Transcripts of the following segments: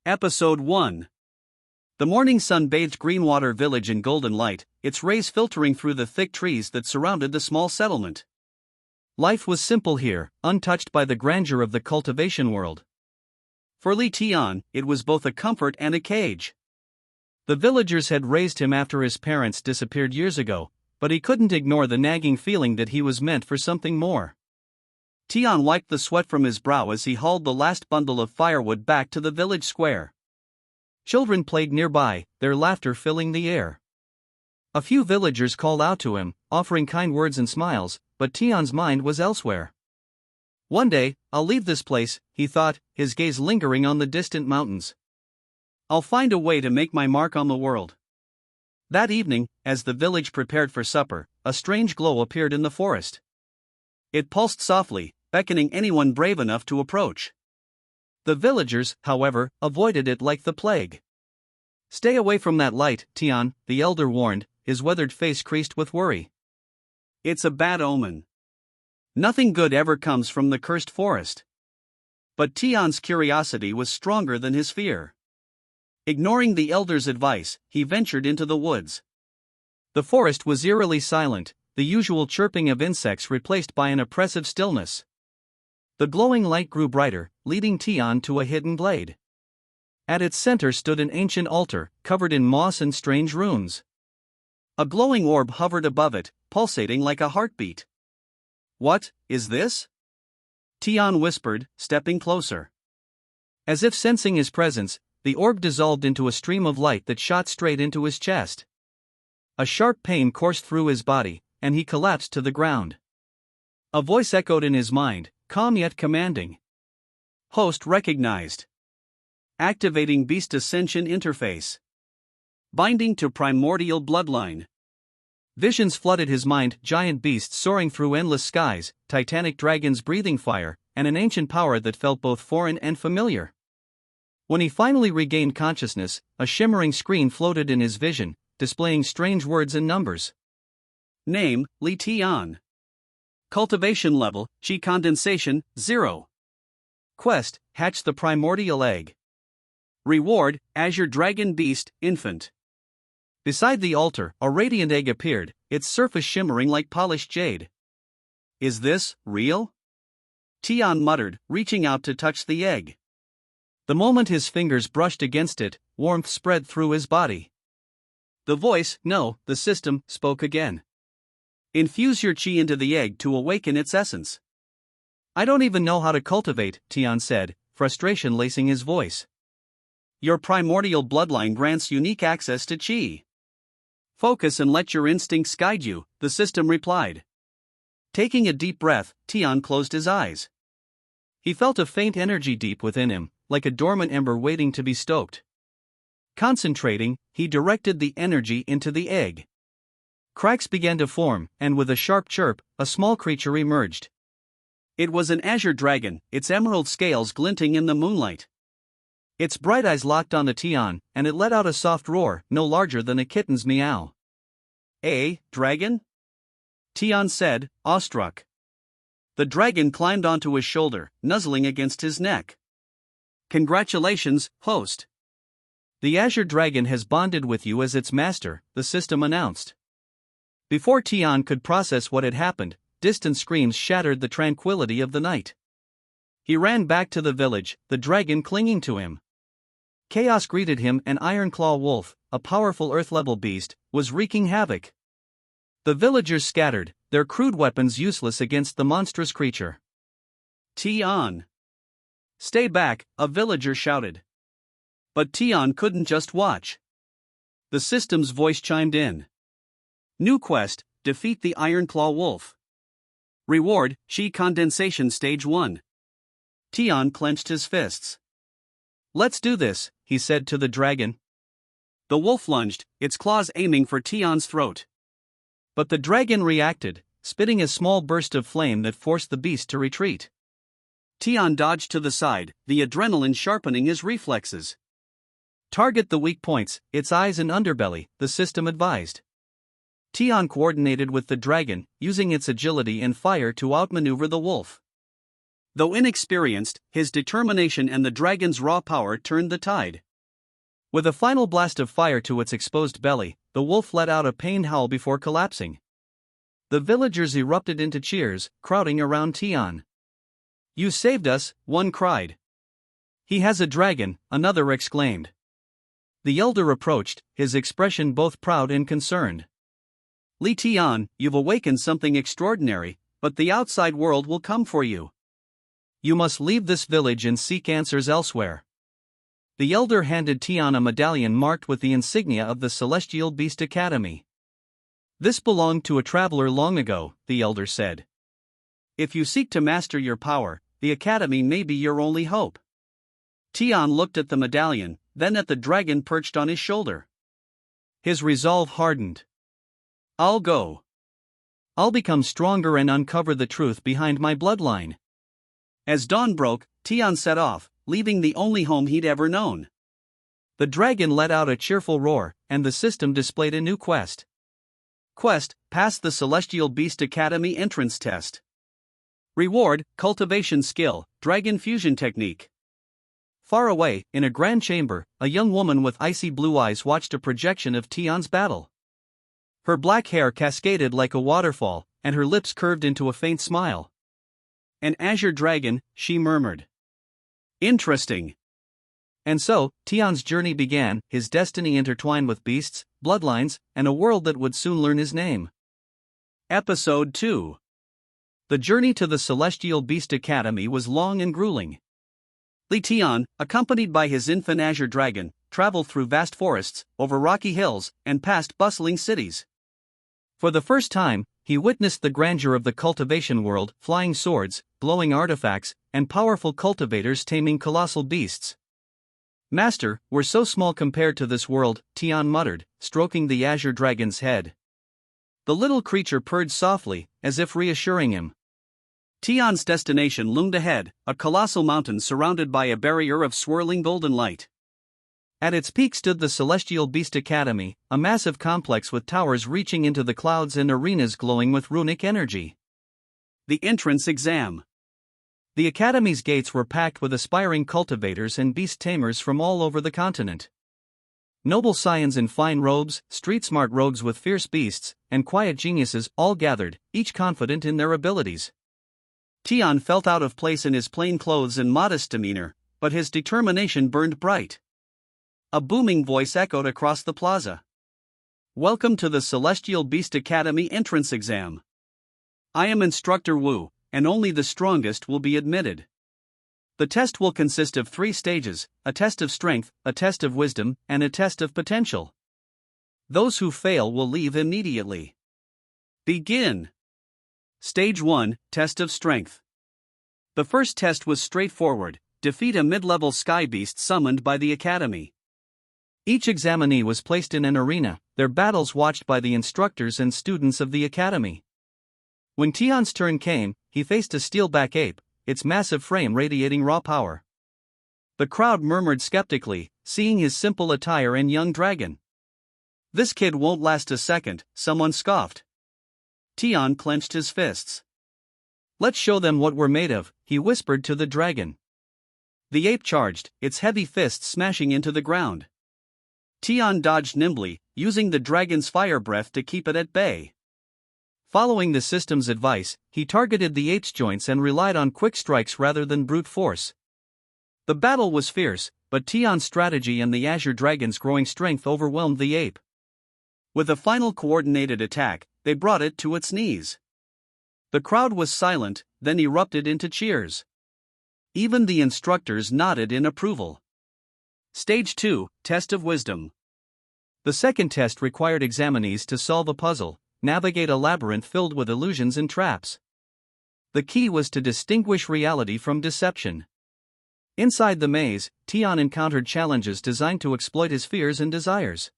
Episode 1. The morning sun bathed Greenwater Village in golden light, its rays filtering through the thick trees that surrounded the small settlement. Life was simple here, untouched by the grandeur of the cultivation world. For Li Tian, it was both a comfort and a cage. The villagers had raised him after his parents disappeared years ago, but he couldn't ignore the nagging feeling that he was meant for something more. Tian wiped the sweat from his brow as he hauled the last bundle of firewood back to the village square. Children played nearby, their laughter filling the air. A few villagers called out to him, offering kind words and smiles, but Tian's mind was elsewhere. One day, I'll leave this place, he thought, his gaze lingering on the distant mountains. I'll find a way to make my mark on the world. That evening, as the village prepared for supper, a strange glow appeared in the forest. It pulsed softly, beckoning anyone brave enough to approach. The villagers, however, avoided it like the plague. Stay away from that light, Tian, the elder warned, his weathered face creased with worry. It's a bad omen. Nothing good ever comes from the cursed forest. But Tian's curiosity was stronger than his fear. Ignoring the elder's advice, he ventured into the woods. The forest was eerily silent, the usual chirping of insects replaced by an oppressive stillness. The glowing light grew brighter, leading Tian to a hidden glade. At its center stood an ancient altar, covered in moss and strange runes. A glowing orb hovered above it, pulsating like a heartbeat. What is this? Tian whispered, stepping closer. As if sensing his presence, the orb dissolved into a stream of light that shot straight into his chest. A sharp pain coursed through his body, and he collapsed to the ground. A voice echoed in his mind, calm yet commanding. Host recognized. Activating Beast Ascension Interface. Binding to Primordial Bloodline. Visions flooded his mind, giant beasts soaring through endless skies, titanic dragons breathing fire, and an ancient power that felt both foreign and familiar. When he finally regained consciousness, a shimmering screen floated in his vision, displaying strange words and numbers. Name, Li Tian. Cultivation level, Qi condensation, 0. Quest, hatch the primordial egg. Reward, Azure Dragon Beast, infant. Beside the altar, a radiant egg appeared, its surface shimmering like polished jade. Is this real? Tian muttered, reaching out to touch the egg. The moment his fingers brushed against it, warmth spread through his body. The voice, no, the system, spoke again. Infuse your qi into the egg to awaken its essence. I don't even know how to cultivate, Tian said, frustration lacing his voice. Your primordial bloodline grants unique access to qi. Focus and let your instincts guide you, the system replied. Taking a deep breath, Tian closed his eyes. He felt a faint energy deep within him, like a dormant ember waiting to be stoked. Concentrating, he directed the energy into the egg. Cracks began to form, and with a sharp chirp, a small creature emerged. It was an azure dragon, its emerald scales glinting in the moonlight. Its bright eyes locked on the Tian, and it let out a soft roar, no larger than a kitten's meow. Dragon? Tian said, awestruck. The dragon climbed onto his shoulder, nuzzling against his neck. Congratulations, host. The azure dragon has bonded with you as its master, the system announced. Before Tian could process what had happened, distant screams shattered the tranquility of the night. He ran back to the village, the dragon clinging to him. Chaos greeted him. An iron-claw wolf, a powerful earth-level beast, was wreaking havoc. The villagers scattered, their crude weapons useless against the monstrous creature. Tian. Stay back, a villager shouted. But Tian couldn't just watch. The system's voice chimed in. New quest, defeat the Ironclaw Wolf. Reward, Qi Condensation Stage 1. Tian clenched his fists. Let's do this, he said to the dragon. The wolf lunged, its claws aiming for Tian's throat. But the dragon reacted, spitting a small burst of flame that forced the beast to retreat. Tian dodged to the side, the adrenaline sharpening his reflexes. Target the weak points, its eyes and underbelly, the system advised. Tian coordinated with the dragon, using its agility and fire to outmaneuver the wolf. Though inexperienced, his determination and the dragon's raw power turned the tide. With a final blast of fire to its exposed belly, the wolf let out a pained howl before collapsing. The villagers erupted into cheers, crowding around Tian. "You saved us," one cried. "He has a dragon," another exclaimed. The elder approached, his expression both proud and concerned. "Li Tian, you've awakened something extraordinary, but the outside world will come for you. You must leave this village and seek answers elsewhere." The elder handed Tian a medallion marked with the insignia of the Celestial Beast Academy. "This belonged to a traveler long ago," the elder said. "If you seek to master your power, the academy may be your only hope." Tian looked at the medallion, then at the dragon perched on his shoulder. His resolve hardened. "I'll go. I'll become stronger and uncover the truth behind my bloodline." As dawn broke, Tian set off, leaving the only home he'd ever known. The dragon let out a cheerful roar, and the system displayed a new quest. Quest: pass the Celestial Beast Academy entrance test. Reward: cultivation skill, dragon fusion technique. Far away, in a grand chamber, a young woman with icy blue eyes watched a projection of Tian's battle. Her black hair cascaded like a waterfall, and her lips curved into a faint smile. "An azure dragon," she murmured. "Interesting." And so, Tian's journey began, his destiny intertwined with beasts, bloodlines, and a world that would soon learn his name. Episode 2. The journey to the Celestial Beast Academy was long and grueling. Li Tian, accompanied by his infant azure dragon, traveled through vast forests, over rocky hills, and past bustling cities. For the first time, he witnessed the grandeur of the cultivation world, flying swords, glowing artifacts, and powerful cultivators taming colossal beasts. "Master, we're so small compared to this world," Tian muttered, stroking the azure dragon's head. The little creature purred softly, as if reassuring him. Tian's destination loomed ahead, a colossal mountain surrounded by a barrier of swirling golden light. At its peak stood the Celestial Beast Academy, a massive complex with towers reaching into the clouds and arenas glowing with runic energy. The entrance exam. The Academy's gates were packed with aspiring cultivators and beast tamers from all over the continent. Noble scions in fine robes, street-smart rogues with fierce beasts, and quiet geniuses all gathered, each confident in their abilities. Tian felt out of place in his plain clothes and modest demeanor, but his determination burned bright. A booming voice echoed across the plaza. "Welcome to the Celestial Beast Academy entrance exam. I am Instructor Wu, and only the strongest will be admitted. The test will consist of 3 stages, a test of strength, a test of wisdom, and a test of potential. Those who fail will leave immediately. Begin." Stage 1, Test of Strength. The first test was straightforward: defeat a mid-level sky beast summoned by the Academy. Each examinee was placed in an arena, their battles watched by the instructors and students of the Academy. When Tian's turn came, he faced a steelback ape, its massive frame radiating raw power. The crowd murmured skeptically, seeing his simple attire and young dragon. "This kid won't last a second," someone scoffed. Tian clenched his fists. "Let's show them what we're made of," he whispered to the dragon. The ape charged, its heavy fists smashing into the ground. Tian dodged nimbly, using the dragon's fire breath to keep it at bay. Following the system's advice, he targeted the ape's joints and relied on quick strikes rather than brute force. The battle was fierce, but Tian's strategy and the azure dragon's growing strength overwhelmed the ape. With a final coordinated attack, they brought it to its knees. The crowd was silent, then erupted into cheers. Even the instructors nodded in approval. Stage 2, Test of Wisdom. The second test required examinees to solve a puzzle, navigate a labyrinth filled with illusions and traps. The key was to distinguish reality from deception. Inside the maze, Tian encountered challenges designed to exploit his fears and desires.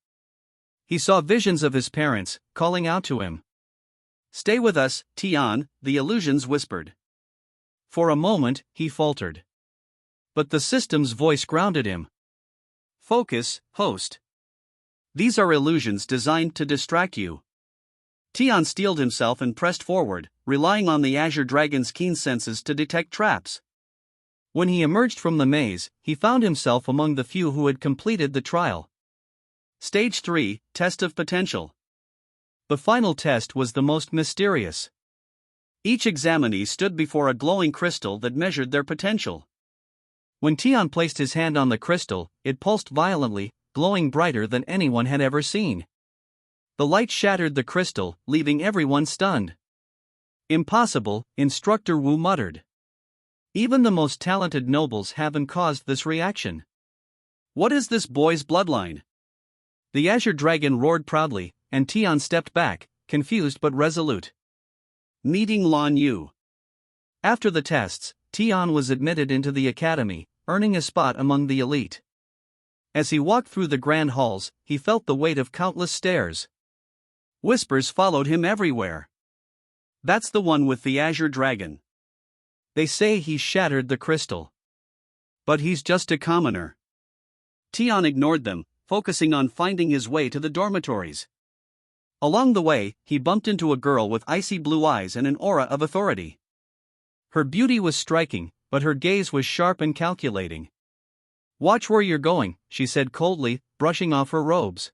He saw visions of his parents, calling out to him. "Stay with us, Tian," the illusions whispered. For a moment, he faltered. But the system's voice grounded him. "Focus, host. These are illusions designed to distract you." Tian steeled himself and pressed forward, relying on the azure dragon's keen senses to detect traps. When he emerged from the maze, he found himself among the few who had completed the trial. Stage 3, Test of Potential. The final test was the most mysterious. Each examinee stood before a glowing crystal that measured their potential. When Tian placed his hand on the crystal, it pulsed violently, glowing brighter than anyone had ever seen. The light shattered the crystal, leaving everyone stunned. "Impossible," Instructor Wu muttered. "Even the most talented nobles haven't caused this reaction. What is this boy's bloodline?" The Azure Dragon roared proudly, and Tian stepped back, confused but resolute. Meeting Lan Yu. After the tests, Tian was admitted into the academy, earning a spot among the elite. As he walked through the grand halls, he felt the weight of countless stares. Whispers followed him everywhere. "That's the one with the Azure Dragon. They say he shattered the crystal. But he's just a commoner." Tian ignored them, focusing on finding his way to the dormitories. Along the way, he bumped into a girl with icy blue eyes and an aura of authority. Her beauty was striking, but her gaze was sharp and calculating. "Watch where you're going," she said coldly, brushing off her robes.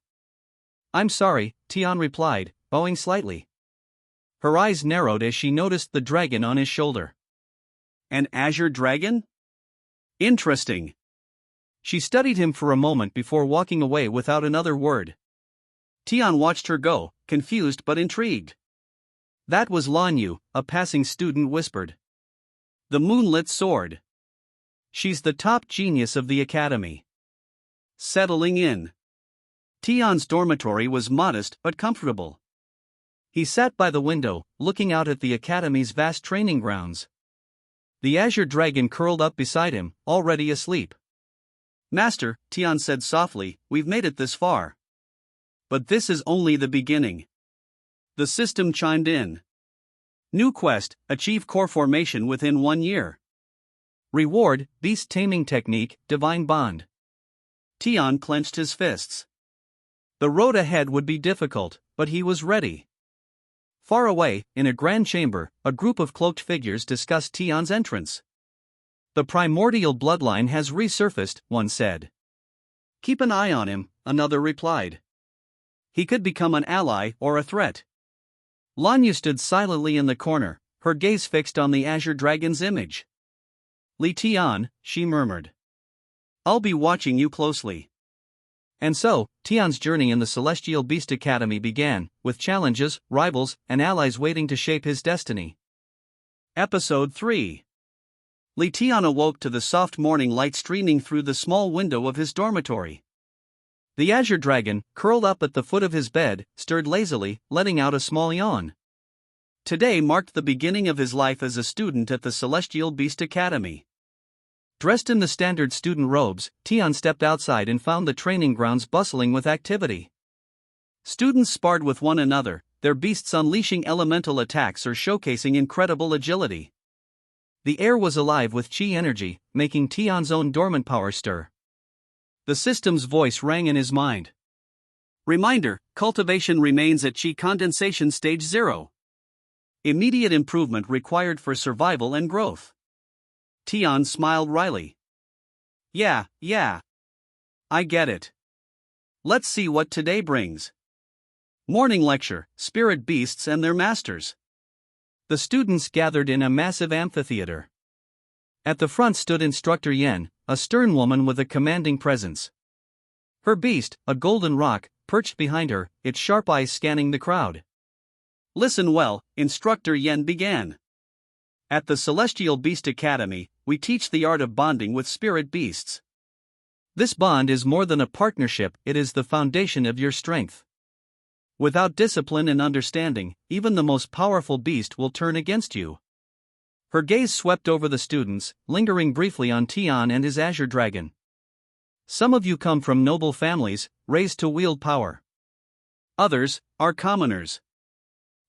"I'm sorry," Tian replied, bowing slightly. Her eyes narrowed as she noticed the dragon on his shoulder. "An Azure Dragon? Interesting." She studied him for a moment before walking away without another word. Tian watched her go, confused but intrigued. "That was Lan Yu," a passing student whispered. "The moonlit sword. She's the top genius of the academy." Settling in. Tian's dormitory was modest but comfortable. He sat by the window, looking out at the academy's vast training grounds. The Azure Dragon curled up beside him, already asleep. "Master," Tian said softly, "we've made it this far. But this is only the beginning." The system chimed in. New quest: achieve core formation within 1 year. Reward: beast taming technique, divine bond. Tian clenched his fists. The road ahead would be difficult, but he was ready. Far away, in a grand chamber, a group of cloaked figures discussed Tian's entrance. "The primordial bloodline has resurfaced," one said. "Keep an eye on him," another replied. "He could become an ally or a threat." Lan Yu stood silently in the corner, her gaze fixed on the Azure Dragon's image. "Li Tian," she murmured. "I'll be watching you closely." And so, Tian's journey in the Celestial Beast Academy began, with challenges, rivals, and allies waiting to shape his destiny. Episode 3. Li Tian awoke to the soft morning light streaming through the small window of his dormitory. The Azure Dragon, curled up at the foot of his bed, stirred lazily, letting out a small yawn. Today marked the beginning of his life as a student at the Celestial Beast Academy. Dressed in the standard student robes, Tian stepped outside and found the training grounds bustling with activity. Students sparred with one another, their beasts unleashing elemental attacks or showcasing incredible agility. The air was alive with chi energy, making Tian's own dormant power stir. The system's voice rang in his mind. Reminder: cultivation remains at chi condensation stage 0. Immediate improvement required for survival and growth. Tian smiled wryly. Yeah. I get it. Let's see what today brings." Morning lecture: Spirit Beasts and Their Masters. The students gathered in a massive amphitheater. At the front stood Instructor Yen, a stern woman with a commanding presence. Her beast, a golden rock, perched behind her, its sharp eyes scanning the crowd. "Listen well," Instructor Yen began. "At the Celestial Beast Academy, we teach the art of bonding with spirit beasts. This bond is more than a partnership, it is the foundation of your strength. Without discipline and understanding, even the most powerful beast will turn against you." Her gaze swept over the students, lingering briefly on Tian and his Azure Dragon. "Some of you come from noble families, raised to wield power. Others are commoners."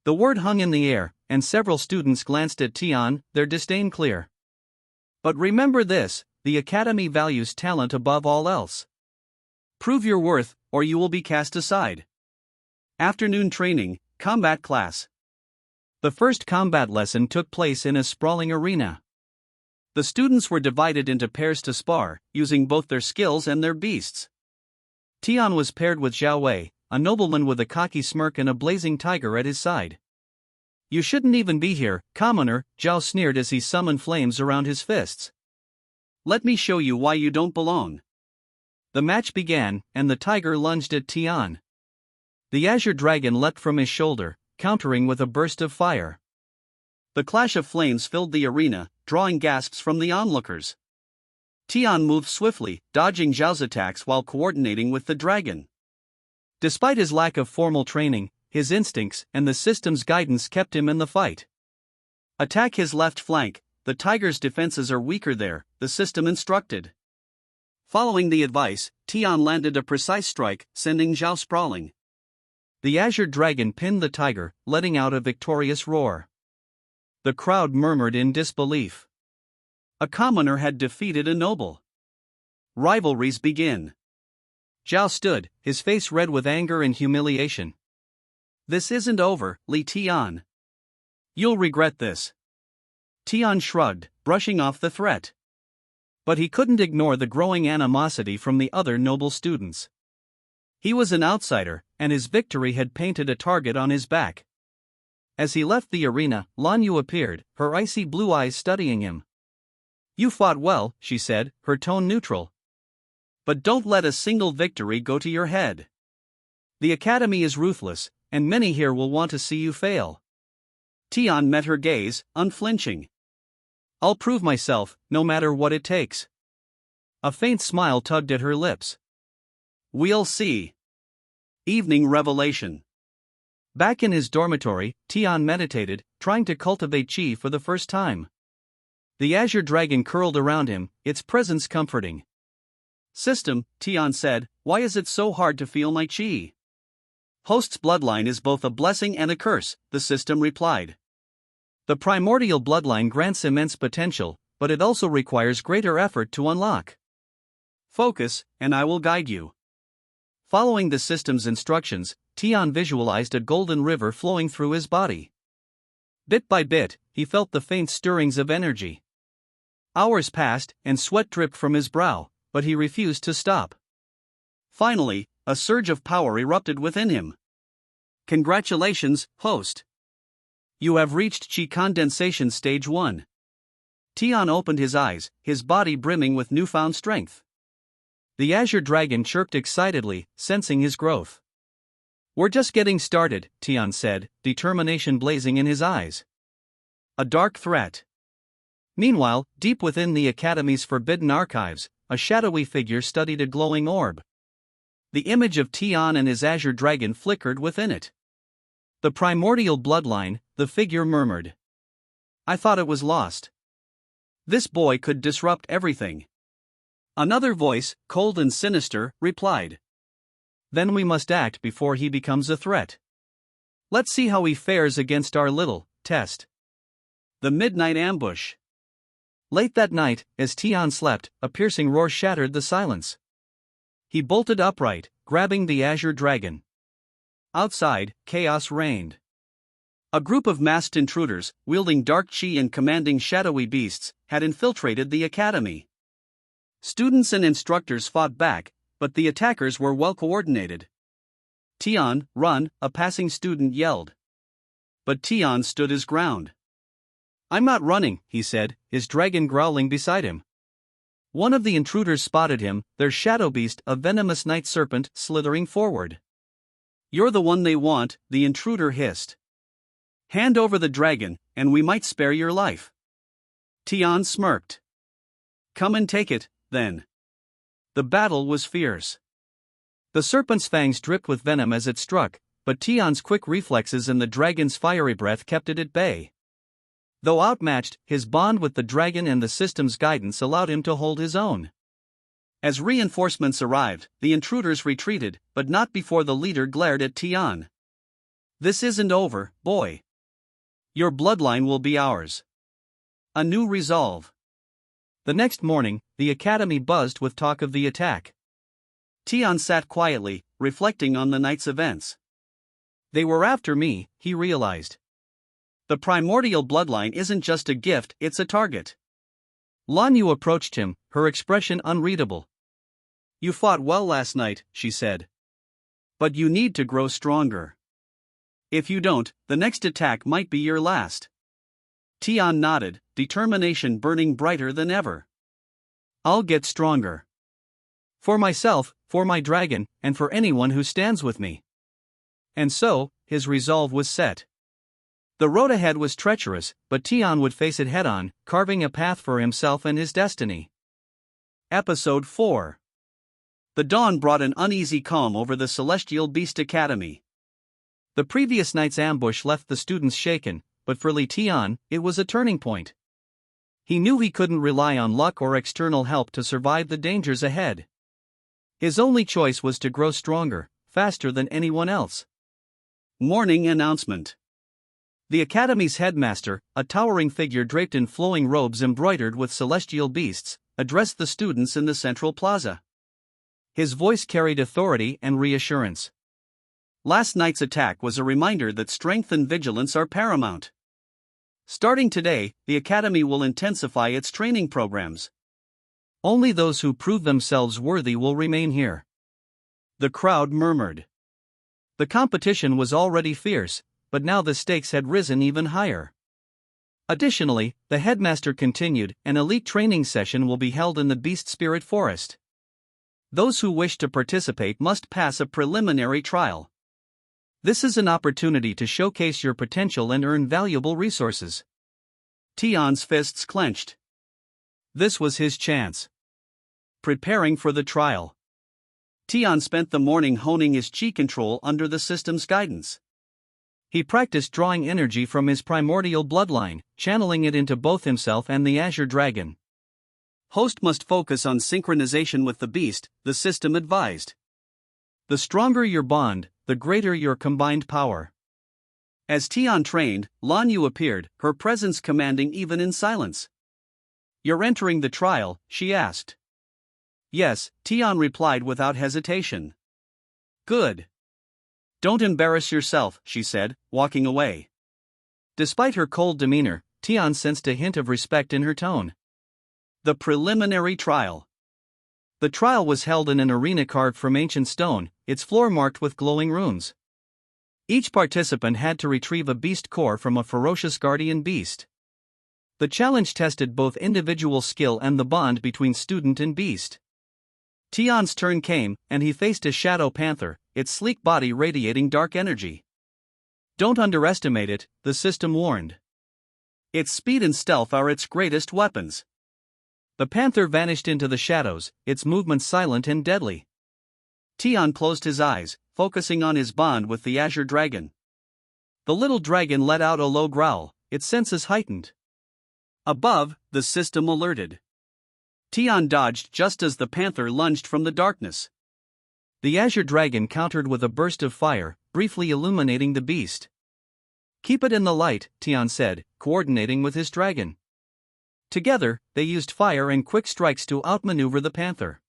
The word hung in the air, and several students glanced at Tian, their disdain clear. "But remember this, the Academy values talent above all else. Prove your worth, or you will be cast aside." Afternoon training, combat class. The first combat lesson took place in a sprawling arena. The students were divided into pairs to spar, using both their skills and their beasts. Tian was paired with Zhao Wei, a nobleman with a cocky smirk and a blazing tiger at his side. "You shouldn't even be here, commoner," Zhao sneered as he summoned flames around his fists. "Let me show you why you don't belong." The match began, and the tiger lunged at Tian. The azure dragon leapt from his shoulder, countering with a burst of fire. The clash of flames filled the arena, drawing gasps from the onlookers. Tian moved swiftly, dodging Zhao's attacks while coordinating with the dragon. Despite his lack of formal training, his instincts and the system's guidance kept him in the fight. "Attack his left flank, the tiger's defenses are weaker there," the system instructed. Following the advice, Tian landed a precise strike, sending Zhao sprawling. The azure dragon pinned the tiger, letting out a victorious roar. The crowd murmured in disbelief. A commoner had defeated a noble. Rivalries begin. Zhao stood, his face red with anger and humiliation. "This isn't over, Li Tian. You'll regret this." Tian shrugged, brushing off the threat. But he couldn't ignore the growing animosity from the other noble students. He was an outsider, and his victory had painted a target on his back. As he left the arena, Lan Yu appeared, her icy blue eyes studying him. "You fought well," she said, her tone neutral. "But don't let a single victory go to your head. The academy is ruthless, and many here will want to see you fail." Tian met her gaze, unflinching. "I'll prove myself, no matter what it takes." A faint smile tugged at her lips. "We'll see." Evening revelation. Back in his dormitory, Tian meditated, trying to cultivate qi for the first time. The azure dragon curled around him, its presence comforting. "System," Tian said, "why is it so hard to feel my qi?" "Host's bloodline is both a blessing and a curse," the system replied. "The primordial bloodline grants immense potential, but it also requires greater effort to unlock. Focus, and I will guide you." Following the system's instructions, Tian visualized a golden river flowing through his body. Bit by bit, he felt the faint stirrings of energy. Hours passed, and sweat dripped from his brow, but he refused to stop. Finally, a surge of power erupted within him. "Congratulations, host. You have reached qi condensation stage 1. Tian opened his eyes, his body brimming with newfound strength. The azure dragon chirped excitedly, sensing his growth. "We're just getting started," Tian said, determination blazing in his eyes. A dark threat. Meanwhile, deep within the academy's forbidden archives, a shadowy figure studied a glowing orb. The image of Tian and his azure dragon flickered within it. "The primordial bloodline," the figure murmured. "I thought it was lost. This boy could disrupt everything." Another voice, cold and sinister, replied. "Then we must act before he becomes a threat. Let's see how he fares against our little test." The midnight ambush. Late that night, as Tian slept, a piercing roar shattered the silence. He bolted upright, grabbing the azure dragon. Outside, chaos reigned. A group of masked intruders, wielding dark qi and commanding shadowy beasts, had infiltrated the academy. Students and instructors fought back, but the attackers were well coordinated. "Tian, run," a passing student yelled. But Tian stood his ground. "I'm not running," he said, his dragon growling beside him. One of the intruders spotted him, their shadow beast, a venomous night serpent, slithering forward. "You're the one they want," the intruder hissed. "Hand over the dragon, and we might spare your life." Tian smirked. "Come and take it, then." The battle was fierce. The serpent's fangs dripped with venom as it struck, but Tian's quick reflexes and the dragon's fiery breath kept it at bay. Though outmatched, his bond with the dragon and the system's guidance allowed him to hold his own. As reinforcements arrived, the intruders retreated, but not before the leader glared at Tian. "This isn't over, boy. Your bloodline will be ours." A new resolve. The next morning, the academy buzzed with talk of the attack. Tian sat quietly, reflecting on the night's events. "They were after me," he realized. "The primordial bloodline isn't just a gift, it's a target. Lan Yu approached him, her expression unreadable. You fought well last night, she said. But you need to grow stronger. If you don't, the next attack might be your last. Tian nodded, determination burning brighter than ever. I'll get stronger. For myself, for my dragon, and for anyone who stands with me. And so, his resolve was set. The road ahead was treacherous, but Tian would face it head-on, carving a path for himself and his destiny. Episode 4. The dawn brought an uneasy calm over the Celestial Beast Academy. The previous night's ambush left the students shaken, but for Li Tian, it was a turning point. He knew he couldn't rely on luck or external help to survive the dangers ahead. His only choice was to grow stronger, faster than anyone else. Morning announcement. The Academy's headmaster, a towering figure draped in flowing robes embroidered with celestial beasts, addressed the students in the central plaza. His voice carried authority and reassurance. Last night's attack was a reminder that strength and vigilance are paramount. Starting today, the Academy will intensify its training programs. Only those who prove themselves worthy will remain here. The crowd murmured. The competition was already fierce, but now the stakes had risen even higher. Additionally, the headmaster continued, an elite training session will be held in the Beast Spirit Forest. Those who wish to participate must pass a preliminary trial. This is an opportunity to showcase your potential and earn valuable resources. Tian's fists clenched. This was his chance. Preparing for the trial. Tian spent the morning honing his chi control under the system's guidance. He practiced drawing energy from his primordial bloodline, channeling it into both himself and the Azure Dragon. Host must focus on synchronization with the beast, the system advised. The stronger your bond, the greater your combined power. As Tian trained, Lan Yu appeared, her presence commanding even in silence. You're entering the trial, she asked. Yes, Tian replied without hesitation. Good. Don't embarrass yourself, she said, walking away. Despite her cold demeanor, Tian sensed a hint of respect in her tone. The preliminary trial. The trial was held in an arena carved from ancient stone, its floor marked with glowing runes. Each participant had to retrieve a beast core from a ferocious guardian beast. The challenge tested both individual skill and the bond between student and beast. Tian's turn came, and he faced a shadow panther, its sleek body radiating dark energy. Don't underestimate it, the system warned. Its speed and stealth are its greatest weapons. The panther vanished into the shadows, its movements silent and deadly. Tian closed his eyes, focusing on his bond with the Azure Dragon. The little dragon let out a low growl, its senses heightened. Above, the system alerted. Tian dodged just as the panther lunged from the darkness. The Azure Dragon countered with a burst of fire, briefly illuminating the beast. Keep it in the light, Tian said, coordinating with his dragon. Together, they used fire and quick strikes to outmaneuver the panther.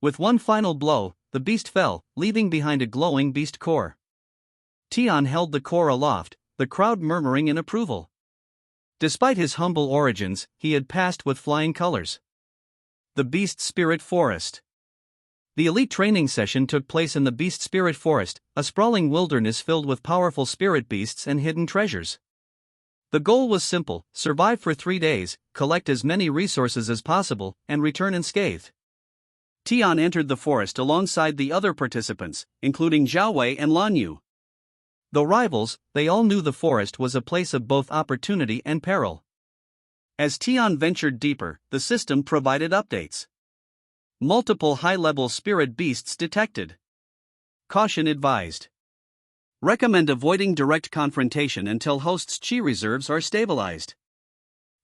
With one final blow, the beast fell, leaving behind a glowing beast core. Tian held the core aloft, the crowd murmuring in approval. Despite his humble origins, he had passed with flying colors. The Beast Spirit Forest. The elite training session took place in the Beast Spirit Forest, a sprawling wilderness filled with powerful spirit beasts and hidden treasures. The goal was simple: survive for 3 days, collect as many resources as possible, and return unscathed. Tian entered the forest alongside the other participants, including Zhao Wei and Lan Yu. Though rivals, they all knew the forest was a place of both opportunity and peril. As Tian ventured deeper, the system provided updates. Multiple high-level spirit beasts detected. Caution advised. Recommend avoiding direct confrontation until host's chi reserves are stabilized.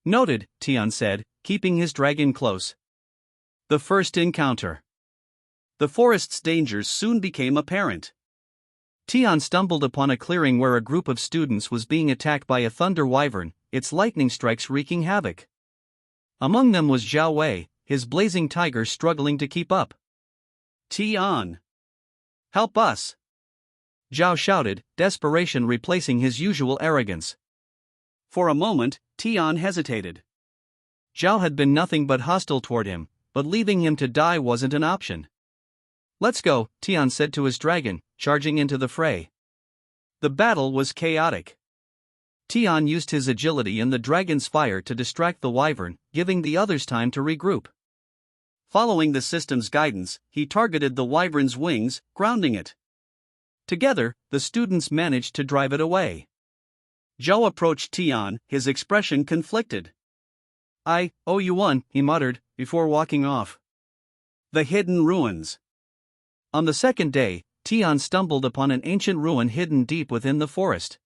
Noted, Tian said, keeping his dragon close. The first encounter. The forest's dangers soon became apparent. Tian stumbled upon a clearing where a group of students was being attacked by a thunder wyvern, its lightning strikes wreaking havoc. Among them was Zhao Wei, his blazing tiger struggling to keep up. Tian! Help us! Zhao shouted, desperation replacing his usual arrogance. For a moment, Tian hesitated. Zhao had been nothing but hostile toward him, but leaving him to die wasn't an option. "Let's go," Tian said to his dragon, charging into the fray. The battle was chaotic. Tian used his agility and the dragon's fire to distract the wyvern, giving the others time to regroup. Following the system's guidance, he targeted the wyvern's wings, grounding it. Together, the students managed to drive it away. Zhao approached Tian, his expression conflicted. "I owe you one," he muttered, before walking off. The Hidden Ruins. On the second day, Tian stumbled upon an ancient ruin hidden deep within the forest.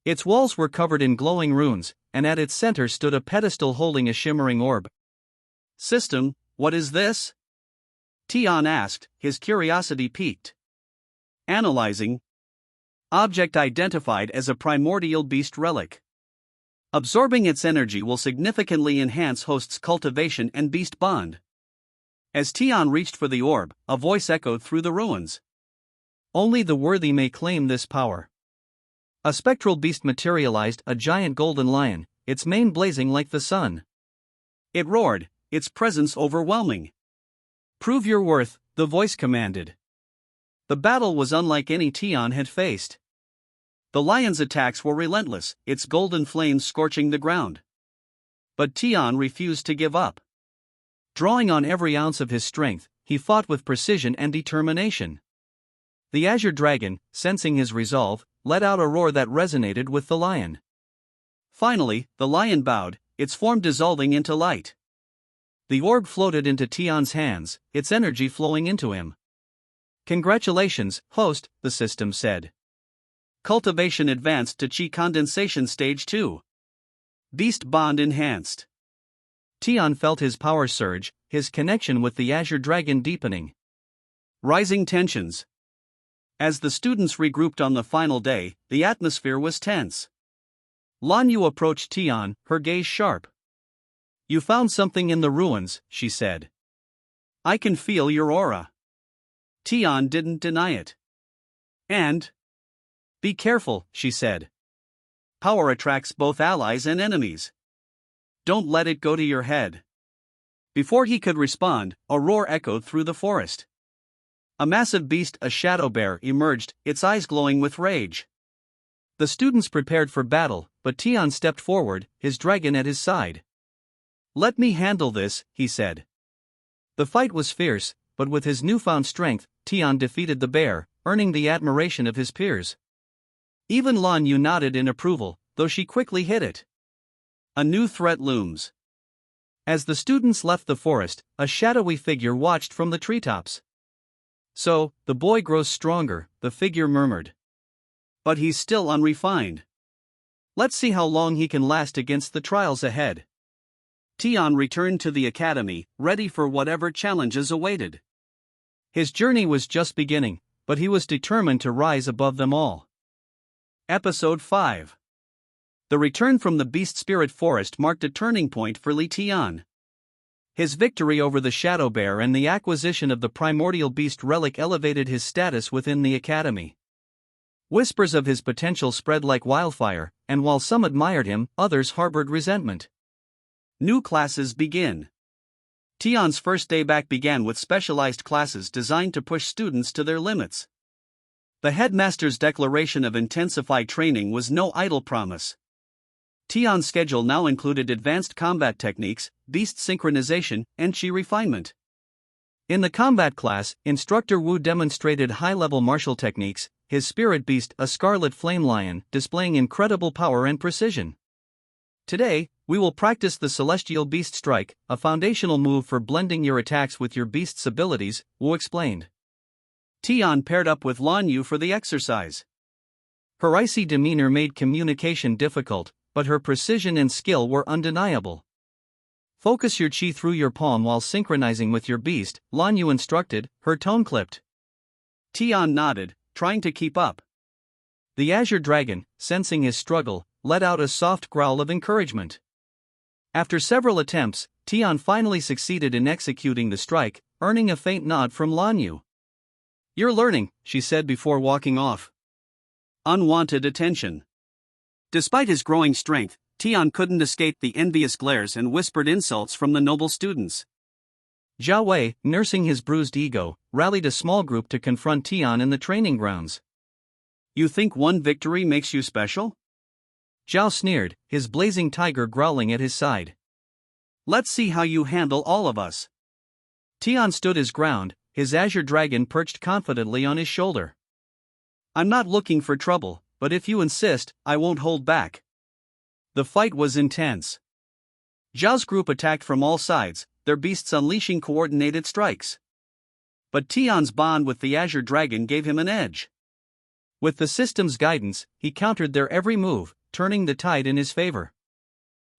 Its walls were covered in glowing runes, and at its center stood a pedestal holding a shimmering orb. "System, what is this?" Tian asked, his curiosity piqued. "Analyzing. Object identified as a primordial beast relic. Absorbing its energy will significantly enhance host's cultivation and beast bond." As Tian reached for the orb, a voice echoed through the ruins. "Only the worthy may claim this power." A spectral beast materialized, a giant golden lion, its mane blazing like the sun. It roared, its presence overwhelming. "Prove your worth," the voice commanded. The battle was unlike any Tian had faced. The lion's attacks were relentless, its golden flames scorching the ground. But Tian refused to give up. Drawing on every ounce of his strength, he fought with precision and determination. The azure dragon, sensing his resolve, let out a roar that resonated with the lion. Finally, the lion bowed, its form dissolving into light. The orb floated into Tian's hands, its energy flowing into him. "Congratulations, host," the system said. "Cultivation advanced to Qi condensation stage 2. Beast bond enhanced." Tian felt his power surge, his connection with the azure dragon deepening. Rising tensions. As the students regrouped on the final day, the atmosphere was tense. Lan Yu approached Tian, her gaze sharp. "You found something in the ruins," she said. "I can feel your aura." Tian didn't deny it. "And? Be careful," she said. "Power attracts both allies and enemies. Don't let it go to your head." Before he could respond, a roar echoed through the forest. A massive beast, a shadow bear, emerged, its eyes glowing with rage. The students prepared for battle, but Tian stepped forward, his dragon at his side. "Let me handle this," he said. The fight was fierce, but with his newfound strength, Tian defeated the bear, earning the admiration of his peers. Even Lan Yu nodded in approval, though she quickly hid it. A new threat looms. As the students left the forest, a shadowy figure watched from the treetops. "So, the boy grows stronger," the figure murmured. "But he's still unrefined. Let's see how long he can last against the trials ahead." Tian returned to the academy, ready for whatever challenges awaited. His journey was just beginning, but he was determined to rise above them all. Episode 5. The return from the Beast Spirit Forest marked a turning point for Li Tian. His victory over the Shadow Bear and the acquisition of the primordial beast relic elevated his status within the academy. Whispers of his potential spread like wildfire, and while some admired him, others harbored resentment. New classes begin. Tian's first day back began with specialized classes designed to push students to their limits. The headmaster's declaration of intensified training was no idle promise. Tian's schedule now included advanced combat techniques, beast synchronization, and Qi refinement. In the combat class, Instructor Wu demonstrated high-level martial techniques, his spirit beast, a scarlet flame lion, displaying incredible power and precision. "Today, we will practice the Celestial Beast Strike, a foundational move for blending your attacks with your beast's abilities," Wu explained. Tian paired up with Lan Yu for the exercise. Her icy demeanor made communication difficult, but her precision and skill were undeniable. "Focus your qi through your palm while synchronizing with your beast," Lan Yu instructed, her tone clipped. Tian nodded, trying to keep up. The azure dragon, sensing his struggle, let out a soft growl of encouragement. After several attempts, Tian finally succeeded in executing the strike, earning a faint nod from Lan Yu. "You're learning," she said before walking off. Unwanted attention. Despite his growing strength, Tian couldn't escape the envious glares and whispered insults from the noble students. Zhao Wei, nursing his bruised ego, rallied a small group to confront Tian in the training grounds. You think one victory makes you special? Zhao sneered, his blazing tiger growling at his side. Let's see how you handle all of us. Tian stood his ground, his azure dragon perched confidently on his shoulder. I'm not looking for trouble, but if you insist, I won't hold back. The fight was intense. Zhao's group attacked from all sides, their beasts unleashing coordinated strikes. But Tian's bond with the azure dragon gave him an edge. With the system's guidance, he countered their every move, turning the tide in his favor.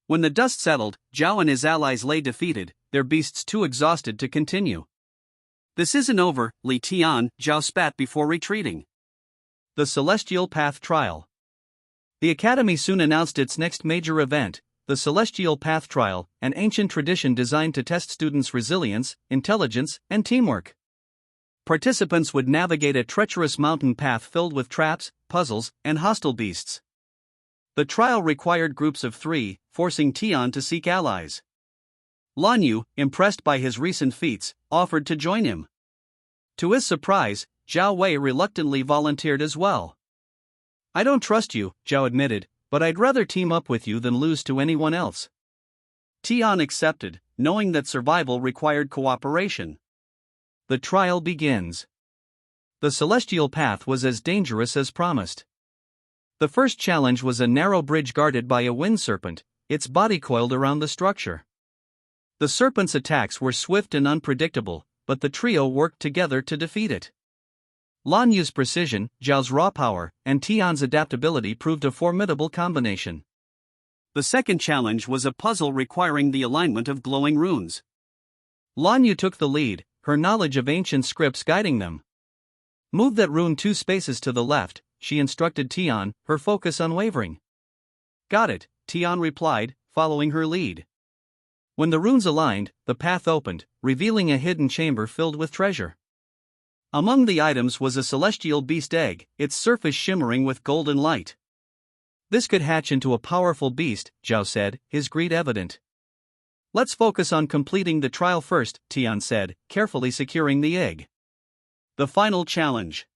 When the dust settled, Zhao and his allies lay defeated, their beasts too exhausted to continue. This isn't over, Li Tian, Zhao spat before retreating. The Celestial Path Trial. The Academy soon announced its next major event, the Celestial Path Trial, an ancient tradition designed to test students' resilience, intelligence, and teamwork. Participants would navigate a treacherous mountain path filled with traps, puzzles, and hostile beasts. The trial required groups of 3, forcing Tian to seek allies. Lan Yu, impressed by his recent feats, offered to join him. To his surprise, Zhao Wei reluctantly volunteered as well. I don't trust you, Zhao admitted, but I'd rather team up with you than lose to anyone else. Tian accepted, knowing that survival required cooperation. The trial begins. The celestial path was as dangerous as promised. The first challenge was a narrow bridge guarded by a wind serpent, its body coiled around the structure. The serpent's attacks were swift and unpredictable, but the trio worked together to defeat it. Lan Yu's precision, Zhao's raw power, and Tian's adaptability proved a formidable combination. The second challenge was a puzzle requiring the alignment of glowing runes. Lan Yu took the lead, her knowledge of ancient scripts guiding them. Move that rune 2 spaces to the left, she instructed Tian, her focus unwavering. Got it, Tian replied, following her lead. When the runes aligned, the path opened, revealing a hidden chamber filled with treasure. Among the items was a celestial beast egg, its surface shimmering with golden light. This could hatch into a powerful beast, Zhao said, his greed evident. Let's focus on completing the trial first, Tian said, carefully securing the egg. The final challenge.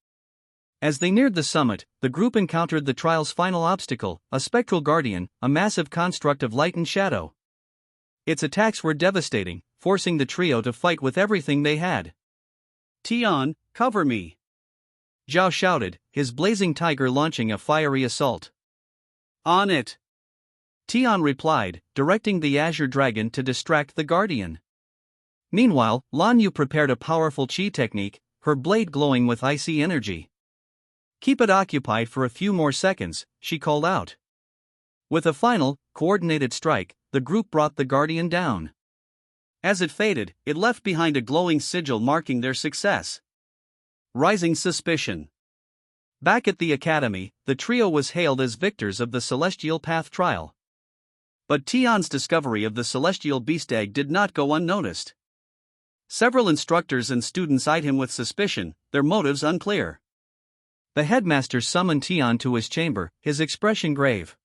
As they neared the summit, the group encountered the trial's final obstacle, a spectral guardian, a massive construct of light and shadow. Its attacks were devastating, forcing the trio to fight with everything they had. Tian, cover me! Zhao shouted, his blazing tiger launching a fiery assault. On it! Tian replied, directing the azure dragon to distract the guardian. Meanwhile, Lan Yu prepared a powerful chi technique, her blade glowing with icy energy. Keep it occupied for a few more seconds, she called out. With a final, coordinated strike, the group brought the guardian down. As it faded, it left behind a glowing sigil marking their success. Rising suspicion. Back at the academy, the trio was hailed as victors of the Celestial Path Trial. But Tian's discovery of the celestial beast egg did not go unnoticed. Several instructors and students eyed him with suspicion, their motives unclear. The headmaster summoned Tian to his chamber, his expression grave.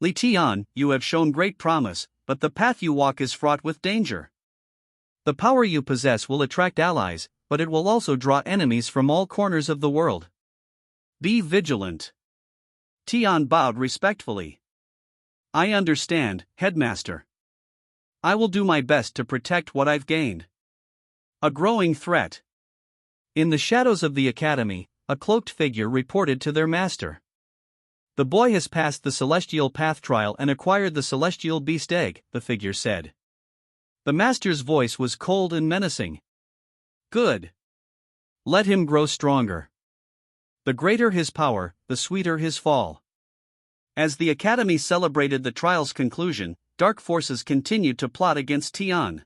Li Tian, you have shown great promise, but the path you walk is fraught with danger. The power you possess will attract allies, but it will also draw enemies from all corners of the world. Be vigilant. Tian bowed respectfully. I understand, headmaster. I will do my best to protect what I've gained. A growing threat. In the shadows of the academy, a cloaked figure reported to their master. The boy has passed the Celestial Path Trial and acquired the celestial beast egg, the figure said. The master's voice was cold and menacing. Good. Let him grow stronger. The greater his power, the sweeter his fall. As the academy celebrated the trial's conclusion, dark forces continued to plot against Tian.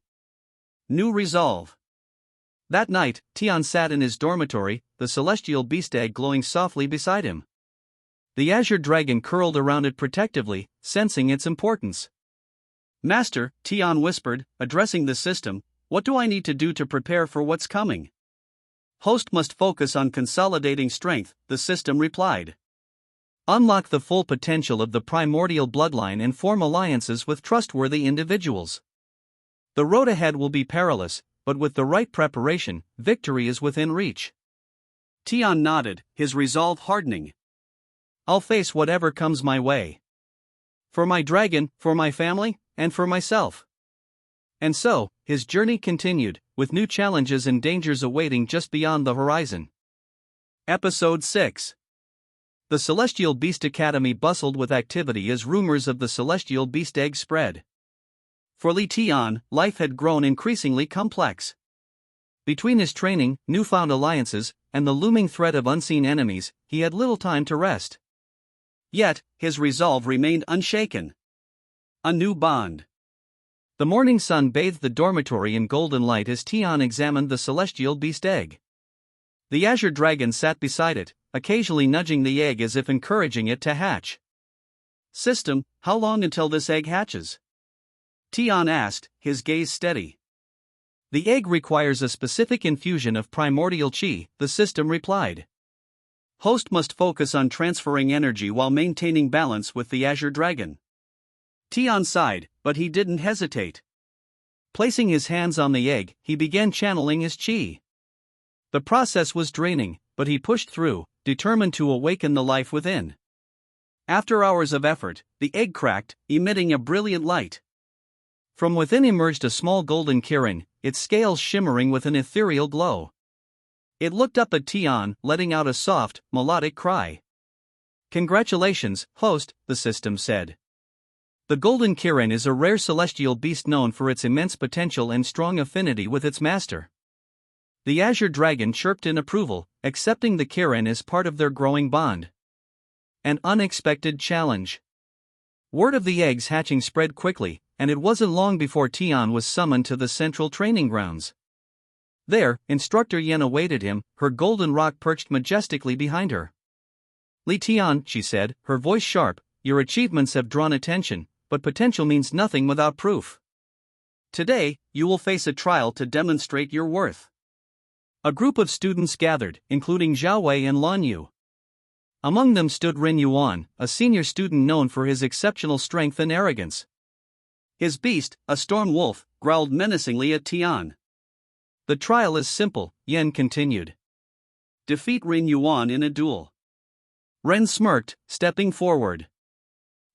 New resolve. That night, Tian sat in his dormitory, the celestial beast egg glowing softly beside him. The azure dragon curled around it protectively, sensing its importance. Master, Tian whispered, addressing the system, what do I need to do to prepare for what's coming? Host must focus on consolidating strength, the system replied. Unlock the full potential of the primordial bloodline and form alliances with trustworthy individuals. The road ahead will be perilous, but with the right preparation, victory is within reach. Tian nodded, his resolve hardening. I'll face whatever comes my way. For my dragon, for my family, and for myself. And so, his journey continued, with new challenges and dangers awaiting just beyond the horizon. Episode 6. The Celestial Beast Academy bustled with activity as rumors of the Celestial Beast egg spread. For Li Tian, life had grown increasingly complex. Between his training, newfound alliances, and the looming threat of unseen enemies, he had little time to rest. Yet, his resolve remained unshaken. A new bond. The morning sun bathed the dormitory in golden light as Tian examined the celestial beast egg. The azure dragon sat beside it, occasionally nudging the egg as if encouraging it to hatch. System, how long until this egg hatches? Tian asked, his gaze steady. The egg requires a specific infusion of primordial qi, the system replied. Host must focus on transferring energy while maintaining balance with the azure dragon. Tian sighed, but he didn't hesitate. Placing his hands on the egg, he began channeling his qi. The process was draining, but he pushed through, determined to awaken the life within. After hours of effort, the egg cracked, emitting a brilliant light. From within emerged a small golden kirin, its scales shimmering with an ethereal glow. It looked up at Tian, letting out a soft, melodic cry. Congratulations, host, the system said. The golden kirin is a rare celestial beast known for its immense potential and strong affinity with its master. The azure dragon chirped in approval, accepting the kirin as part of their growing bond. An unexpected challenge. Word of the eggs hatching spread quickly, and it wasn't long before Tian was summoned to the central training grounds. There, Instructor Yen awaited him, her golden rock perched majestically behind her. Li Tian, she said, her voice sharp, your achievements have drawn attention, but potential means nothing without proof. Today, you will face a trial to demonstrate your worth. A group of students gathered, including Zhao Wei and Lan Yu. Among them stood Ren Yuan, a senior student known for his exceptional strength and arrogance. His beast, a storm wolf, growled menacingly at Tian. The trial is simple, Yen continued. Defeat Ren Yuan in a duel. Ren smirked, stepping forward.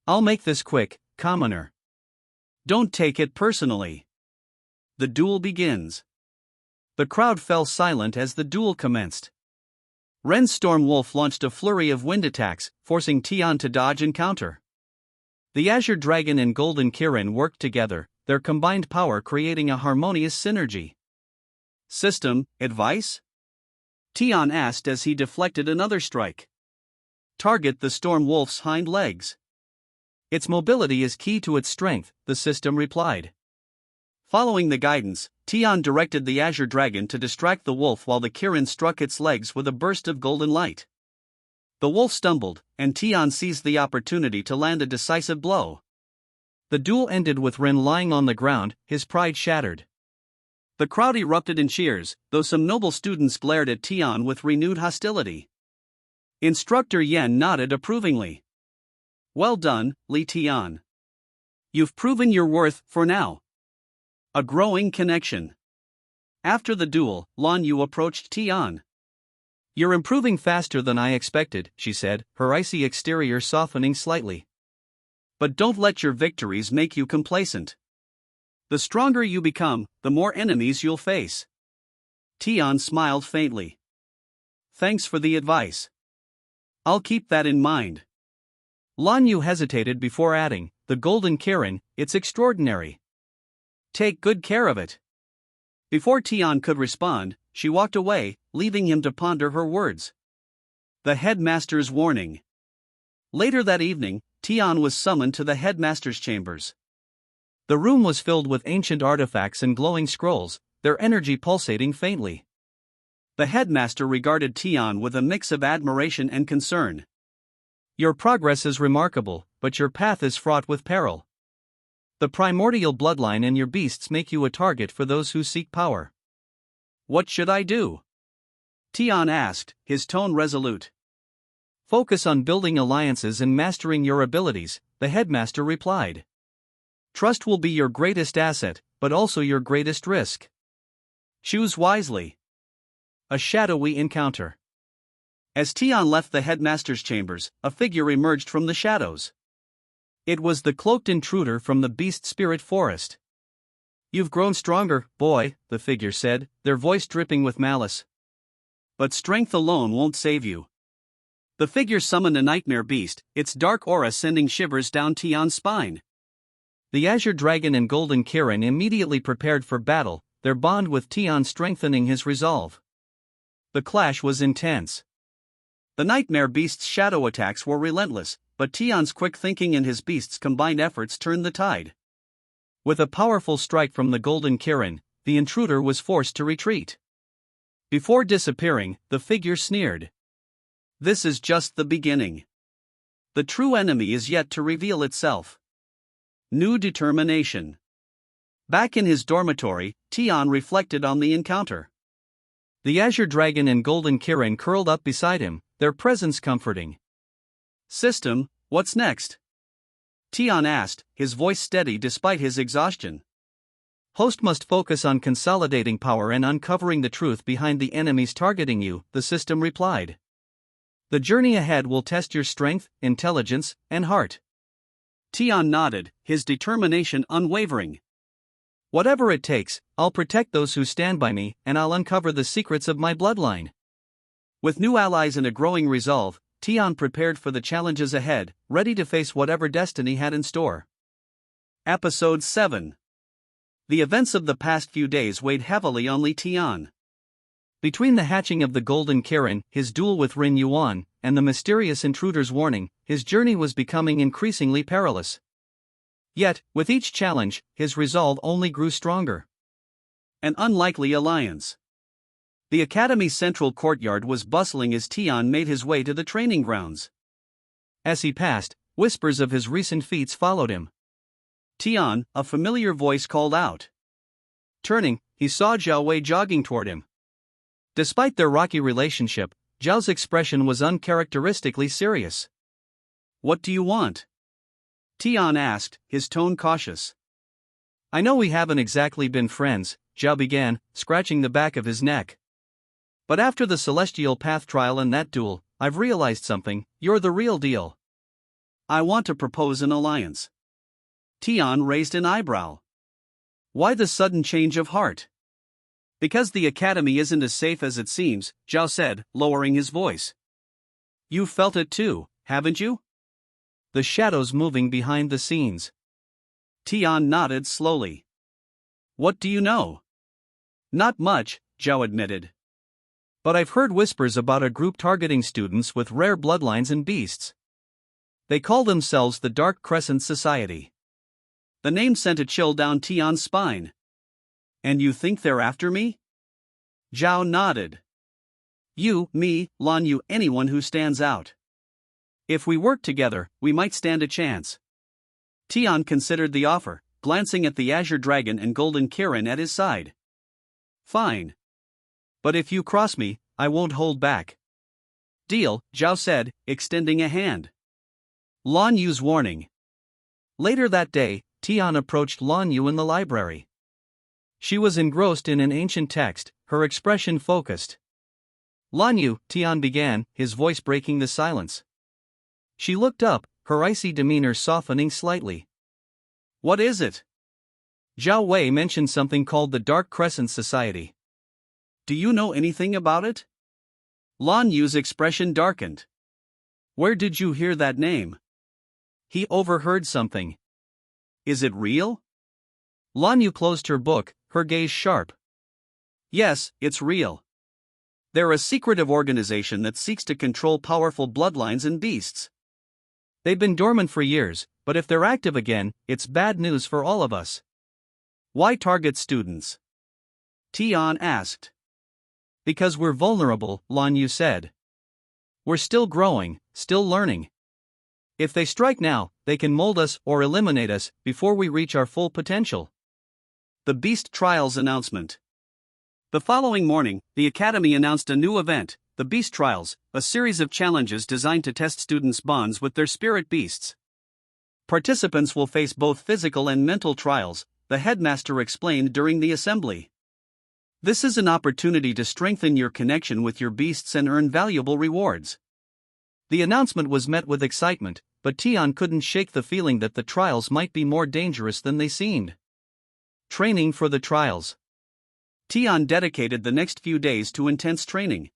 I'll make this quick, commoner. Don't take it personally. The duel begins. The crowd fell silent as the duel commenced. Ren's storm wolf launched a flurry of wind attacks, forcing Tian to dodge and counter. The azure dragon and golden kirin worked together, their combined power creating a harmonious synergy. System, advice? Tian asked as he deflected another strike. Target the storm wolf's hind legs. Its mobility is key to its strength, the system replied. Following the guidance, Tian directed the azure dragon to distract the wolf while the kirin struck its legs with a burst of golden light. The wolf stumbled, and Tian seized the opportunity to land a decisive blow. The duel ended with Ren lying on the ground, his pride shattered. The crowd erupted in cheers, though some noble students glared at Tian with renewed hostility. Instructor Yen nodded approvingly. Well done, Li Tian. You've proven your worth, for now. A growing connection. After the duel, Lan Yu approached Tian. You're improving faster than I expected, she said, her icy exterior softening slightly. But don't let your victories make you complacent. The stronger you become, the more enemies you'll face. Tian smiled faintly. Thanks for the advice. I'll keep that in mind. Lan Yu hesitated before adding, the golden kirin, it's extraordinary. Take good care of it. Before Tian could respond, she walked away, leaving him to ponder her words. The headmaster's warning. Later that evening, Tian was summoned to the headmaster's chambers. The room was filled with ancient artifacts and glowing scrolls, their energy pulsating faintly. The headmaster regarded Tian with a mix of admiration and concern. Your progress is remarkable, but your path is fraught with peril. The primordial bloodline in your beasts make you a target for those who seek power. What should I do? Tian asked, his tone resolute. Focus on building alliances and mastering your abilities, the headmaster replied. Trust will be your greatest asset, but also your greatest risk. Choose wisely. A shadowy encounter. As Tian left the headmaster's chambers, a figure emerged from the shadows. It was the cloaked intruder from the beast spirit forest. You've grown stronger, boy, the figure said, their voice dripping with malice. But strength alone won't save you. The figure summoned a nightmare beast, its dark aura sending shivers down Tian's spine. The azure dragon and golden Kirin immediately prepared for battle, their bond with Tian strengthening his resolve. The clash was intense. The nightmare beast's shadow attacks were relentless, but Tian's quick thinking and his beast's combined efforts turned the tide. With a powerful strike from the golden Kirin, the intruder was forced to retreat. Before disappearing, the figure sneered. This is just the beginning. The true enemy is yet to reveal itself. New determination. Back in his dormitory, Tian reflected on the encounter. The azure dragon and golden Kirin curled up beside him, their presence comforting. System, what's next? Tian asked, his voice steady despite his exhaustion. Host must focus on consolidating power and uncovering the truth behind the enemies targeting you, the system replied. The journey ahead will test your strength, intelligence, and heart. Tian nodded, his determination unwavering. Whatever it takes, I'll protect those who stand by me, and I'll uncover the secrets of my bloodline. With new allies and a growing resolve, Tian prepared for the challenges ahead, ready to face whatever destiny had in store. Episode 7. The events of the past few days weighed heavily on Li Tian. Between the hatching of the golden Kirin, his duel with Rin Yuan, and the mysterious intruder's warning, his journey was becoming increasingly perilous. Yet, with each challenge, his resolve only grew stronger. An unlikely alliance. The academy's central courtyard was bustling as Tian made his way to the training grounds. As he passed, whispers of his recent feats followed him. Tian, a familiar voice called out. Turning, he saw Zhao Wei jogging toward him. Despite their rocky relationship, Zhao's expression was uncharacteristically serious. What do you want? Tian asked, his tone cautious. I know we haven't exactly been friends, Zhao began, scratching the back of his neck. But after the Celestial Path trial and that duel, I've realized something, you're the real deal. I want to propose an alliance. Tian raised an eyebrow. Why the sudden change of heart? Because the academy isn't as safe as it seems, Zhao said, lowering his voice. You've felt it too, haven't you? The shadows moving behind the scenes. Tian nodded slowly. What do you know? Not much, Zhao admitted. But I've heard whispers about a group targeting students with rare bloodlines and beasts. They call themselves the Dark Crescent Society. The name sent a chill down Tian's spine. And you think they're after me? Zhao nodded. You, me, Lan Yu, anyone who stands out. If we work together, we might stand a chance. Tian considered the offer, glancing at the azure dragon and golden Kirin at his side. Fine. But if you cross me, I won't hold back. Deal, Zhao said, extending a hand. Lan Yu's warning. Later that day, Tian approached Lan Yu in the library. She was engrossed in an ancient text, her expression focused. Lan Yu, Tian began, his voice breaking the silence. She looked up, her icy demeanor softening slightly. What is it? Zhao Wei mentioned something called the Dark Crescent Society. Do you know anything about it? Lan Yu's expression darkened. Where did you hear that name? He overheard something. Is it real? Lan Yu closed her book, her gaze sharp. Yes, it's real. They're a secretive organization that seeks to control powerful bloodlines and beasts. They've been dormant for years, but if they're active again, it's bad news for all of us. Why target students? Tian asked. Because we're vulnerable, Lan Yu said. We're still growing, still learning. If they strike now, they can mold us or eliminate us before we reach our full potential. The Beast Trials announcement. The following morning, the Academy announced a new event, the Beast Trials, a series of challenges designed to test students' bonds with their spirit beasts. Participants will face both physical and mental trials, the headmaster explained during the assembly. This is an opportunity to strengthen your connection with your beasts and earn valuable rewards. The announcement was met with excitement, but Tian couldn't shake the feeling that the trials might be more dangerous than they seemed. Training for the trials. Tian dedicated the next few days to intense training.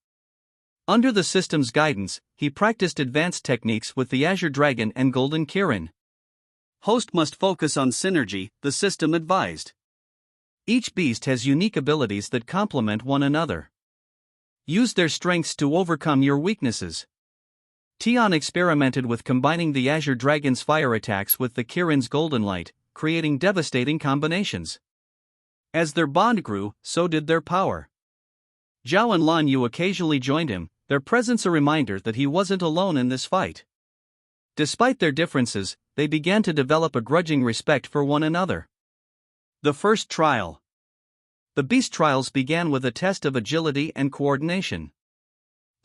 Under the system's guidance, he practiced advanced techniques with the Azure Dragon and Golden Kirin. Host must focus on synergy, the system advised. Each beast has unique abilities that complement one another. Use their strengths to overcome your weaknesses. Tian experimented with combining the Azure Dragon's fire attacks with the Kirin's golden light, creating devastating combinations. As their bond grew, so did their power. Zhao and Lan Yu occasionally joined him, their presence a reminder that he wasn't alone in this fight. Despite their differences, they began to develop a grudging respect for one another. The first trial. The Beast Trials began with a test of agility and coordination.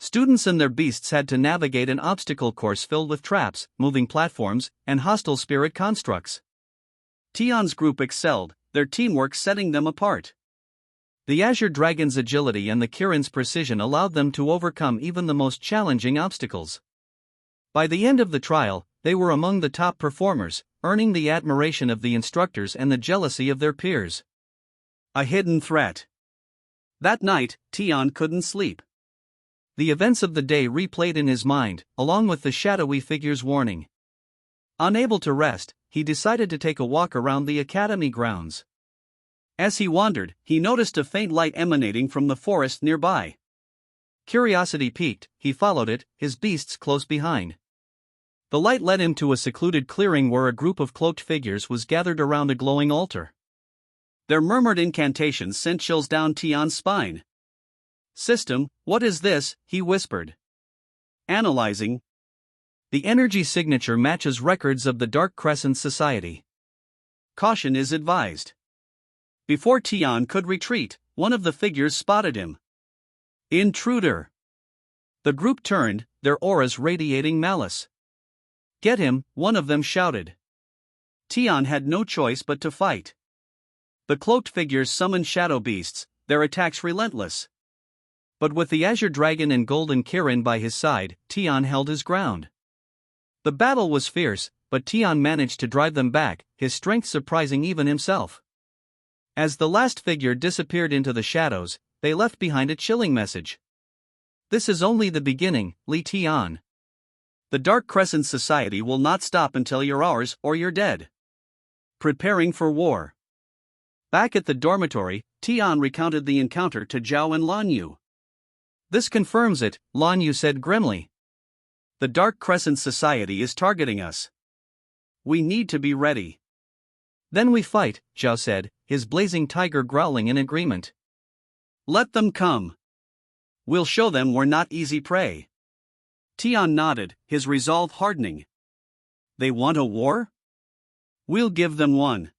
Students and their beasts had to navigate an obstacle course filled with traps, moving platforms, and hostile spirit constructs. Tian's group excelled, their teamwork setting them apart. The Azure Dragon's agility and the Kirin's precision allowed them to overcome even the most challenging obstacles. By the end of the trial, they were among the top performers, earning the admiration of the instructors and the jealousy of their peers. A hidden threat. That night, Tian couldn't sleep. The events of the day replayed in his mind, along with the shadowy figure's warning. Unable to rest, he decided to take a walk around the academy grounds. As he wandered, he noticed a faint light emanating from the forest nearby. Curiosity piqued, he followed it, his beasts close behind. The light led him to a secluded clearing where a group of cloaked figures was gathered around a glowing altar. Their murmured incantations sent chills down Tian's spine. "System, what is this?" he whispered. Analyzing. The energy signature matches records of the Dark Crescent Society. Caution is advised. Before Tian could retreat, one of the figures spotted him. Intruder. The group turned, their auras radiating malice. "Get him," one of them shouted. Tian had no choice but to fight. The cloaked figures summoned shadow beasts, their attacks relentless. But with the Azure Dragon and Golden Kirin by his side, Tian held his ground. The battle was fierce, but Tian managed to drive them back, his strength surprising even himself. As the last figure disappeared into the shadows, they left behind a chilling message. "This is only the beginning, Li Tian. The Dark Crescent Society will not stop until you're ours or you're dead." Preparing for war. Back at the dormitory, Tian recounted the encounter to Zhao and Lan Yu. "This confirms it," Lan Yu said grimly. "The Dark Crescent Society is targeting us. We need to be ready." "Then we fight," Zhao said, his blazing tiger growling in agreement. "Let them come. We'll show them we're not easy prey." Tian nodded, his resolve hardening. "They want a war? We'll give them one.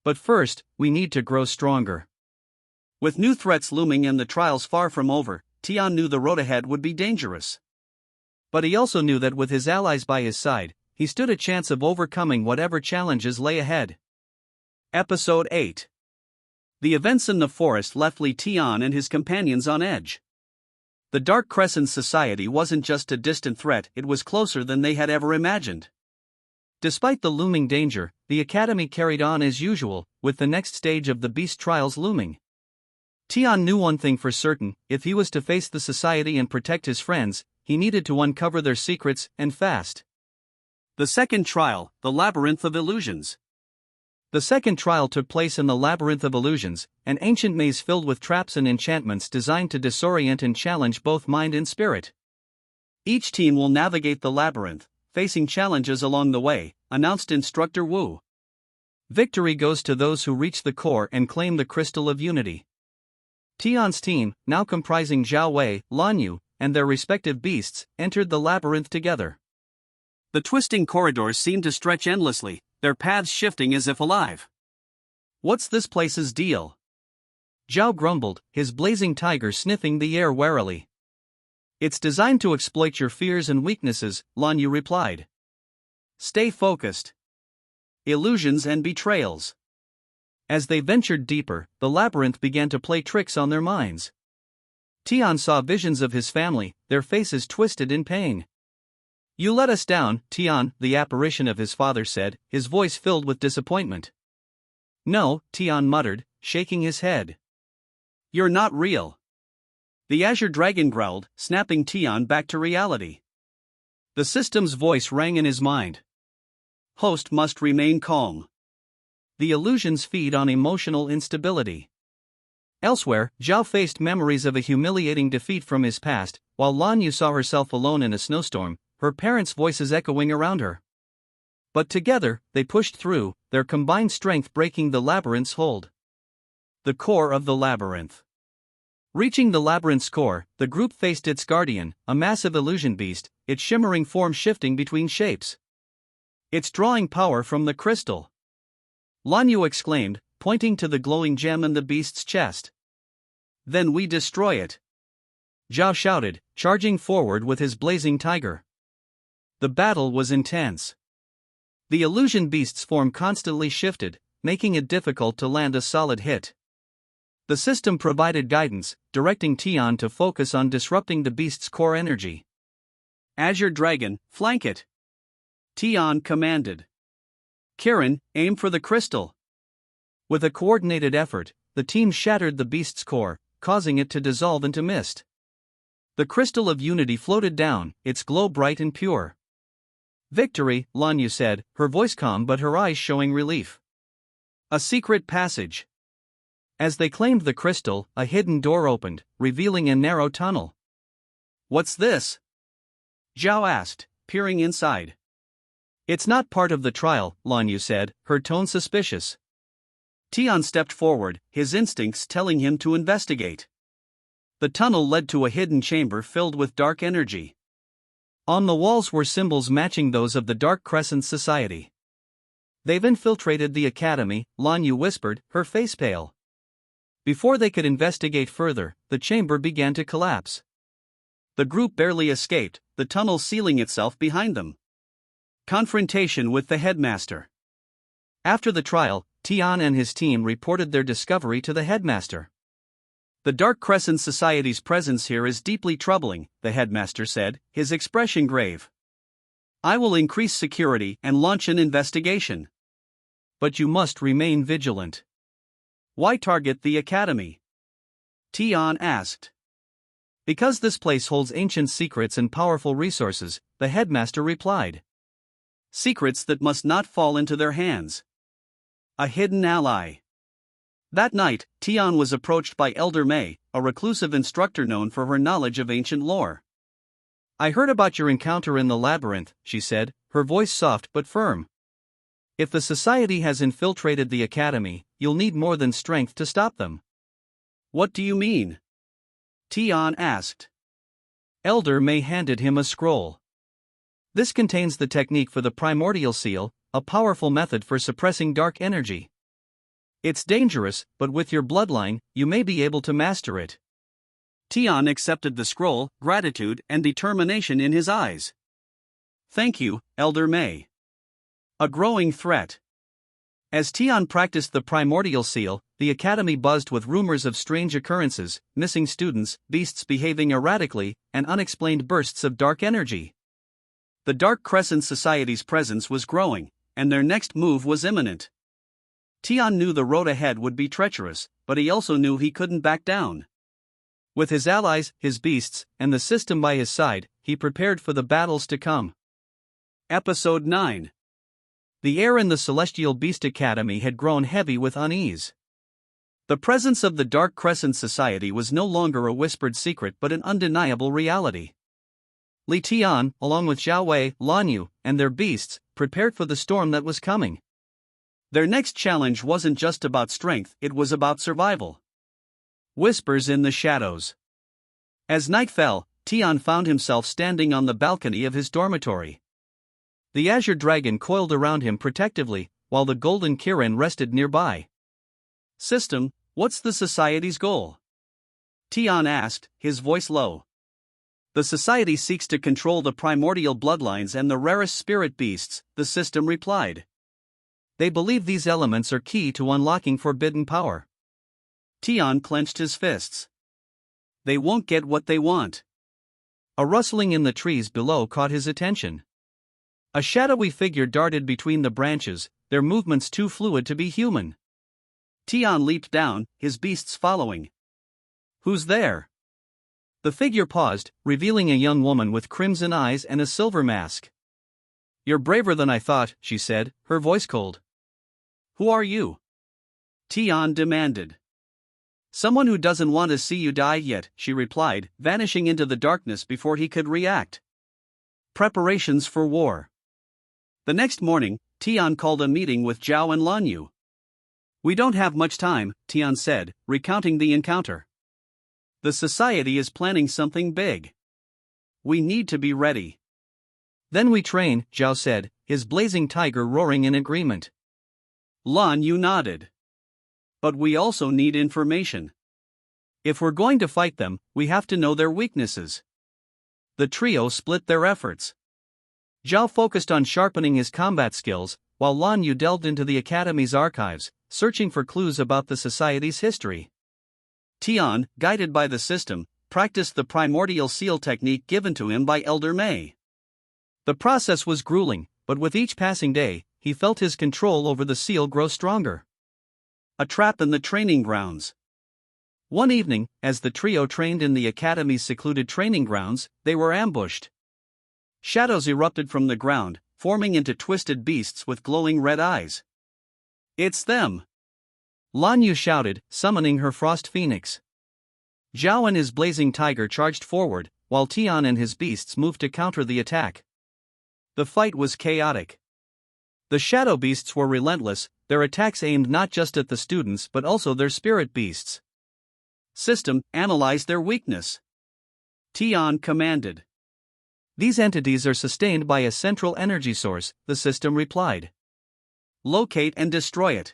But first, we need to grow stronger." With new threats looming and the trials far from over, Tian knew the road ahead would be dangerous. But he also knew that with his allies by his side, he stood a chance of overcoming whatever challenges lay ahead. Episode 8. The events in the forest left Li Tian and his companions on edge. The Dark Crescent Society wasn't just a distant threat, it was closer than they had ever imagined. Despite the looming danger, the academy carried on as usual, with the next stage of the Beast Trials looming. Tian knew one thing for certain: if he was to face the society and protect his friends, he needed to uncover their secrets, and fast. The second trial, the Labyrinth of Illusions. The second trial took place in the Labyrinth of Illusions, an ancient maze filled with traps and enchantments designed to disorient and challenge both mind and spirit. Each team will navigate the labyrinth, facing challenges along the way, announced Instructor Wu. Victory goes to those who reach the core and claim the Crystal of Unity. Tian's team, now comprising Zhao Wei, Lan Yu, and their respective beasts, entered the labyrinth together. The twisting corridors seemed to stretch endlessly, their paths shifting as if alive. "What's this place's deal?" Zhao grumbled, his blazing tiger sniffing the air warily. It's designed to exploit your fears and weaknesses, Lanyu replied. Stay focused. Illusions and betrayals. As they ventured deeper, the labyrinth began to play tricks on their minds. Tian saw visions of his family, their faces twisted in pain. You let us down, Tian, the apparition of his father said, his voice filled with disappointment. No, Tian muttered, shaking his head. You're not real. The Azure Dragon growled, snapping Tian back to reality. The system's voice rang in his mind. Host must remain calm. The illusions feed on emotional instability. Elsewhere, Zhao faced memories of a humiliating defeat from his past, while Lanyu saw herself alone in a snowstorm, her parents' voices echoing around her. But together, they pushed through, their combined strength breaking the labyrinth's hold. The core of the labyrinth. Reaching the labyrinth's core, the group faced its guardian, a massive illusion beast, its shimmering form shifting between shapes. It's drawing power from the crystal. Lanyu exclaimed, pointing to the glowing gem in the beast's chest. Then we destroy it. Zhao shouted, charging forward with his blazing tiger. The battle was intense. The illusion beast's form constantly shifted, making it difficult to land a solid hit. The system provided guidance, directing Tian to focus on disrupting the beast's core energy. Azure Dragon, flank it. Tian commanded. Kirin, aim for the crystal. With a coordinated effort, the team shattered the beast's core, causing it to dissolve into mist. The crystal of unity floated down, its glow bright and pure. Victory, Lanyu said, her voice calm but her eyes showing relief. A secret passage. As they claimed the crystal, a hidden door opened, revealing a narrow tunnel. What's this? Zhao asked, peering inside. It's not part of the trial, Lanyu said, her tone suspicious. Tian stepped forward, his instincts telling him to investigate. The tunnel led to a hidden chamber filled with dark energy. On the walls were symbols matching those of the Dark Crescent Society. They've infiltrated the academy, Lanyu whispered, her face pale. Before they could investigate further, the chamber began to collapse. The group barely escaped, the tunnel sealing itself behind them. Confrontation with the headmaster. After the trial, Tian and his team reported their discovery to the headmaster. The Dark Crescent Society's presence here is deeply troubling, the headmaster said, his expression grave. I will increase security and launch an investigation. But you must remain vigilant. Why target the academy? Tian asked. Because this place holds ancient secrets and powerful resources, the headmaster replied. Secrets that must not fall into their hands. A hidden ally. That night, Tian was approached by Elder Mei, a reclusive instructor known for her knowledge of ancient lore. I heard about your encounter in the labyrinth, she said, her voice soft but firm. If the society has infiltrated the academy, you'll need more than strength to stop them. What do you mean? Tian asked. Elder Mei handed him a scroll. This contains the technique for the primordial seal, a powerful method for suppressing dark energy. It's dangerous, but with your bloodline, you may be able to master it. Tian accepted the scroll, gratitude and determination in his eyes. Thank you, Elder Mei. A growing threat. As Tian practiced the primordial seal, the academy buzzed with rumors of strange occurrences, missing students, beasts behaving erratically, and unexplained bursts of dark energy. The Dark Crescent Society's presence was growing, and their next move was imminent. Tian knew the road ahead would be treacherous, but he also knew he couldn't back down. With his allies, his beasts, and the system by his side, he prepared for the battles to come. Episode 9. The air in the Celestial Beast Academy had grown heavy with unease. The presence of the Dark Crescent Society was no longer a whispered secret but an undeniable reality. Li Tian, along with Zhao Wei, Lanyu, and their beasts, prepared for the storm that was coming. Their next challenge wasn't just about strength, it was about survival. Whispers in the shadows. As night fell, Tian found himself standing on the balcony of his dormitory. The Azure Dragon coiled around him protectively, while the Golden Kirin rested nearby. System, what's the society's goal? Tian asked, his voice low. The society seeks to control the primordial bloodlines and the rarest spirit beasts, the system replied. They believe these elements are key to unlocking forbidden power. Tian clenched his fists. They won't get what they want. A rustling in the trees below caught his attention. A shadowy figure darted between the branches, their movements too fluid to be human. Tian leaped down, his beasts following. Who's there? The figure paused, revealing a young woman with crimson eyes and a silver mask. You're braver than I thought, she said, her voice cold. Who are you? Tian demanded. Someone who doesn't want to see you die yet, she replied, vanishing into the darkness before he could react. Preparations for war. The next morning, Tian called a meeting with Zhao and Lan Yu. We don't have much time, Tian said, recounting the encounter. The society is planning something big. We need to be ready. Then we train, Zhao said, his blazing tiger roaring in agreement. Lan Yu nodded. But we also need information. If we're going to fight them, we have to know their weaknesses. The trio split their efforts. Zhao focused on sharpening his combat skills, while Lan Yu delved into the Academy's archives, searching for clues about the society's history. Tian, guided by the system, practiced the primordial seal technique given to him by Elder Mei. The process was grueling, but with each passing day, he felt his control over the seal grow stronger. A trap in the training grounds. One evening, as the trio trained in the Academy's secluded training grounds, they were ambushed. Shadows erupted from the ground, forming into twisted beasts with glowing red eyes. It's them! Lan Yu shouted, summoning her frost phoenix. Zhao and his blazing tiger charged forward, while Tian and his beasts moved to counter the attack. The fight was chaotic. The shadow beasts were relentless, their attacks aimed not just at the students but also their spirit beasts. System, analyze their weakness. Tian commanded. These entities are sustained by a central energy source, the system replied. Locate and destroy it.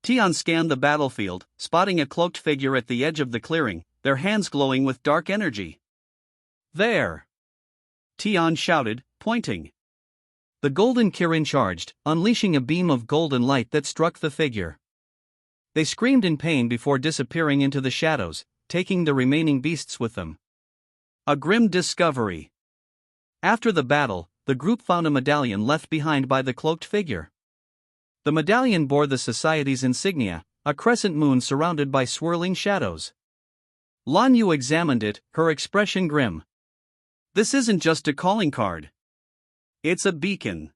Tian scanned the battlefield, spotting a cloaked figure at the edge of the clearing, their hands glowing with dark energy. There! Tian shouted, pointing. The golden Kirin charged, unleashing a beam of golden light that struck the figure. They screamed in pain before disappearing into the shadows, taking the remaining beasts with them. A grim discovery. After the battle, the group found a medallion left behind by the cloaked figure. The medallion bore the society's insignia, a crescent moon surrounded by swirling shadows. Lan Yu examined it, her expression grim. This isn't just a calling card. It's a beacon.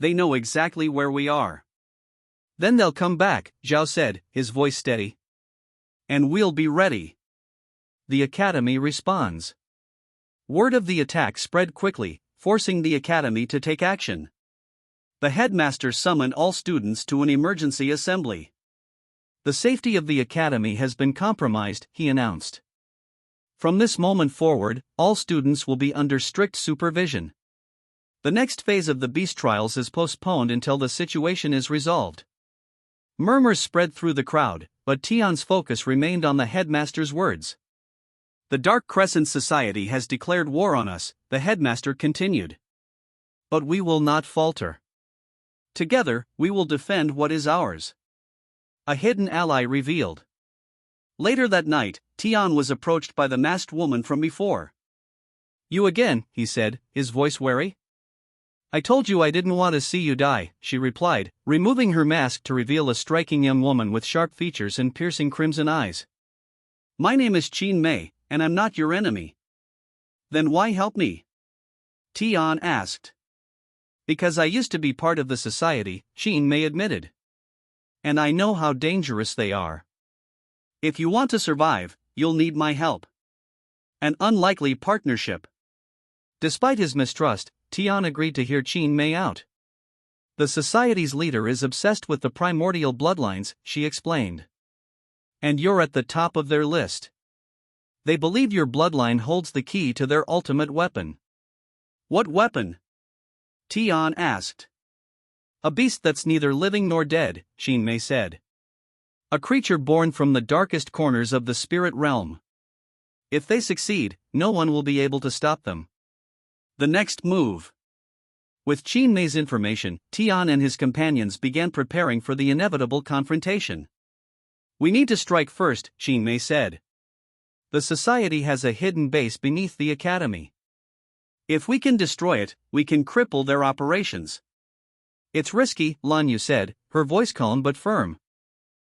They know exactly where we are. Then they'll come back, Zhao said, his voice steady. And we'll be ready. The Academy responds. Word of the attack spread quickly, forcing the Academy to take action. The headmaster summoned all students to an emergency assembly. The safety of the Academy has been compromised, he announced. From this moment forward, all students will be under strict supervision. The next phase of the beast trials is postponed until the situation is resolved. Murmurs spread through the crowd, but Tian's focus remained on the headmaster's words. The Dark Crescent Society has declared war on us, the headmaster continued. But we will not falter. Together, we will defend what is ours. A hidden ally revealed. Later that night, Tian was approached by the masked woman from before. You again, he said, his voice wary. I told you I didn't want to see you die, she replied, removing her mask to reveal a striking young woman with sharp features and piercing crimson eyes. My name is Qin Mei, and I'm not your enemy. Then why help me? Tian asked. Because I used to be part of the society, Qin Mei admitted. And I know how dangerous they are. If you want to survive, you'll need my help. An unlikely partnership. Despite his mistrust, Tian agreed to hear Qin Mei out. The society's leader is obsessed with the primordial bloodlines, she explained. And you're at the top of their list. They believe your bloodline holds the key to their ultimate weapon. What weapon? Tian asked. A beast that's neither living nor dead, Qin Mei said. A creature born from the darkest corners of the spirit realm. If they succeed, no one will be able to stop them. The next move. With Qin Mei's information, Tian and his companions began preparing for the inevitable confrontation. We need to strike first, Qin Mei said. The society has a hidden base beneath the academy. If we can destroy it, we can cripple their operations. It's risky, Lan Yu said, her voice calm but firm.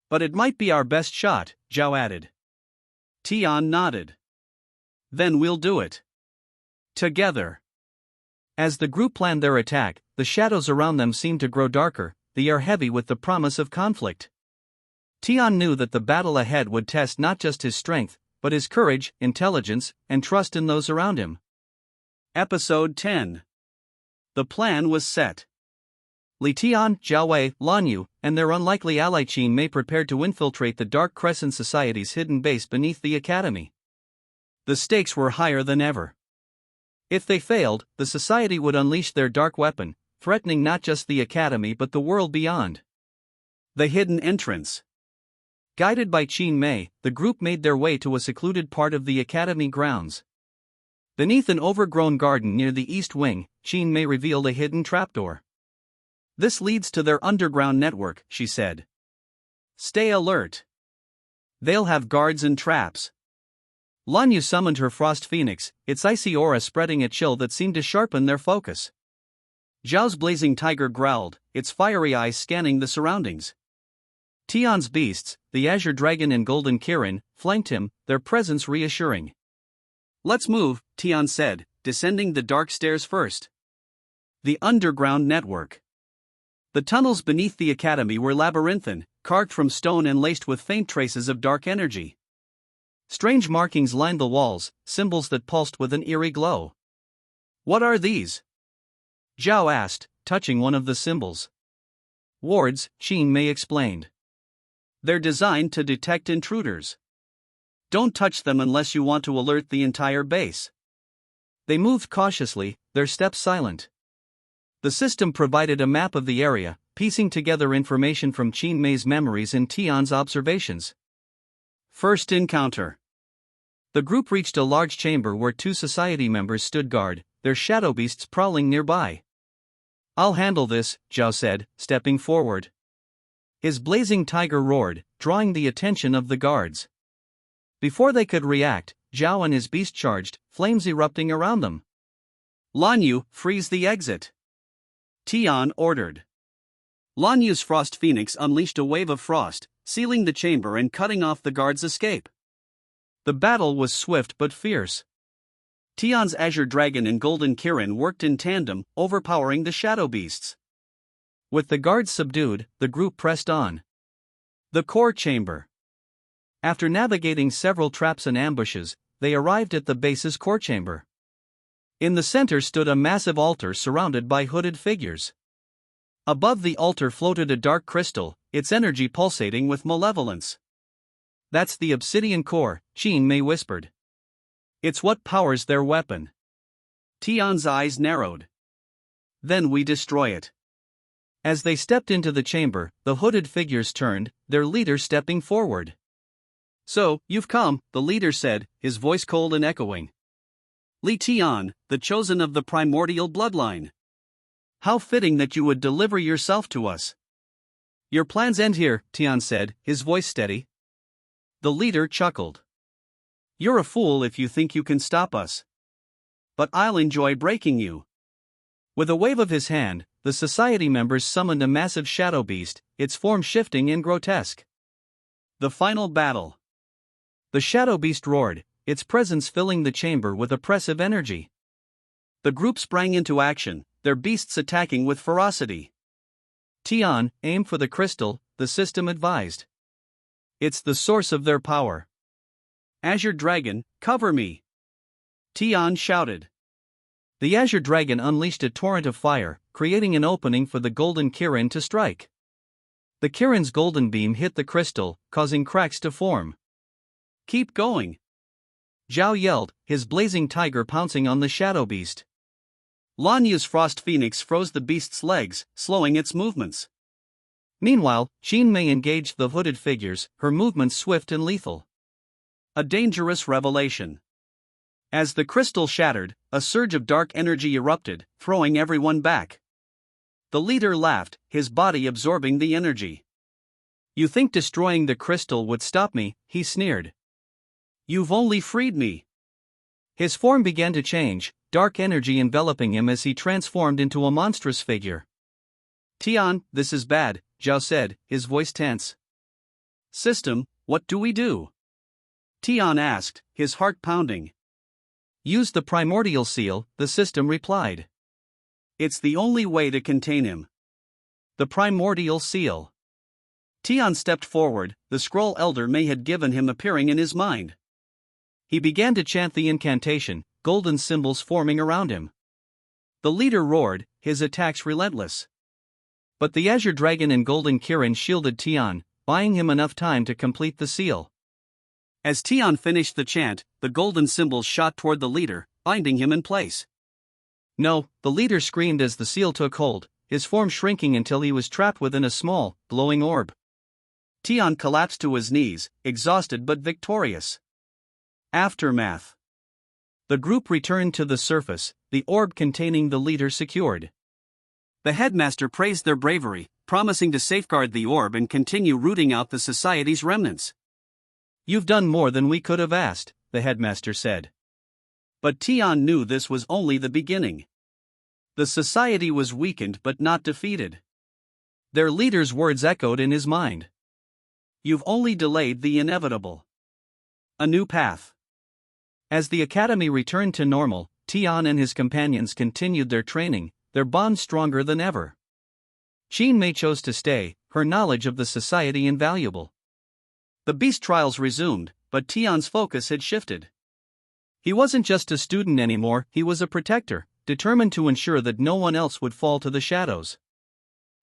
But it might be our best shot, Zhao added. Tian nodded. Then we'll do it. Together. As the group planned their attack, the shadows around them seemed to grow darker, the air heavy with the promise of conflict. Tian knew that the battle ahead would test not just his strength, but his courage, intelligence, and trust in those around him. Episode 10. The plan was set. Li Tian, Zhao Wei, Lan Yu, and their unlikely ally Qin Mei prepared to infiltrate the Dark Crescent Society's hidden base beneath the academy. The stakes were higher than ever. If they failed, the society would unleash their dark weapon, threatening not just the academy but the world beyond. The hidden entrance. Guided by Qin Mei, the group made their way to a secluded part of the academy grounds. Beneath an overgrown garden near the east wing, Qin Mei revealed a hidden trapdoor. This leads to their underground network, she said. Stay alert. They'll have guards and traps. Lan Yu summoned her frost phoenix, its icy aura spreading a chill that seemed to sharpen their focus. Zhao's blazing tiger growled, its fiery eyes scanning the surroundings. Tian's beasts, the azure dragon and golden kirin, flanked him, their presence reassuring. Let's move, Tian said, descending the dark stairs first. The underground network. The tunnels beneath the academy were labyrinthine, carved from stone and laced with faint traces of dark energy. Strange markings lined the walls, symbols that pulsed with an eerie glow. What are these? Zhao asked, touching one of the symbols. Wards, Qin Mei explained. They're designed to detect intruders. Don't touch them unless you want to alert the entire base. They moved cautiously, their steps silent. The system provided a map of the area, piecing together information from Qin Mei's memories and Tian's observations. First encounter. The group reached a large chamber where two society members stood guard, their shadow beasts prowling nearby. I'll handle this, Zhao said, stepping forward. His blazing tiger roared, drawing the attention of the guards. Before they could react, Zhao and his beast charged, flames erupting around them. Lan Yu, freeze the exit. Tian ordered. Lan Yu's frost phoenix unleashed a wave of frost, sealing the chamber and cutting off the guards' escape. The battle was swift but fierce. Tian's azure dragon and golden kirin worked in tandem, overpowering the shadow beasts. With the guards subdued, the group pressed on. The core chamber. After navigating several traps and ambushes, they arrived at the base's core chamber. In the center stood a massive altar surrounded by hooded figures. Above the altar floated a dark crystal, its energy pulsating with malevolence. That's the obsidian core, Qin Mei whispered. It's what powers their weapon. Tian's eyes narrowed. Then we destroy it. As they stepped into the chamber, the hooded figures turned, their leader stepping forward. So, you've come, the leader said, his voice cold and echoing. Li Tian, the chosen of the primordial bloodline. How fitting that you would deliver yourself to us. Your plans end here, Tian said, his voice steady. The leader chuckled. You're a fool if you think you can stop us. But I'll enjoy breaking you. With a wave of his hand, the society members summoned a massive shadow beast, its form shifting and grotesque. The final battle. The shadow beast roared, its presence filling the chamber with oppressive energy. The group sprang into action, their beasts attacking with ferocity. Tian, aim for the crystal, the system advised. It's the source of their power. Azure Dragon, cover me! Tian shouted. The Azure Dragon unleashed a torrent of fire, creating an opening for the golden kirin to strike. The kirin's golden beam hit the crystal, causing cracks to form. Keep going! Zhao yelled, his blazing tiger pouncing on the shadow beast. Lan Yu's frost phoenix froze the beast's legs, slowing its movements. Meanwhile, Qin Mei engaged the hooded figures, her movements swift and lethal. A dangerous revelation. As the crystal shattered, a surge of dark energy erupted, throwing everyone back. The leader laughed, his body absorbing the energy. "You think destroying the crystal would stop me?" he sneered. "You've only freed me." His form began to change, dark energy enveloping him as he transformed into a monstrous figure. "Tian, this is bad," Zhao said, his voice tense. "System, what do we do?" Tian asked, his heart pounding. "Use the primordial seal," the system replied. "It's the only way to contain him." The primordial seal. Tian stepped forward, the scroll Elder May had given him appearing in his mind. He began to chant the incantation, golden symbols forming around him. The leader roared, his attacks relentless. But the Azure Dragon and Golden Kirin shielded Tian, buying him enough time to complete the seal. As Tian finished the chant, the golden symbols shot toward the leader, binding him in place. "No," the leader screamed as the seal took hold, his form shrinking until he was trapped within a small, glowing orb. Tian collapsed to his knees, exhausted but victorious. Aftermath. The group returned to the surface, the orb containing the leader secured. The headmaster praised their bravery, promising to safeguard the orb and continue rooting out the society's remnants. "You've done more than we could have asked," the headmaster said. But Tian knew this was only the beginning. The society was weakened but not defeated. Their leader's words echoed in his mind. "You've only delayed the inevitable." A new path. As the academy returned to normal, Tian and his companions continued their training, their bond stronger than ever. Qin Mei chose to stay, her knowledge of the society invaluable. The beast trials resumed, but Tian's focus had shifted. He wasn't just a student anymore, he was a protector, determined to ensure that no one else would fall to the shadows.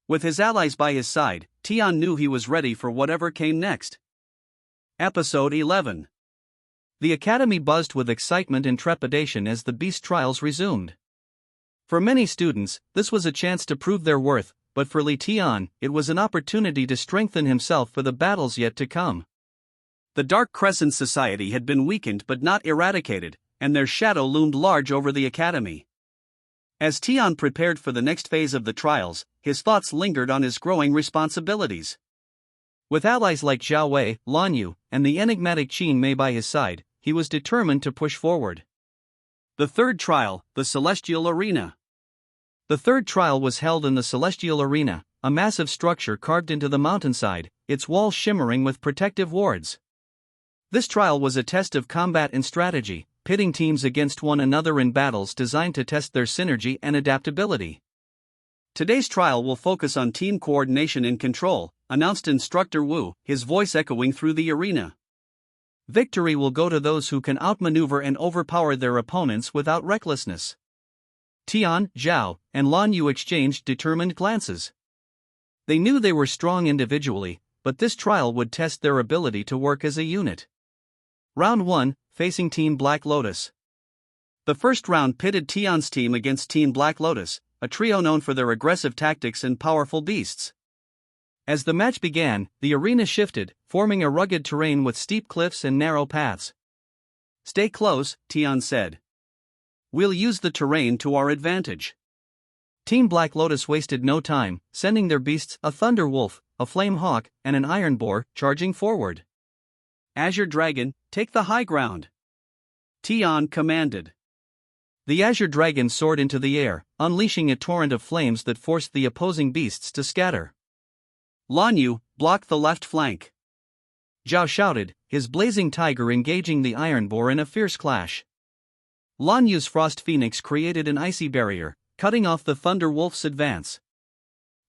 With his allies by his side, Tian knew he was ready for whatever came next. Episode 11. The academy buzzed with excitement and trepidation as the beast trials resumed. For many students, this was a chance to prove their worth, but for Li Tian, it was an opportunity to strengthen himself for the battles yet to come. The Dark Crescent Society had been weakened but not eradicated, and their shadow loomed large over the academy. As Tian prepared for the next phase of the trials, his thoughts lingered on his growing responsibilities. With allies like Zhao Wei, Lan Yu, and the enigmatic Qin Mei by his side, he was determined to push forward. The third trial, the Celestial Arena. The third trial was held in the Celestial Arena, a massive structure carved into the mountainside, its walls shimmering with protective wards. This trial was a test of combat and strategy, pitting teams against one another in battles designed to test their synergy and adaptability. "Today's trial will focus on team coordination and control," announced Instructor Wu, his voice echoing through the arena. "Victory will go to those who can outmaneuver and overpower their opponents without recklessness." Tian, Zhao, and Lan Yu exchanged determined glances. They knew they were strong individually, but this trial would test their ability to work as a unit. Round 1, facing Team Black Lotus. The first round pitted Tian's team against Team Black Lotus, a trio known for their aggressive tactics and powerful beasts. As the match began, the arena shifted, forming a rugged terrain with steep cliffs and narrow paths. "Stay close," Tian said. "We'll use the terrain to our advantage." Team Black Lotus wasted no time, sending their beasts, a Thunder Wolf, a Flame Hawk, and an Iron Boar, charging forward. "Azure Dragon, take the high ground," Tian commanded. The Azure Dragon soared into the air, unleashing a torrent of flames that forced the opposing beasts to scatter. Lan Yu, block the left flank, Zhao shouted, his blazing tiger engaging the Iron Boar in a fierce clash. Lan Yu's Frost Phoenix created an icy barrier, cutting off the Thunder Wolf's advance.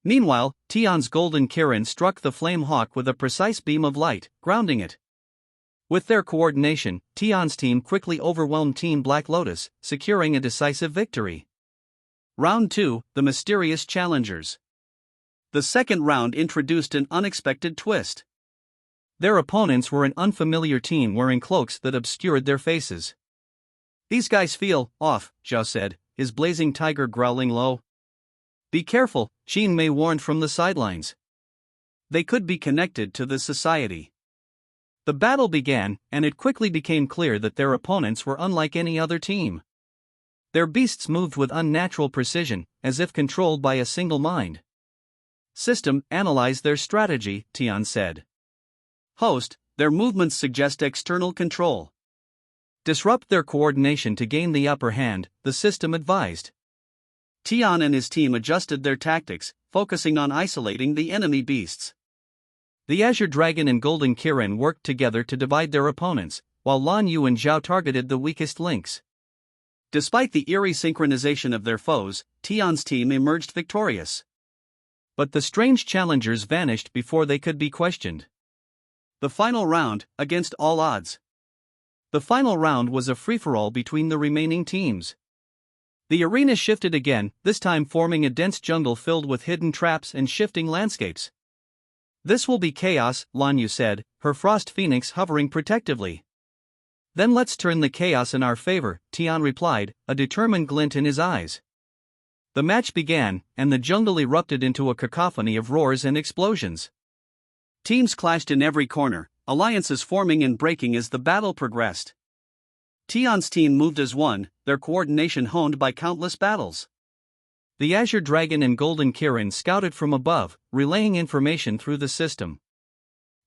Meanwhile, Tian's Golden Kirin struck the Flame Hawk with a precise beam of light, grounding it. With their coordination, Tian's team quickly overwhelmed Team Black Lotus, securing a decisive victory. Round 2, the Mysterious Challengers. The second round introduced an unexpected twist. Their opponents were an unfamiliar team wearing cloaks that obscured their faces. "These guys feel off," Zhao said, his blazing tiger growling low. "Be careful," Qin Mei warned from the sidelines. "They could be connected to the society." The battle began, and it quickly became clear that their opponents were unlike any other team. Their beasts moved with unnatural precision, as if controlled by a single mind. System, analyze their strategy, Tian said. Host, their movements suggest external control. Disrupt their coordination to gain the upper hand, the system advised. Tian and his team adjusted their tactics, focusing on isolating the enemy beasts. The Azure Dragon and Golden Kirin worked together to divide their opponents, while Lan Yu and Zhao targeted the weakest links. Despite the eerie synchronization of their foes, Tian's team emerged victorious. But the strange challengers vanished before they could be questioned. The final round, against all odds. The final round was a free-for-all between the remaining teams. The arena shifted again, this time forming a dense jungle filled with hidden traps and shifting landscapes. This will be chaos, Lan Yu said, her frost phoenix hovering protectively. Then let's turn the chaos in our favor, Tian replied, a determined glint in his eyes. The match began, and the jungle erupted into a cacophony of roars and explosions. Teams clashed in every corner, alliances forming and breaking as the battle progressed. Tian's team moved as one, their coordination honed by countless battles. The Azure Dragon and Golden Kirin scouted from above, relaying information through the system.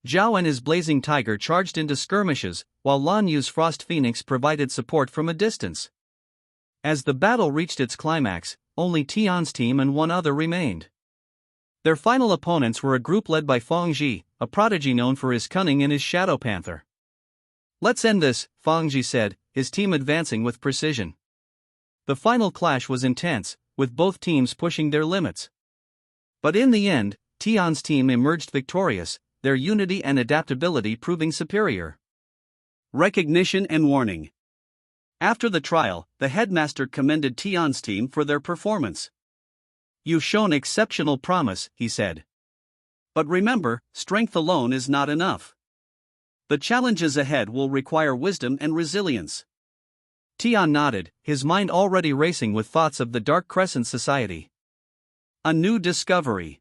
Zhao and his Blazing Tiger charged into skirmishes, while Lan Yu's Frost Phoenix provided support from a distance. As the battle reached its climax, only Tian's team and one other remained. Their final opponents were a group led by Feng Ji, a prodigy known for his cunning and his Shadow Panther. Let's end this, Feng Ji said, his team advancing with precision. The final clash was intense, with both teams pushing their limits. But in the end, Tian's team emerged victorious, their unity and adaptability proving superior. Recognition and warning. After the trial, the headmaster commended Tian's team for their performance. You've shown exceptional promise, he said. But remember, strength alone is not enough. The challenges ahead will require wisdom and resilience. Tian nodded, his mind already racing with thoughts of the Dark Crescent Society. A new discovery.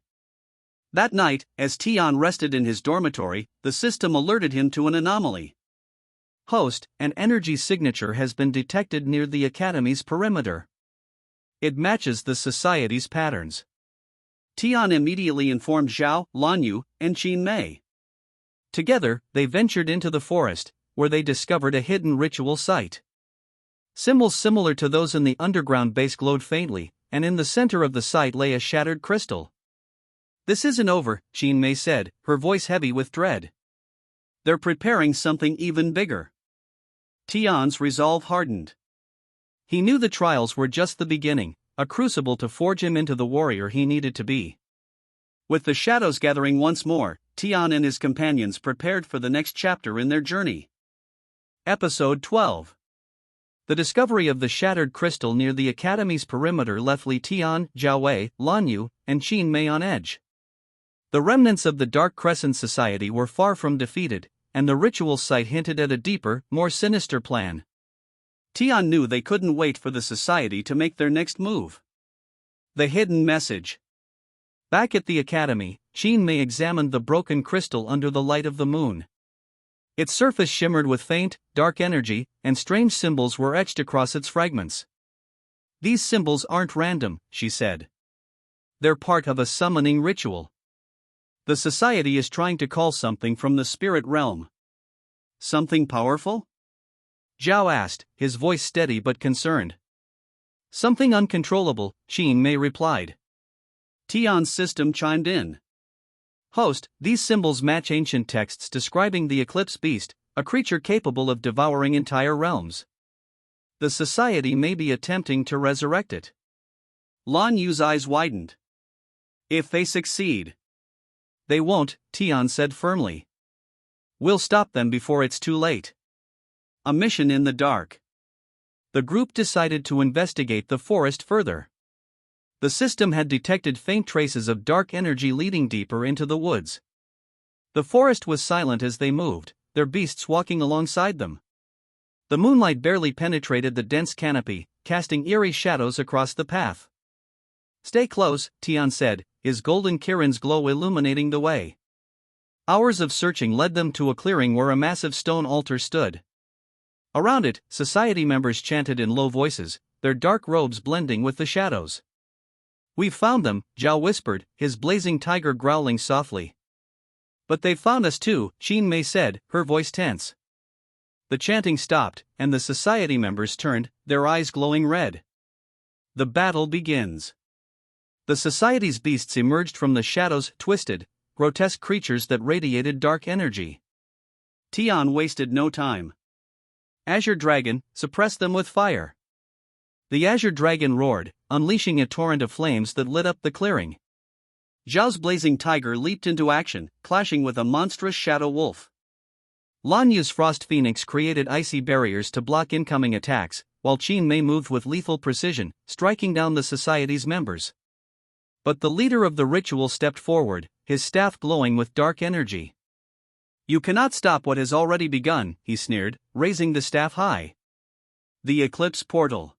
That night, as Tian rested in his dormitory, the system alerted him to an anomaly. Host, an energy signature has been detected near the Academy's perimeter. It matches the Society's patterns. Tian immediately informed Zhao, Lan Yu, and Qin Mei. Together, they ventured into the forest, where they discovered a hidden ritual site. Symbols similar to those in the underground base glowed faintly, and in the center of the site lay a shattered crystal. This isn't over, Qin Mei said, her voice heavy with dread. They're preparing something even bigger. Tian's resolve hardened. He knew the trials were just the beginning, a crucible to forge him into the warrior he needed to be. With the shadows gathering once more, Tian and his companions prepared for the next chapter in their journey. Episode 12. The discovery of the shattered crystal near the Academy's perimeter left Li Tian, Zhao Wei, Lan Yu, and Qin Mei on edge. The remnants of the Dark Crescent Society were far from defeated, and the ritual site hinted at a deeper, more sinister plan. Tian knew they couldn't wait for the Society to make their next move. The hidden message. Back at the Academy, Qin Mei examined the broken crystal under the light of the moon. Its surface shimmered with faint, dark energy, and strange symbols were etched across its fragments. These symbols aren't random, she said. They're part of a summoning ritual. The Society is trying to call something from the spirit realm. Something powerful? Zhao asked, his voice steady but concerned. Something uncontrollable, Qin Mei replied. Tian's system chimed in. Host, these symbols match ancient texts describing the Eclipse Beast, a creature capable of devouring entire realms. The Society may be attempting to resurrect it. Lan Yu's eyes widened. If they succeed. They won't, Tian said firmly. We'll stop them before it's too late. A mission in the dark. The group decided to investigate the forest further. The system had detected faint traces of dark energy leading deeper into the woods. The forest was silent as they moved, their beasts walking alongside them. The moonlight barely penetrated the dense canopy, casting eerie shadows across the path. Stay close, Tian said, his golden Kirin's glow illuminating the way. Hours of searching led them to a clearing where a massive stone altar stood. Around it, society members chanted in low voices, their dark robes blending with the shadows. "We've found them," Zhao whispered, his blazing tiger growling softly. "But they've found us too," Qin Mei said, her voice tense. The chanting stopped, and the society members turned, their eyes glowing red. The battle begins. The society's beasts emerged from the shadows, twisted, grotesque creatures that radiated dark energy. Tian wasted no time. "Azure Dragon, suppress them with fire." The Azure Dragon roared, unleashing a torrent of flames that lit up the clearing. Zhao's blazing tiger leaped into action, clashing with a monstrous shadow wolf. Lan Yu's Frost Phoenix created icy barriers to block incoming attacks, while Qin Mei moved with lethal precision, striking down the society's members. But the leader of the ritual stepped forward, his staff glowing with dark energy. "You cannot stop what has already begun," he sneered, raising the staff high. The Eclipse Portal.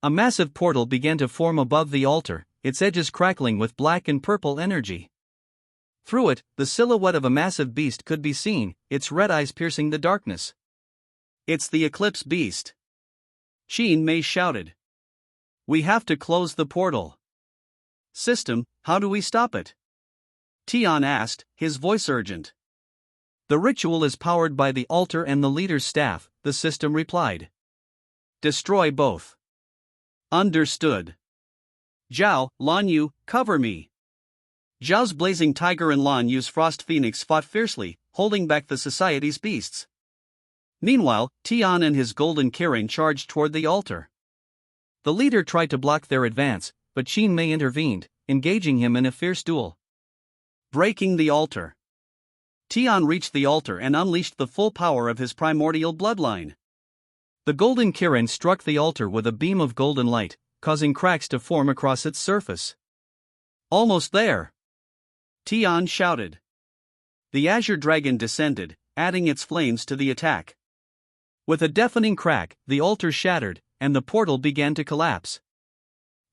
A massive portal began to form above the altar, its edges crackling with black and purple energy. Through it, the silhouette of a massive beast could be seen, its red eyes piercing the darkness. "It's the Eclipse Beast!" Qin Mei shouted. "We have to close the portal." "System, how do we stop it?" Tian asked, his voice urgent. "The ritual is powered by the altar and the leader's staff," the system replied. "Destroy both." "Understood." "Zhao, Lan Yu, cover me." Zhao's blazing tiger and Lan Yu's Frost Phoenix fought fiercely, holding back the society's beasts. Meanwhile, Tian and his golden Kirin charged toward the altar. The leader tried to block their advance, but Qin Mei intervened, engaging him in a fierce duel. Breaking the altar. Tian reached the altar and unleashed the full power of his primordial bloodline. The golden Kirin struck the altar with a beam of golden light, causing cracks to form across its surface. "Almost there!" Tian shouted. The Azure Dragon descended, adding its flames to the attack. With a deafening crack, the altar shattered, and the portal began to collapse.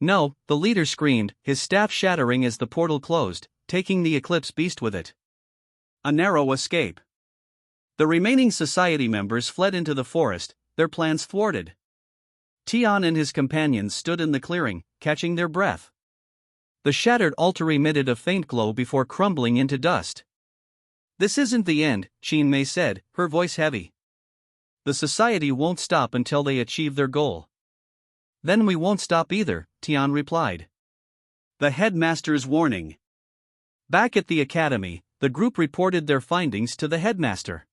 "No," the leader screamed, his staff shattering as the portal closed, taking the Eclipse Beast with it. A narrow escape. The remaining society members fled into the forest, their plans thwarted. Tian and his companions stood in the clearing, catching their breath. The shattered altar emitted a faint glow before crumbling into dust. "This isn't the end," Qin Mei said, her voice heavy. "The society won't stop until they achieve their goal." "Then we won't stop either," Tian replied. The headmaster's warning. Back at the academy, the group reported their findings to the headmaster.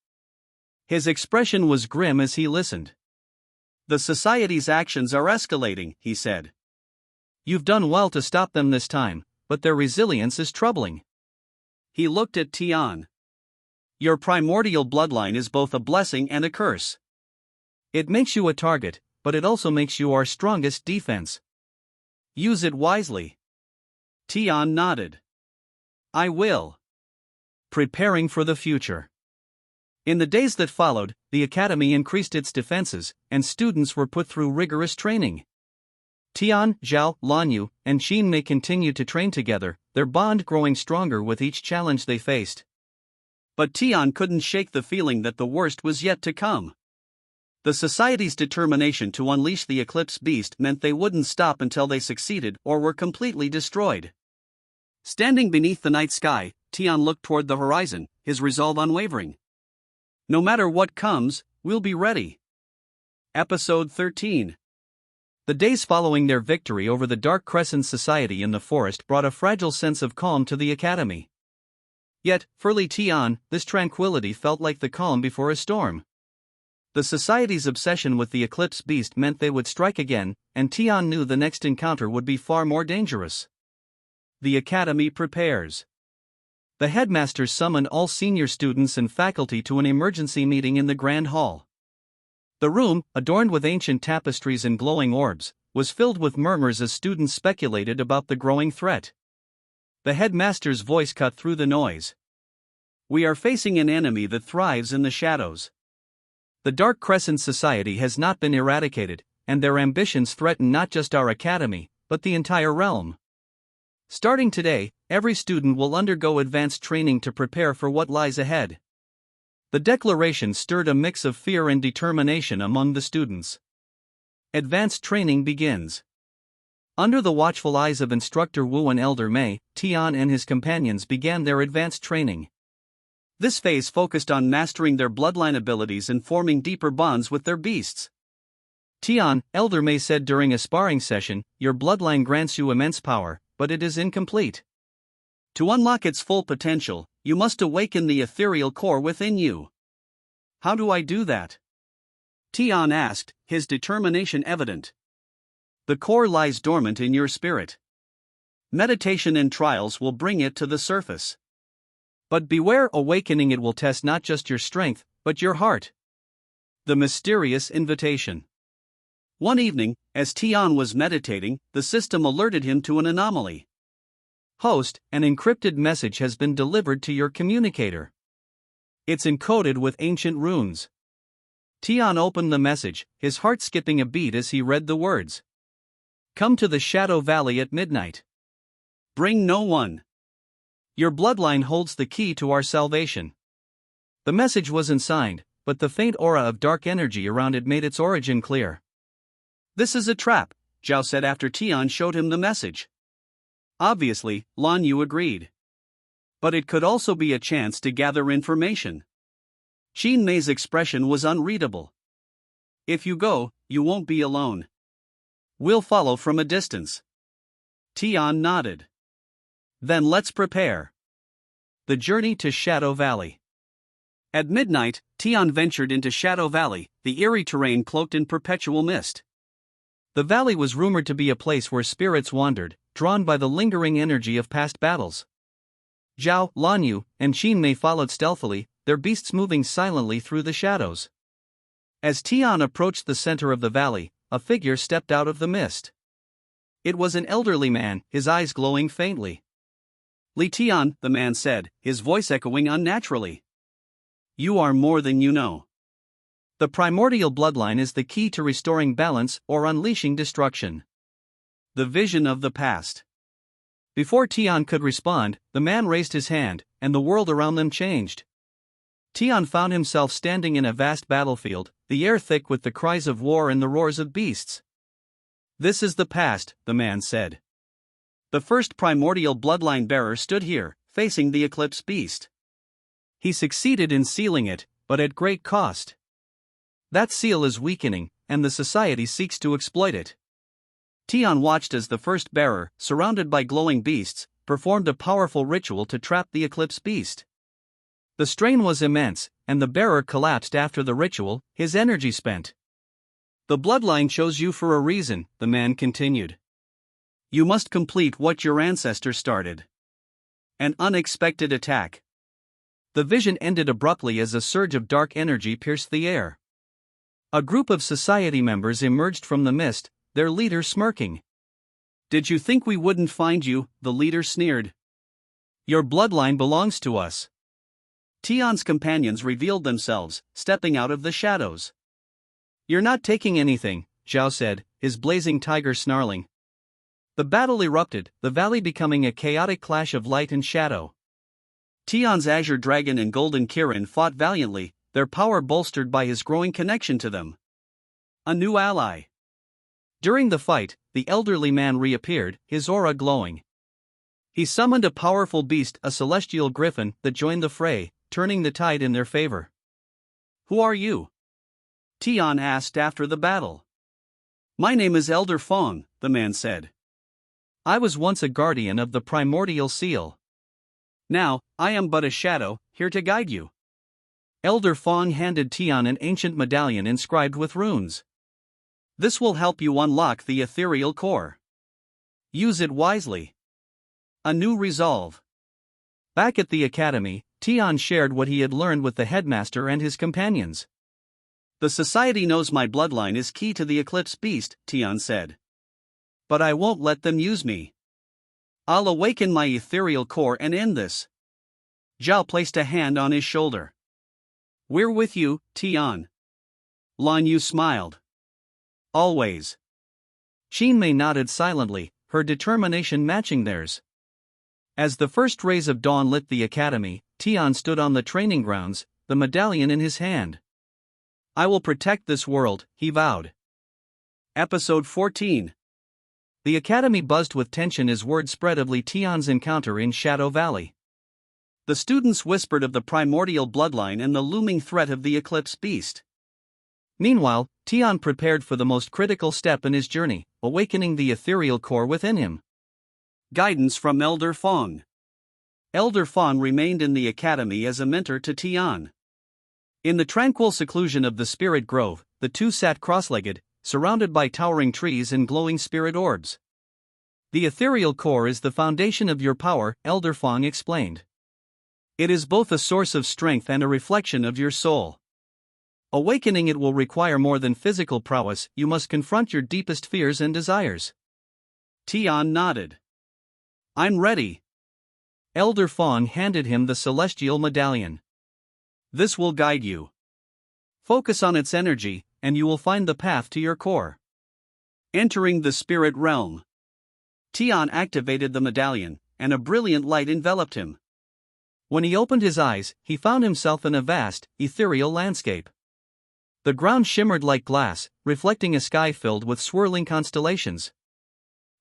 His expression was grim as he listened. "The society's actions are escalating," he said. "You've done well to stop them this time, but their resilience is troubling." He looked at Tian. "Your primordial bloodline is both a blessing and a curse. It makes you a target, but it also makes you our strongest defense. Use it wisely." Tian nodded. "I will." Preparing for the future. In the days that followed, the academy increased its defenses, and students were put through rigorous training. Tian, Zhao, Lan Yu, and Qin Mei continued to train together, their bond growing stronger with each challenge they faced. But Tian couldn't shake the feeling that the worst was yet to come. The society's determination to unleash the Eclipse Beast meant they wouldn't stop until they succeeded or were completely destroyed. Standing beneath the night sky, Tian looked toward the horizon, his resolve unwavering. "No matter what comes, we'll be ready." Episode 13. The days following their victory over the Dark Crescent Society in the forest brought a fragile sense of calm to the academy. Yet, for Li Tian, this tranquility felt like the calm before a storm. The society's obsession with the Eclipse Beast meant they would strike again, and Tian knew the next encounter would be far more dangerous. The academy prepares. The headmaster summoned all senior students and faculty to an emergency meeting in the Grand Hall. The room, adorned with ancient tapestries and glowing orbs, was filled with murmurs as students speculated about the growing threat. The headmaster's voice cut through the noise. "We are facing an enemy that thrives in the shadows. The Dark Crescent Society has not been eradicated, and their ambitions threaten not just our academy, but the entire realm. Starting today, every student will undergo advanced training to prepare for what lies ahead. The declaration stirred a mix of fear and determination among the students. Advanced training begins. Under the watchful eyes of Instructor Wu and Elder Mei, Tian and his companions began their advanced training. This phase focused on mastering their bloodline abilities and forming deeper bonds with their beasts. Tian, Elder Mei said during a sparring session, "Your bloodline grants you immense power, but it is incomplete. To unlock its full potential, you must awaken the ethereal core within you." "How do I do that?" Tian asked, his determination evident. "The core lies dormant in your spirit. Meditation and trials will bring it to the surface. But beware, awakening it will test not just your strength, but your heart." The mysterious invitation. One evening, as Tian was meditating, the system alerted him to an anomaly. "Host, an encrypted message has been delivered to your communicator. It's encoded with ancient runes." Tian opened the message, his heart skipping a beat as he read the words. "Come to the Shadow Valley at midnight. Bring no one. Your bloodline holds the key to our salvation." The message wasn't signed, but the faint aura of dark energy around it made its origin clear. "This is a trap," Zhao said after Tian showed him the message. Obviously, Lan Yu agreed. But it could also be a chance to gather information. Qin Mei's expression was unreadable. "If you go, you won't be alone. We'll follow from a distance." Tian nodded. "Then let's prepare." The journey to Shadow Valley. At midnight, Tian ventured into Shadow Valley, the eerie terrain cloaked in perpetual mist. The valley was rumored to be a place where spirits wandered, drawn by the lingering energy of past battles. Zhao, Lan Yu, and Qin Mei followed stealthily, their beasts moving silently through the shadows. As Tian approached the center of the valley, a figure stepped out of the mist. It was an elderly man, his eyes glowing faintly. "Li Tian," the man said, his voice echoing unnaturally. "You are more than you know. The primordial bloodline is the key to restoring balance or unleashing destruction." The vision of the past. Before Tian could respond, the man raised his hand, and the world around them changed. Tian found himself standing in a vast battlefield, the air thick with the cries of war and the roars of beasts. "This is the past," the man said. "The first primordial bloodline bearer stood here, facing the eclipse beast. He succeeded in sealing it, but at great cost. That seal is weakening, and the society seeks to exploit it." Tian watched as the first bearer, surrounded by glowing beasts, performed a powerful ritual to trap the eclipse beast. The strain was immense, and the bearer collapsed after the ritual, his energy spent. "The bloodline chose you for a reason," the man continued. "You must complete what your ancestor started." An unexpected attack. The vision ended abruptly as a surge of dark energy pierced the air. A group of society members emerged from the mist, their leader smirking. "Did you think we wouldn't find you?" the leader sneered. "Your bloodline belongs to us." Tian's companions revealed themselves, stepping out of the shadows. "You're not taking anything," Zhao said, his blazing tiger snarling. The battle erupted, the valley becoming a chaotic clash of light and shadow. Tian's azure dragon and golden Kirin fought valiantly, their power bolstered by his growing connection to them. A new ally. During the fight, the elderly man reappeared, his aura glowing. He summoned a powerful beast, a celestial griffin, that joined the fray, turning the tide in their favor. "Who are you?" Tian asked after the battle. "My name is Elder Fong," the man said. "I was once a guardian of the primordial seal. Now, I am but a shadow, here to guide you." Elder Fong handed Tian an ancient medallion inscribed with runes. "This will help you unlock the ethereal core. Use it wisely." A new resolve. Back at the academy, Tian shared what he had learned with the headmaster and his companions. "The society knows my bloodline is key to the eclipse beast," Tian said. "But I won't let them use me. I'll awaken my ethereal core and end this." Zhao placed a hand on his shoulder. "We're with you, Tian." Lan Yu smiled. "Always." Qin Mei nodded silently, her determination matching theirs. As the first rays of dawn lit the academy, Tian stood on the training grounds, the medallion in his hand. "I will protect this world," he vowed. Episode 14. The academy buzzed with tension as word spread of Li Tian's encounter in Shadow Valley. The students whispered of the primordial bloodline and the looming threat of the eclipse beast. Meanwhile, Tian prepared for the most critical step in his journey, awakening the ethereal core within him. Guidance from Elder Fong. Elder Fong remained in the academy as a mentor to Tian. In the tranquil seclusion of the spirit grove, the two sat cross-legged, surrounded by towering trees and glowing spirit orbs. "The ethereal core is the foundation of your power," Elder Fong explained. "It is both a source of strength and a reflection of your soul. Awakening it will require more than physical prowess, you must confront your deepest fears and desires." Tian nodded. "I'm ready." Elder Fong handed him the celestial medallion. "This will guide you. Focus on its energy, and you will find the path to your core." Entering the spirit realm. Tian activated the medallion, and a brilliant light enveloped him. When he opened his eyes, he found himself in a vast, ethereal landscape. The ground shimmered like glass, reflecting a sky filled with swirling constellations.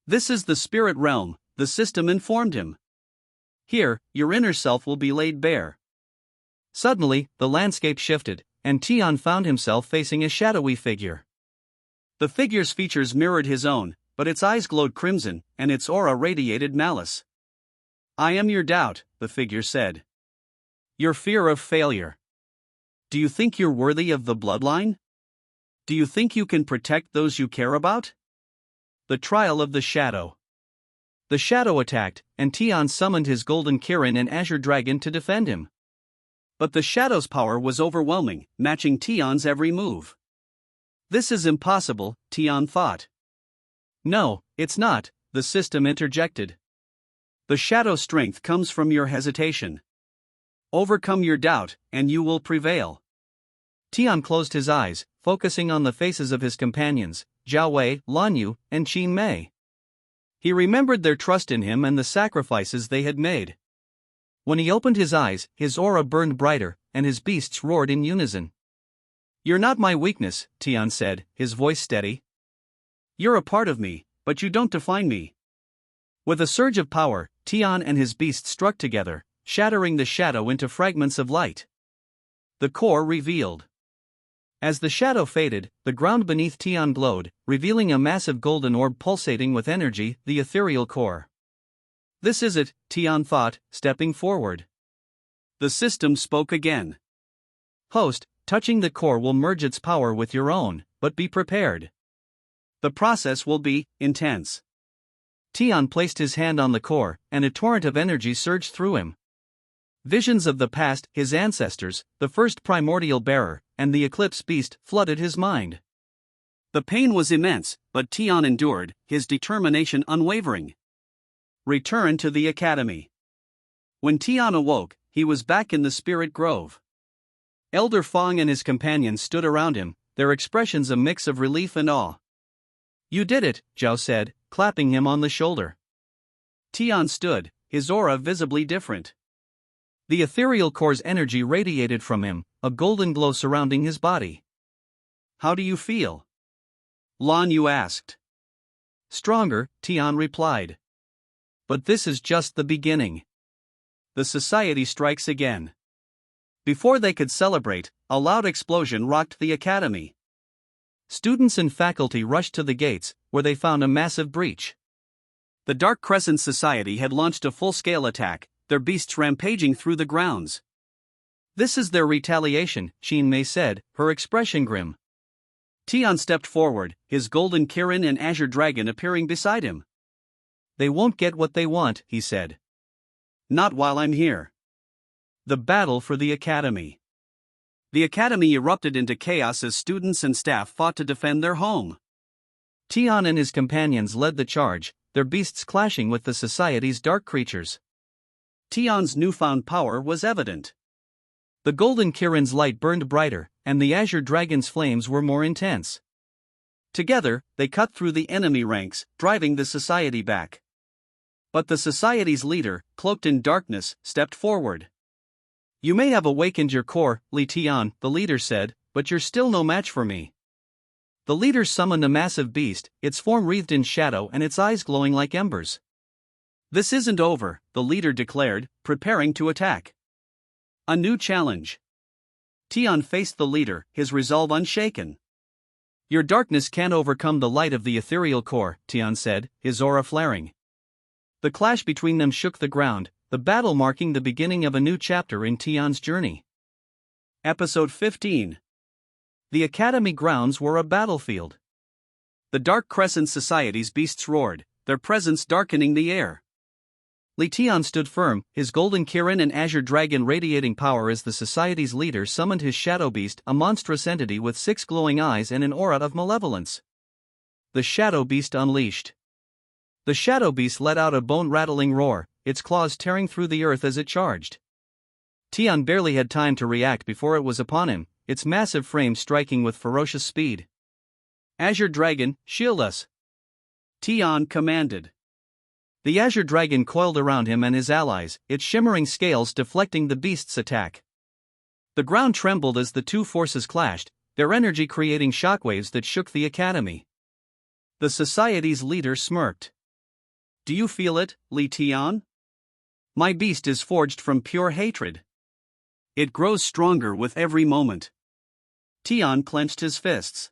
"This is the spirit realm," the system informed him. "Here, your inner self will be laid bare." Suddenly, the landscape shifted, and Tian found himself facing a shadowy figure. The figure's features mirrored his own, but its eyes glowed crimson, and its aura radiated malice. "I am your doubt," the figure said. "Your fear of failure. Do you think you're worthy of the bloodline? Do you think you can protect those you care about?" The trial of the shadow. The shadow attacked, and Tian summoned his golden Kirin and azure dragon to defend him. But the shadow's power was overwhelming, matching Tian's every move. "This is impossible," Tian thought. "No, it's not," the system interjected. "The shadow's strength comes from your hesitation. Overcome your doubt, and you will prevail." Tian closed his eyes, focusing on the faces of his companions, Zhao Wei, Lan Yu, and Qin Mei. He remembered their trust in him and the sacrifices they had made. When he opened his eyes, his aura burned brighter, and his beasts roared in unison. "You're not my weakness," Tian said, his voice steady. "You're a part of me, but you don't define me." With a surge of power, Tian and his beasts struck together, shattering the shadow into fragments of light. The core revealed. As the shadow faded, the ground beneath Tian glowed, revealing a massive golden orb pulsating with energy, the ethereal core. "This is it," Tian thought, stepping forward. The system spoke again. "Host, touching the core will merge its power with your own, but be prepared. The process will be intense." Tian placed his hand on the core, and a torrent of energy surged through him. Visions of the past, his ancestors, the first primordial bearer, and the eclipse beast flooded his mind. The pain was immense, but Tian endured, his determination unwavering. Return to the academy. When Tian awoke, he was back in the spirit grove. Elder Fong and his companions stood around him, their expressions a mix of relief and awe. "You did it," Zhao said, clapping him on the shoulder. Tian stood, his aura visibly different. The ethereal core's energy radiated from him, a golden glow surrounding his body. "How do you feel?" Lan Yu asked. "Stronger," Tian replied. "But this is just the beginning. The society strikes again." Before they could celebrate, a loud explosion rocked the academy. Students and faculty rushed to the gates, where they found a massive breach. The Dark Crescent Society had launched a full-scale attack, their beasts rampaging through the grounds. "This is their retaliation," Qin Mei said, her expression grim. Tian stepped forward, his golden Kirin and azure dragon appearing beside him. "They won't get what they want," he said. "Not while I'm here." The battle for the academy. The academy erupted into chaos as students and staff fought to defend their home. Tian and his companions led the charge, their beasts clashing with the society's dark creatures. Tian's newfound power was evident. The golden Kirin's light burned brighter, and the azure dragon's flames were more intense. Together, they cut through the enemy ranks, driving the society back. But the society's leader, cloaked in darkness, stepped forward. You may have awakened your core, Li Tian, the leader said, but you're still no match for me. The leader summoned a massive beast, its form wreathed in shadow and its eyes glowing like embers. This isn't over, the leader declared, preparing to attack. A new challenge. Tian faced the leader, his resolve unshaken. Your darkness can't overcome the light of the ethereal core, Tian said, his aura flaring. The clash between them shook the ground, the battle marking the beginning of a new chapter in Tian's journey. Episode 15. The Academy grounds were a battlefield. The Dark Crescent Society's beasts roared, their presence darkening the air. Li Tian stood firm, his golden Kirin and azure dragon radiating power as the society's leader summoned his shadow beast, a monstrous entity with 6 glowing eyes and an aura of malevolence. The shadow beast unleashed. The shadow beast let out a bone-rattling roar, its claws tearing through the earth as it charged. Tian barely had time to react before it was upon him, its massive frame striking with ferocious speed. Azure Dragon, shield us! Tian commanded. The azure dragon coiled around him and his allies, its shimmering scales deflecting the beast's attack. The ground trembled as the two forces clashed, their energy creating shockwaves that shook the academy. The society's leader smirked. Do you feel it, Li Tian? My beast is forged from pure hatred. It grows stronger with every moment. Tian clenched his fists.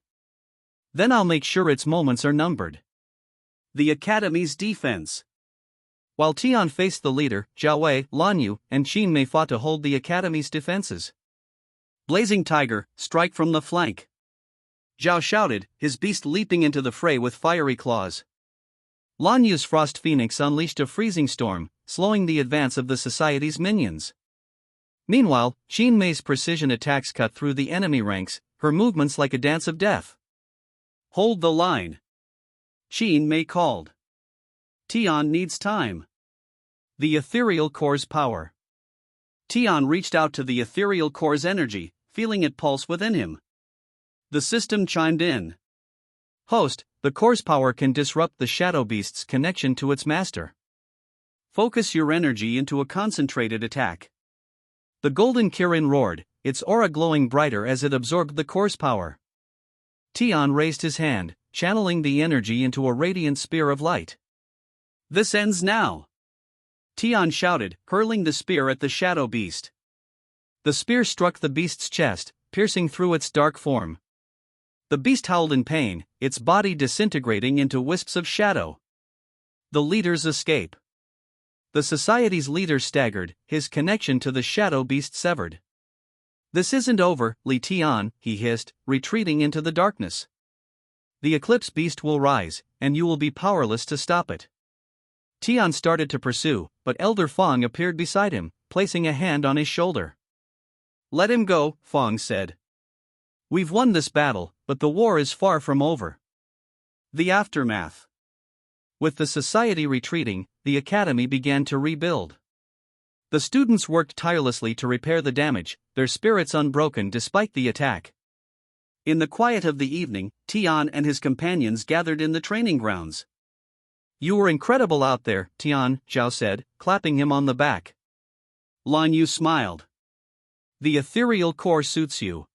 Then I'll make sure its moments are numbered. The academy's defense. While Tian faced the leader, Zhao Wei, Lan Yu, and Qin Mei fought to hold the academy's defenses. Blazing Tiger, strike from the flank. Zhao shouted, his beast leaping into the fray with fiery claws. Lan Yu's Frost Phoenix unleashed a freezing storm, slowing the advance of the society's minions. Meanwhile, Qin Mei's precision attacks cut through the enemy ranks, her movements like a dance of death. Hold the line. Qin Mei called. Tian needs time. The ethereal core's power. Tian reached out to the ethereal core's energy, feeling it pulse within him. The system chimed in. Host, the core's power can disrupt the shadow beast's connection to its master. Focus your energy into a concentrated attack. The golden Kirin roared, its aura glowing brighter as it absorbed the core's power. Tian raised his hand, channeling the energy into a radiant spear of light. This ends now. Tian shouted, hurling the spear at the shadow beast. The spear struck the beast's chest, piercing through its dark form. The beast howled in pain, its body disintegrating into wisps of shadow. The leader's escape. The society's leader staggered, his connection to the shadow beast severed. This isn't over, Li Tian, he hissed, retreating into the darkness. The eclipse beast will rise, and you will be powerless to stop it. Tian started to pursue, but Elder Feng appeared beside him, placing a hand on his shoulder. Let him go, Feng said. We've won this battle, but the war is far from over. The aftermath. With the society retreating, the academy began to rebuild. The students worked tirelessly to repair the damage, their spirits unbroken despite the attack. In the quiet of the evening, Tian and his companions gathered in the training grounds. You were incredible out there, Tian, Zhao said, clapping him on the back. Lan Yu smiled. The ethereal core suits you.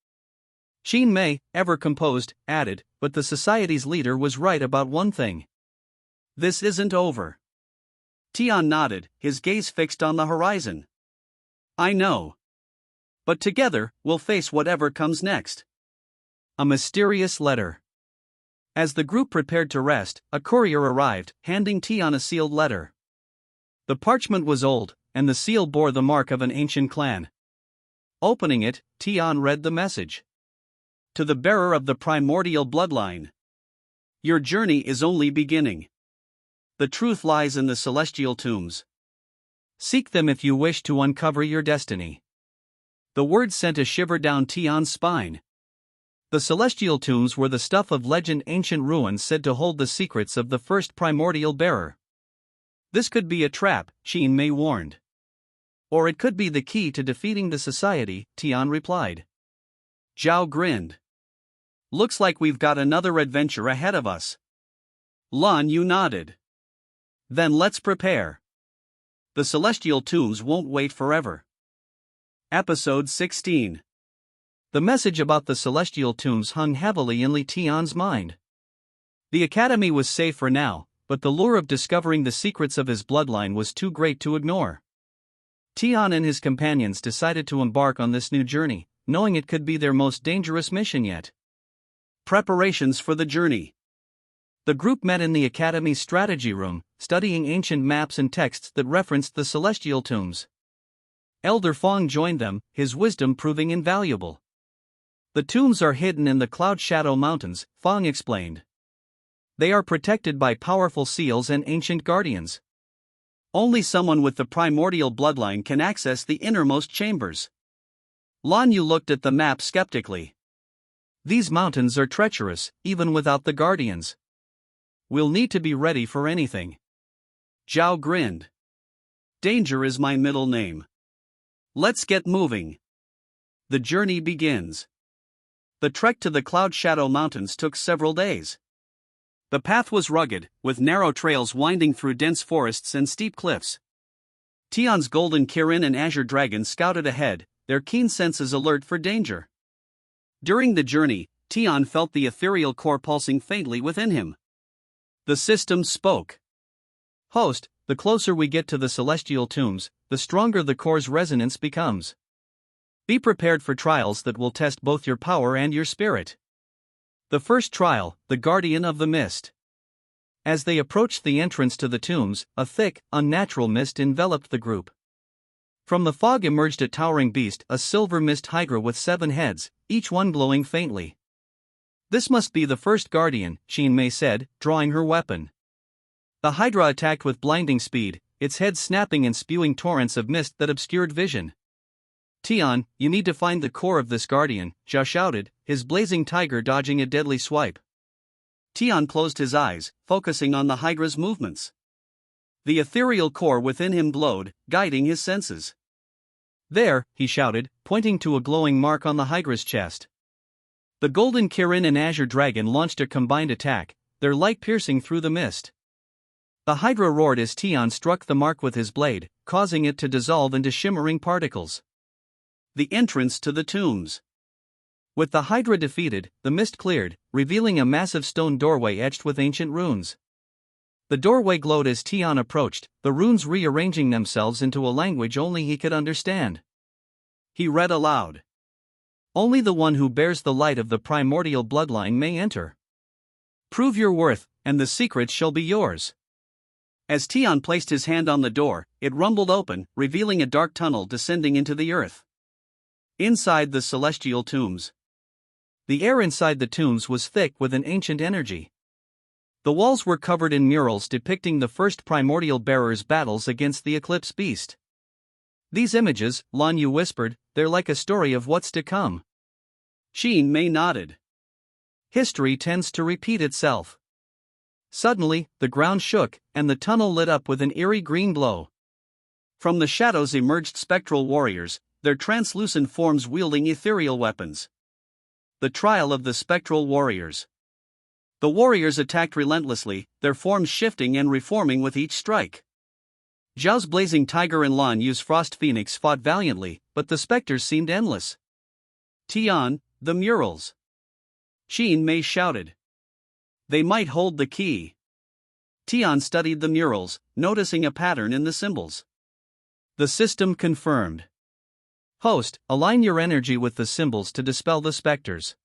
Qin Mei, ever composed, added, but the society's leader was right about one thing. This isn't over. Tian nodded, his gaze fixed on the horizon. I know. But together, we'll face whatever comes next. A mysterious letter. As the group prepared to rest, a courier arrived, handing Tian a sealed letter. The parchment was old, and the seal bore the mark of an ancient clan. Opening it, Tian read the message. To the bearer of the primordial bloodline. Your journey is only beginning. The truth lies in the celestial tombs. Seek them if you wish to uncover your destiny. The words sent a shiver down Tian's spine. The celestial tombs were the stuff of legend, ancient ruins said to hold the secrets of the first primordial bearer. This could be a trap, Qin Mei warned. Or it could be the key to defeating the society, Tian replied. Zhao grinned. Looks like we've got another adventure ahead of us. Lan Yu nodded. Then let's prepare. The celestial tombs won't wait forever. Episode 16. The message about the celestial tombs hung heavily in Li Tian's mind. The academy was safe for now, but the lure of discovering the secrets of his bloodline was too great to ignore. Tian and his companions decided to embark on this new journey, knowing it could be their most dangerous mission yet. Preparations for the journey. The group met in the academy's strategy room, studying ancient maps and texts that referenced the celestial tombs. Elder Fong joined them, his wisdom proving invaluable. The tombs are hidden in the Cloud Shadow Mountains, Fong explained. They are protected by powerful seals and ancient guardians. Only someone with the primordial bloodline can access the innermost chambers. Lan Yu looked at the map skeptically. These mountains are treacherous, even without the guardians. We'll need to be ready for anything. Zhao grinned. Danger is my middle name. Let's get moving. The journey begins. The trek to the Cloud Shadow Mountains took several days. The path was rugged, with narrow trails winding through dense forests and steep cliffs. Tian's golden Kirin and azure dragon scouted ahead, their keen senses alert for danger. During the journey, Tian felt the ethereal core pulsing faintly within him. The system spoke. Host, the closer we get to the celestial tombs, the stronger the core's resonance becomes. Be prepared for trials that will test both your power and your spirit. The first trial, the Guardian of the Mist. As they approached the entrance to the tombs, a thick, unnatural mist enveloped the group. From the fog emerged a towering beast, a silver mist hydra with 7 heads, each one glowing faintly. This must be the first Guardian, Qin Mei said, drawing her weapon. The hydra attacked with blinding speed, its head snapping and spewing torrents of mist that obscured vision. Tian, you need to find the core of this Guardian, Zhao shouted, his blazing tiger dodging a deadly swipe. Tian closed his eyes, focusing on the hydra's movements. The ethereal core within him glowed, guiding his senses. There, he shouted, pointing to a glowing mark on the hydra's chest. The golden Kirin and azure dragon launched a combined attack, their light piercing through the mist. The hydra roared as Tian struck the mark with his blade, causing it to dissolve into shimmering particles. The entrance to the tombs. With the hydra defeated, the mist cleared, revealing a massive stone doorway etched with ancient runes. The doorway glowed as Tian approached, the runes rearranging themselves into a language only he could understand. He read aloud. Only the one who bears the light of the primordial bloodline may enter. Prove your worth, and the secret shall be yours. As Tian placed his hand on the door, it rumbled open, revealing a dark tunnel descending into the earth. Inside the celestial tombs. The air inside the tombs was thick with an ancient energy. The walls were covered in murals depicting the first primordial bearers' battles against the eclipse beast. These images, Lan Yu whispered, they're like a story of what's to come. Qin Mei nodded. History tends to repeat itself. Suddenly, the ground shook, and the tunnel lit up with an eerie green glow. From the shadows emerged spectral warriors, their translucent forms wielding ethereal weapons. The trial of the spectral warriors. The warriors attacked relentlessly, their forms shifting and reforming with each strike. Zhao's blazing tiger and Lan Yu's frost phoenix fought valiantly, but the specters seemed endless. Tian, the murals. Qin Mei shouted. They might hold the key. Tian studied the murals, noticing a pattern in the symbols. The system confirmed. Host, align your energy with the symbols to dispel the specters.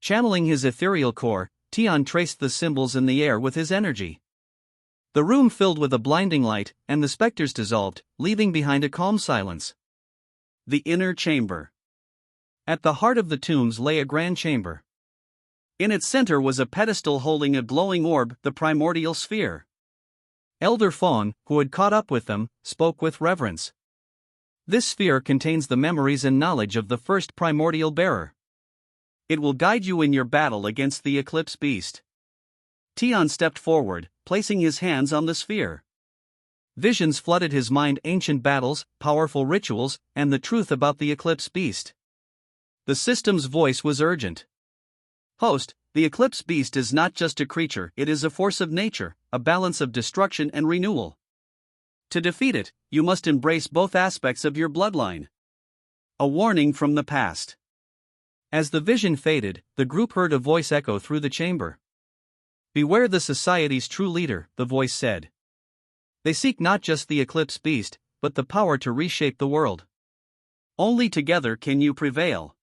Channeling his ethereal core, Tian traced the symbols in the air with his energy. The room filled with a blinding light, and the specters dissolved, leaving behind a calm silence. The inner chamber. At the heart of the tombs lay a grand chamber. In its center was a pedestal holding a glowing orb, the primordial sphere. Elder Fong, who had caught up with them, spoke with reverence. This sphere contains the memories and knowledge of the first primordial bearer. It will guide you in your battle against the eclipse beast. Tian stepped forward, placing his hands on the sphere. Visions flooded his mind, ancient battles, powerful rituals, and the truth about the eclipse beast. The system's voice was urgent. Host, the eclipse beast is not just a creature, it is a force of nature, a balance of destruction and renewal. To defeat it, you must embrace both aspects of your bloodline. A warning from the past. As the vision faded, the group heard a voice echo through the chamber. "Beware the society's true leader," the voice said. "They seek not just the eclipse beast, but the power to reshape the world. Only together can you prevail."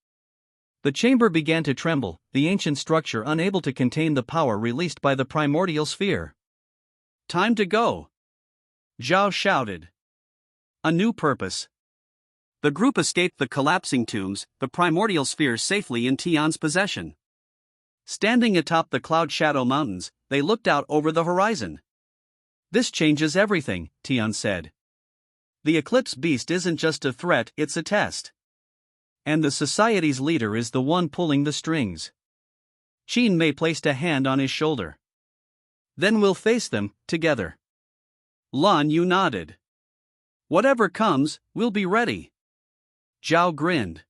The chamber began to tremble, the ancient structure unable to contain the power released by the primordial sphere. "Time to go!" Zhao shouted. A new purpose. The group escaped the collapsing tombs, the primordial sphere safely in Tian's possession. Standing atop the cloud shadow mountains, they looked out over the horizon. "This changes everything," Tian said. "The eclipse beast isn't just a threat, it's a test. And the society's leader is the one pulling the strings." Qin Mei placed a hand on his shoulder. "Then we'll face them, together." Lan Yu nodded. "Whatever comes, we'll be ready." Zhao grinned.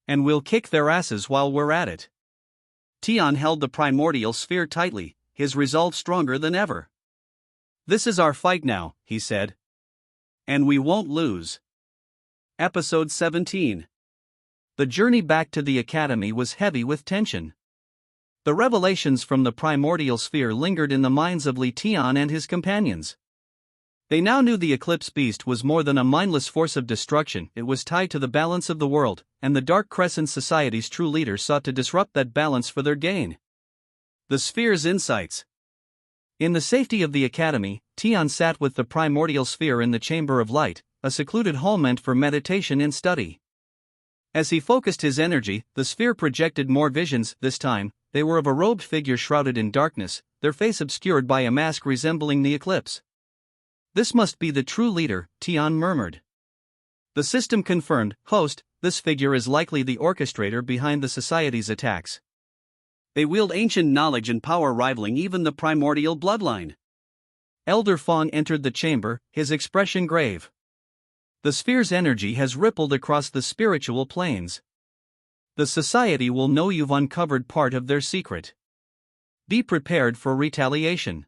"And we'll kick their asses while we're at it." Tian held the primordial sphere tightly, his resolve stronger than ever. "This is our fight now," he said. "And we won't lose." Episode 17. The journey back to the academy was heavy with tension. The revelations from the primordial sphere lingered in the minds of Li Tian and his companions. They now knew the eclipse beast was more than a mindless force of destruction, it was tied to the balance of the world, and the Dark Crescent Society's true leader sought to disrupt that balance for their gain. The sphere's insights. In the safety of the academy, Tian sat with the primordial sphere in the Chamber of Light, a secluded hall meant for meditation and study. As he focused his energy, the sphere projected more visions. This time, they were of a robed figure shrouded in darkness, their face obscured by a mask resembling the eclipse. "This must be the true leader," Tian murmured. The system confirmed, "Host, this figure is likely the orchestrator behind the society's attacks. They wield ancient knowledge and power rivaling even the primordial bloodline." Elder Fong entered the chamber, his expression grave. "The sphere's energy has rippled across the spiritual planes. The society will know you've uncovered part of their secret. Be prepared for retaliation."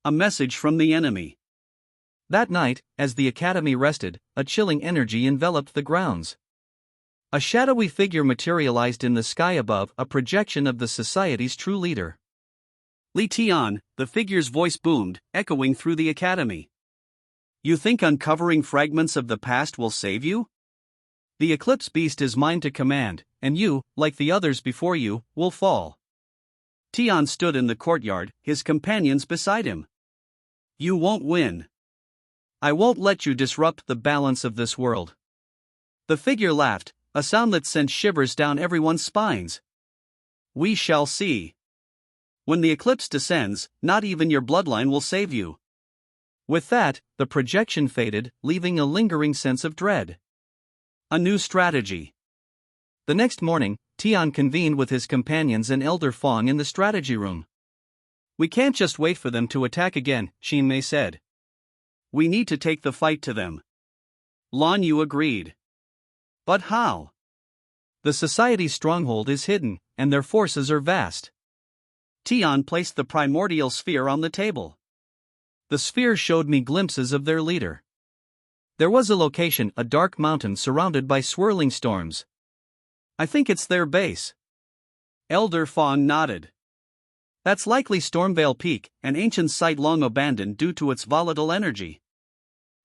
A message from the enemy. That night, as the academy rested, a chilling energy enveloped the grounds. A shadowy figure materialized in the sky above, a projection of the society's true leader. "Li Tian," the figure's voice boomed, echoing through the academy. "You think uncovering fragments of the past will save you? The eclipse beast is mine to command, and you, like the others before you, will fall." Tian stood in the courtyard, his companions beside him. "You won't win. I won't let you disrupt the balance of this world." The figure laughed, a sound that sent shivers down everyone's spines. "We shall see. When the eclipse descends, not even your bloodline will save you." With that, the projection faded, leaving a lingering sense of dread. A new strategy. The next morning, Tian convened with his companions and Elder Fong in the strategy room. "We can't just wait for them to attack again," Qin Mei said. "We need to take the fight to them." Lan Yu agreed. "But how? The society's stronghold is hidden, and their forces are vast." Tian placed the primordial sphere on the table. The sphere showed me glimpses of their leader. There was a location, a dark mountain surrounded by swirling storms. "I think it's their base." Elder Fong nodded. "That's likely Stormvale Peak, an ancient site long abandoned due to its volatile energy.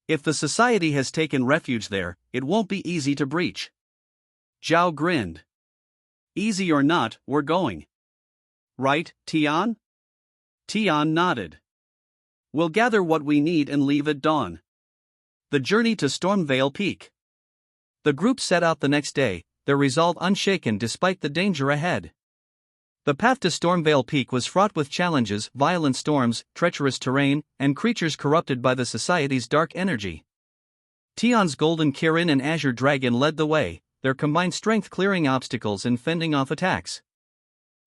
If the society has taken refuge there, it won't be easy to breach." Zhao grinned. "Easy or not, we're going. Right, Tian?" Tian nodded. "We'll gather what we need and leave at dawn." The journey to Stormvale Peak. The group set out the next day, their resolve unshaken despite the danger ahead. The path to Stormvale Peak was fraught with challenges, violent storms, treacherous terrain, and creatures corrupted by the society's dark energy. Tian's golden Kirin and azure dragon led the way, their combined strength clearing obstacles and fending off attacks.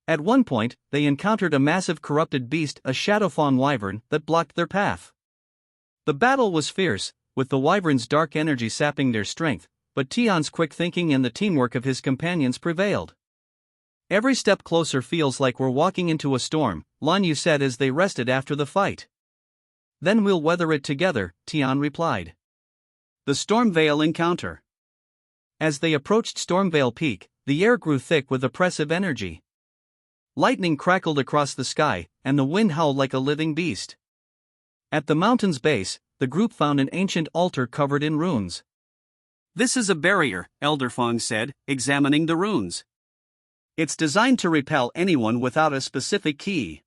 At one point, they encountered a massive corrupted beast, a shadowfawn wyvern, that blocked their path. The battle was fierce, with the wyvern's dark energy sapping their strength, but Tian's quick thinking and the teamwork of his companions prevailed. Every step closer feels like we're walking into a storm, Lanyu said as they rested after the fight. Then we'll weather it together, Tian replied. The Stormvale encounter. As they approached Stormvale Peak, the air grew thick with oppressive energy. Lightning crackled across the sky, and the wind howled like a living beast. At the mountain's base, the group found an ancient altar covered in runes. This is a barrier, Elder Feng said, examining the runes. It's designed to repel anyone without a specific key.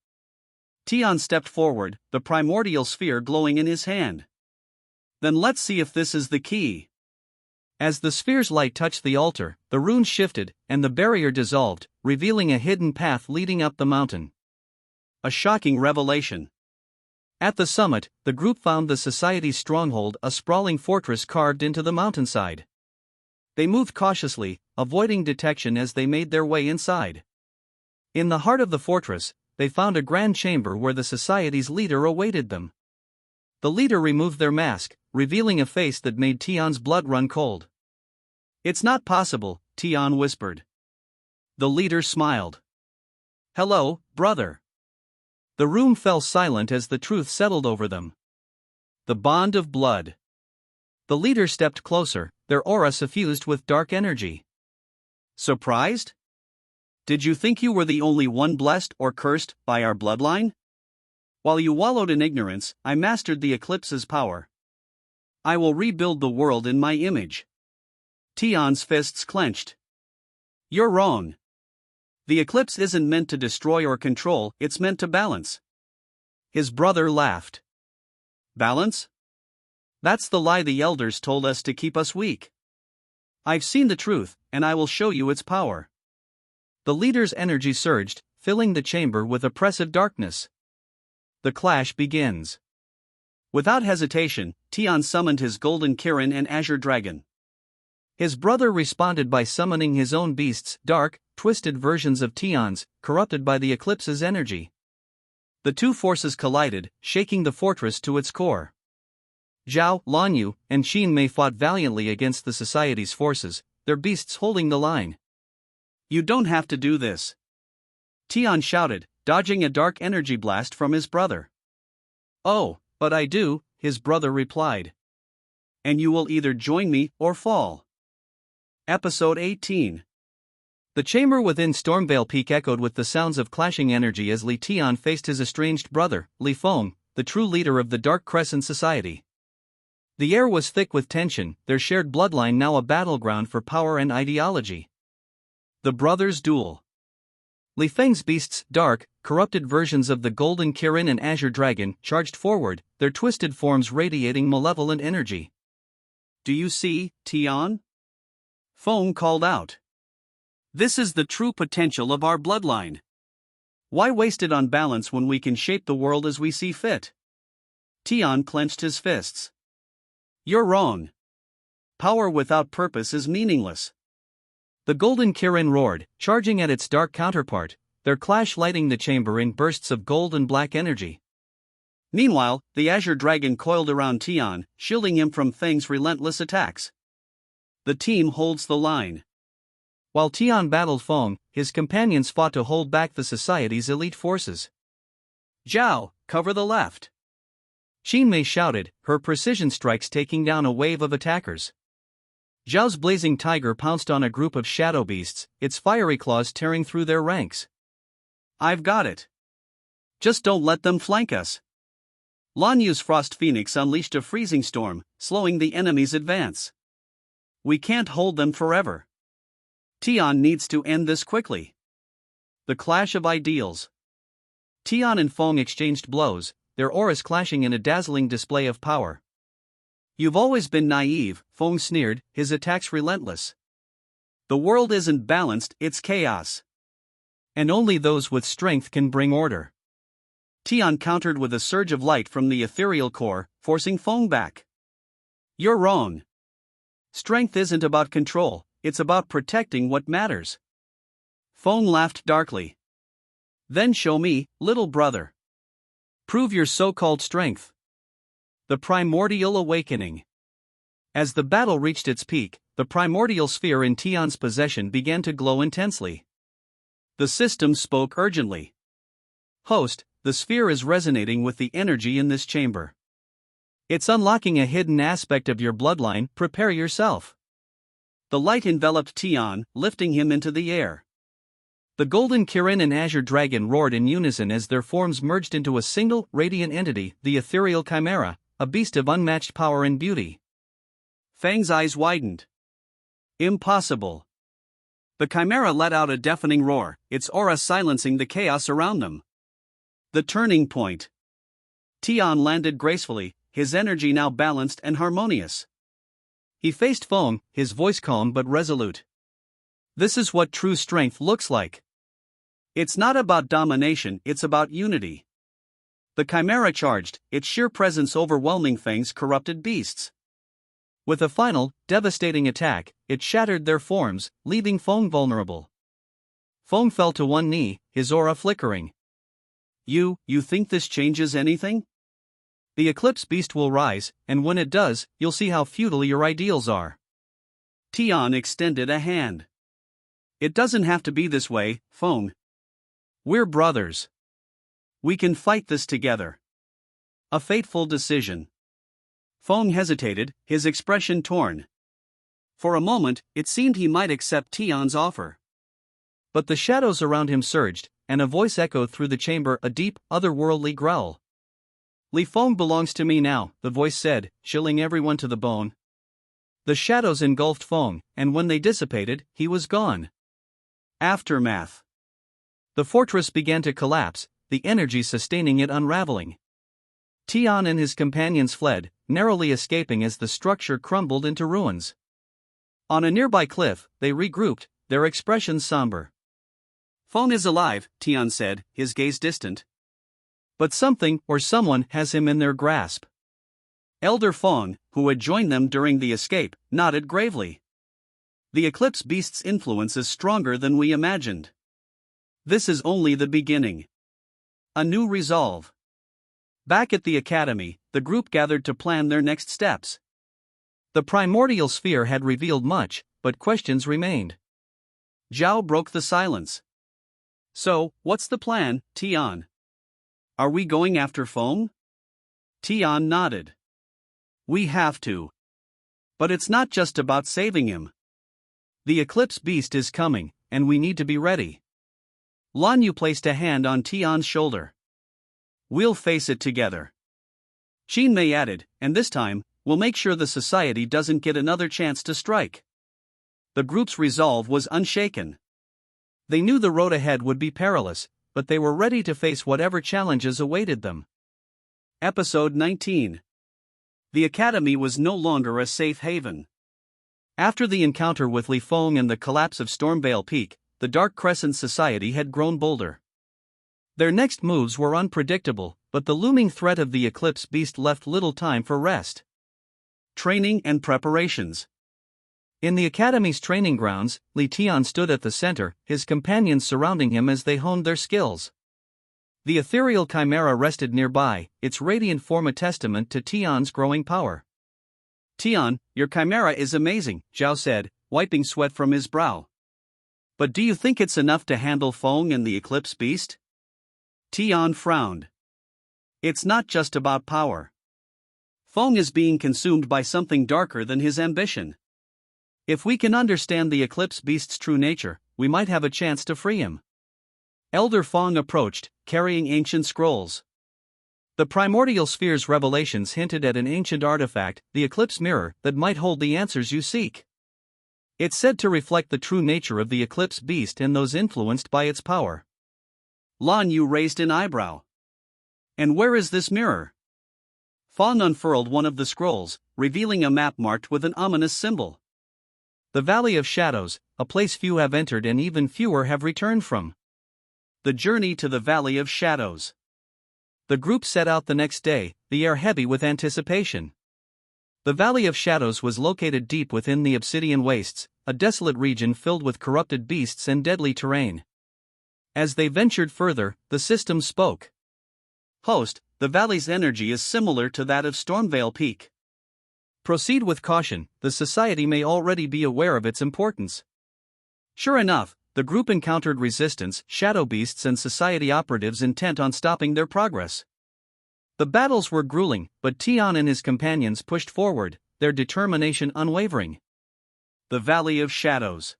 Tian stepped forward, the primordial sphere glowing in his hand. Then let's see if this is the key. As the sphere's light touched the altar, the runes shifted, and the barrier dissolved, revealing a hidden path leading up the mountain. A shocking revelation. At the summit, the group found the Society's stronghold, a sprawling fortress carved into the mountainside. They moved cautiously, avoiding detection as they made their way inside. In the heart of the fortress, they found a grand chamber where the Society's leader awaited them. The leader removed their mask, revealing a face that made Tian's blood run cold. It's not possible, Tian whispered. The leader smiled. Hello, brother. The room fell silent as the truth settled over them. The bond of blood. The leader stepped closer, their aura suffused with dark energy. Surprised? Did you think you were the only one blessed or cursed by our bloodline? While you wallowed in ignorance, I mastered the eclipse's power. I will rebuild the world in my image. Tian's fists clenched. You're wrong. The eclipse isn't meant to destroy or control, it's meant to balance. His brother laughed. Balance? That's the lie the elders told us to keep us weak. I've seen the truth, and I will show you its power. The leader's energy surged, filling the chamber with oppressive darkness. The clash begins. Without hesitation, Tian summoned his golden Kirin and azure dragon. His brother responded by summoning his own beasts, dark, twisted versions of Tian's, corrupted by the eclipse's energy. The two forces collided, shaking the fortress to its core. Zhao, Lanyu, and Qin Mei fought valiantly against the Society's forces, their beasts holding the line. You don't have to do this. Tian shouted, dodging a dark energy blast from his brother. Oh, but I do, his brother replied. And you will either join me or fall. Episode 18. The chamber within Stormvale Peak echoed with the sounds of clashing energy as Li Tian faced his estranged brother, Li Feng, the true leader of the Dark Crescent Society. The air was thick with tension, their shared bloodline now a battleground for power and ideology. The brothers' duel. Li Feng's beasts, dark, corrupted versions of the golden Kirin and azure dragon, charged forward, their twisted forms radiating malevolent energy. Do you see, Tian? Feng called out. This is the true potential of our bloodline. Why waste it on balance when we can shape the world as we see fit? Tian clenched his fists. You're wrong. Power without purpose is meaningless. The golden Kirin roared, charging at its dark counterpart, their clash lighting the chamber in bursts of gold and black energy. Meanwhile, the azure dragon coiled around Tian, shielding him from Feng's relentless attacks. The team holds the line. While Tian battled Feng, his companions fought to hold back the Society's elite forces. Zhao, cover the left. Qin Mei shouted, her precision strikes taking down a wave of attackers. Zhao's blazing tiger pounced on a group of shadow beasts, its fiery claws tearing through their ranks. I've got it. Just don't let them flank us. Lan Yu's frost phoenix unleashed a freezing storm, slowing the enemy's advance. We can't hold them forever. Tian needs to end this quickly. The clash of ideals. Tian and Feng exchanged blows, their auras clashing in a dazzling display of power. You've always been naive, Feng sneered, his attacks relentless. The world isn't balanced, it's chaos. And only those with strength can bring order. Tian countered with a surge of light from the ethereal core, forcing Feng back. You're wrong. Strength isn't about control, it's about protecting what matters. Feng laughed darkly. Then show me, little brother. Prove your so-called strength. The Primordial Awakening. As the battle reached its peak, the primordial sphere in Tian's possession began to glow intensely. The system spoke urgently. Host, the sphere is resonating with the energy in this chamber. It's unlocking a hidden aspect of your bloodline, prepare yourself. The light enveloped Tian, lifting him into the air. The golden Kirin and azure dragon roared in unison as their forms merged into a single, radiant entity, the ethereal chimera, a beast of unmatched power and beauty. Fang's eyes widened. Impossible. The chimera let out a deafening roar, its aura silencing the chaos around them. The turning point. Tian landed gracefully, his energy now balanced and harmonious. He faced Feng, his voice calm but resolute. This is what true strength looks like. It's not about domination, it's about unity. The chimera charged, its sheer presence overwhelming Feng's corrupted beasts. With a final, devastating attack, it shattered their forms, leaving Feng vulnerable. Feng fell to one knee, his aura flickering. You think this changes anything? The eclipse beast will rise, and when it does, you'll see how futile your ideals are. Tian extended a hand. It doesn't have to be this way, Feng. We're brothers. We can fight this together. A fateful decision. Feng hesitated, his expression torn. For a moment, it seemed he might accept Tian's offer. But the shadows around him surged, and a voice echoed through the chamber, a deep, otherworldly growl. Li Feng belongs to me now, the voice said, chilling everyone to the bone. The shadows engulfed Feng, and when they dissipated, he was gone. Aftermath. The fortress began to collapse, the energy sustaining it unraveling. Tian and his companions fled, narrowly escaping as the structure crumbled into ruins. On a nearby cliff, they regrouped, their expressions somber. Feng is alive, Tian said, his gaze distant. But something or someone has him in their grasp. Elder Feng, who had joined them during the escape, nodded gravely. The eclipse beast's influence is stronger than we imagined. This is only the beginning. A new resolve. Back at the academy, the group gathered to plan their next steps. The primordial sphere had revealed much, but questions remained. Zhao broke the silence. So, what's the plan, Tian? Are we going after Feng? Tian nodded. We have to. But it's not just about saving him. The eclipse beast is coming, and we need to be ready. Lan Yu placed a hand on Tian's shoulder. We'll face it together. Qin Mei added, and this time, we'll make sure the society doesn't get another chance to strike. The group's resolve was unshaken. They knew the road ahead would be perilous, but they were ready to face whatever challenges awaited them. Episode 19. The academy was no longer a safe haven. After the encounter with Li Feng and the collapse of Stormvale Peak, the Dark Crescent Society had grown bolder. Their next moves were unpredictable, but the looming threat of the eclipse beast left little time for rest. Training and preparations. In the academy's training grounds, Li Tian stood at the center, his companions surrounding him as they honed their skills. The ethereal chimera rested nearby, its radiant form a testament to Tian's growing power. Tian, your chimera is amazing, Zhao said, wiping sweat from his brow. But do you think it's enough to handle Feng and the eclipse beast? Tian frowned. It's not just about power. Feng is being consumed by something darker than his ambition. If we can understand the eclipse beast's true nature, we might have a chance to free him. Elder Feng approached, carrying ancient scrolls. The primordial sphere's revelations hinted at an ancient artifact, the eclipse mirror, that might hold the answers you seek. It's said to reflect the true nature of the eclipse beast and those influenced by its power. Lan Yu raised an eyebrow. And where is this mirror? Feng unfurled one of the scrolls, revealing a map marked with an ominous symbol. The Valley of Shadows, a place few have entered and even fewer have returned from. The journey to the Valley of Shadows. The group set out the next day, the air heavy with anticipation. The Valley of Shadows was located deep within the Obsidian Wastes, a desolate region filled with corrupted beasts and deadly terrain. As they ventured further, the system spoke. Host, the valley's energy is similar to that of Stormvale Peak. Proceed with caution, the society may already be aware of its importance. Sure enough, the group encountered resistance, shadow beasts and society operatives intent on stopping their progress. The battles were grueling, but Tian and his companions pushed forward, their determination unwavering. The Valley of Shadows.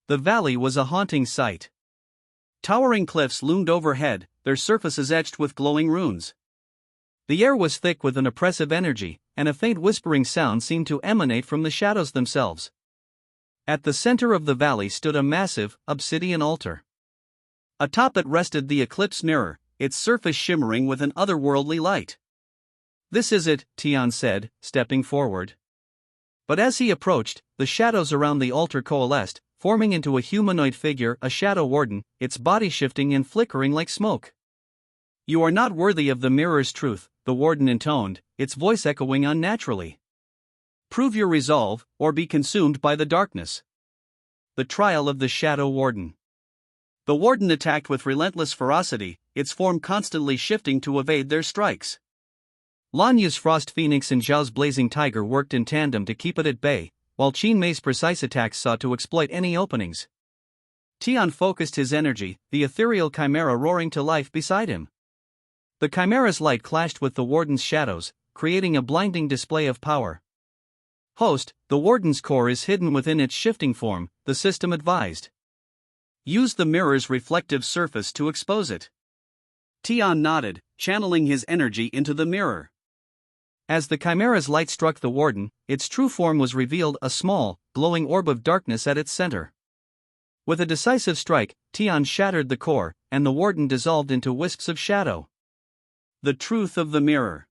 The valley was a haunting sight. Towering cliffs loomed overhead, their surfaces etched with glowing runes. The air was thick with an oppressive energy, and a faint whispering sound seemed to emanate from the shadows themselves. At the center of the valley stood a massive, obsidian altar. Atop it rested the eclipse mirror, its surface shimmering with an otherworldly light. "This is it," Tian said, stepping forward. But as he approached, the shadows around the altar coalesced, forming into a humanoid figure, a shadow warden, its body shifting and flickering like smoke. "You are not worthy of the mirror's truth," the warden intoned, its voice echoing unnaturally. "Prove your resolve, or be consumed by the darkness." The trial of the Shadow Warden. The warden attacked with relentless ferocity, its form constantly shifting to evade their strikes. Lan Yu's Frost Phoenix and Zhao's Blazing Tiger worked in tandem to keep it at bay, while Qin Mei's precise attacks sought to exploit any openings. Tian focused his energy, the ethereal chimera roaring to life beside him. The chimera's light clashed with the warden's shadows, creating a blinding display of power. "Host, the warden's core is hidden within its shifting form," the system advised. "Use the mirror's reflective surface to expose it." Tian nodded, channeling his energy into the mirror. As the chimera's light struck the warden, its true form was revealed, a small, glowing orb of darkness at its center. With a decisive strike, Tian shattered the core, and the warden dissolved into wisps of shadow. The truth of the mirror.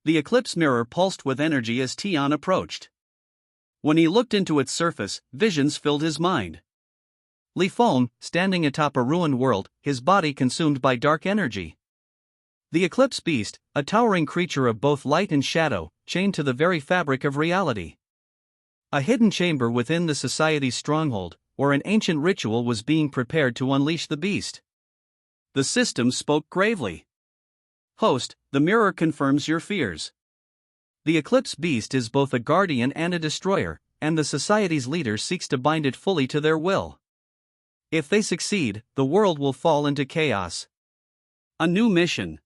The eclipse mirror pulsed with energy as Tian approached. When he looked into its surface, visions filled his mind. Li Feng, standing atop a ruined world, his body consumed by dark energy. The eclipse beast, a towering creature of both light and shadow, chained to the very fabric of reality. A hidden chamber within the society's stronghold, where an ancient ritual was being prepared to unleash the beast. The system spoke gravely. "Host, the mirror confirms your fears. The eclipse beast is both a guardian and a destroyer, and the society's leader seeks to bind it fully to their will. If they succeed, the world will fall into chaos." A new mission.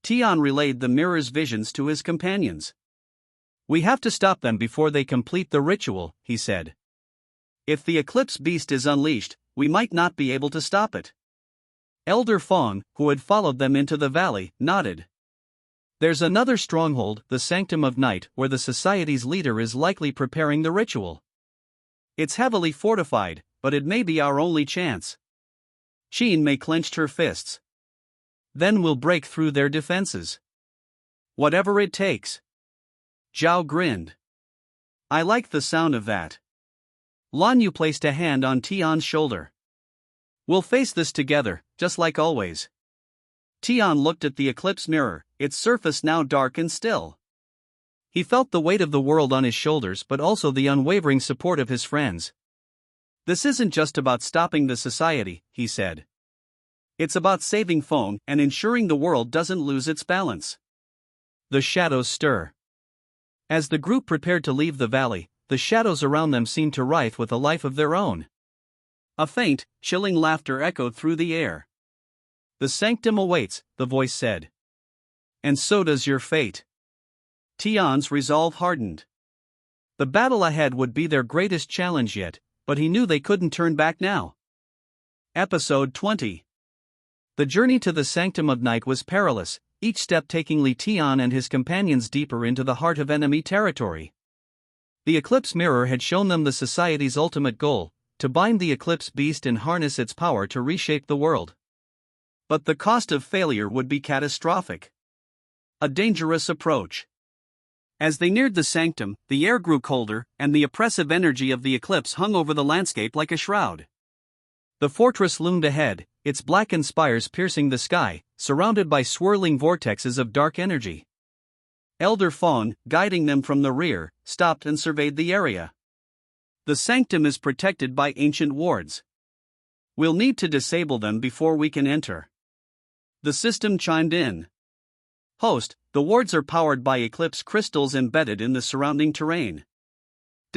Tian relayed the mirror's visions to his companions. "We have to stop them before they complete the ritual," he said. "If the eclipse beast is unleashed, we might not be able to stop it." Elder Feng, who had followed them into the valley, nodded. "There's another stronghold, the Sanctum of Night, where the society's leader is likely preparing the ritual. It's heavily fortified, but it may be our only chance." Qin Mei clenched her fists. "Then we'll break through their defenses. Whatever it takes." Zhao grinned. "I like the sound of that." Lan Yu placed a hand on Tian's shoulder. "We'll face this together, just like always." Tian looked at the eclipse mirror, its surface now dark and still. He felt the weight of the world on his shoulders, but also the unwavering support of his friends. "This isn't just about stopping the society," he said. "It's about saving Feng and ensuring the world doesn't lose its balance." The shadows stir. As the group prepared to leave the valley, the shadows around them seemed to writhe with a life of their own. A faint, chilling laughter echoed through the air. "The sanctum awaits," the voice said. "And so does your fate." Tian's resolve hardened. The battle ahead would be their greatest challenge yet, but he knew they couldn't turn back now. Episode 20. The journey to the Sanctum of Night was perilous, each step taking Li Tian and his companions deeper into the heart of enemy territory. The eclipse mirror had shown them the society's ultimate goal, to bind the eclipse beast and harness its power to reshape the world. But the cost of failure would be catastrophic. A dangerous approach. As they neared the sanctum, the air grew colder, and the oppressive energy of the eclipse hung over the landscape like a shroud. The fortress loomed ahead, its blackened spires piercing the sky, surrounded by swirling vortexes of dark energy. Elder Feng, guiding them from the rear, stopped and surveyed the area. "The sanctum is protected by ancient wards. We'll need to disable them before we can enter." The system chimed in. "Host, the wards are powered by eclipse crystals embedded in the surrounding terrain.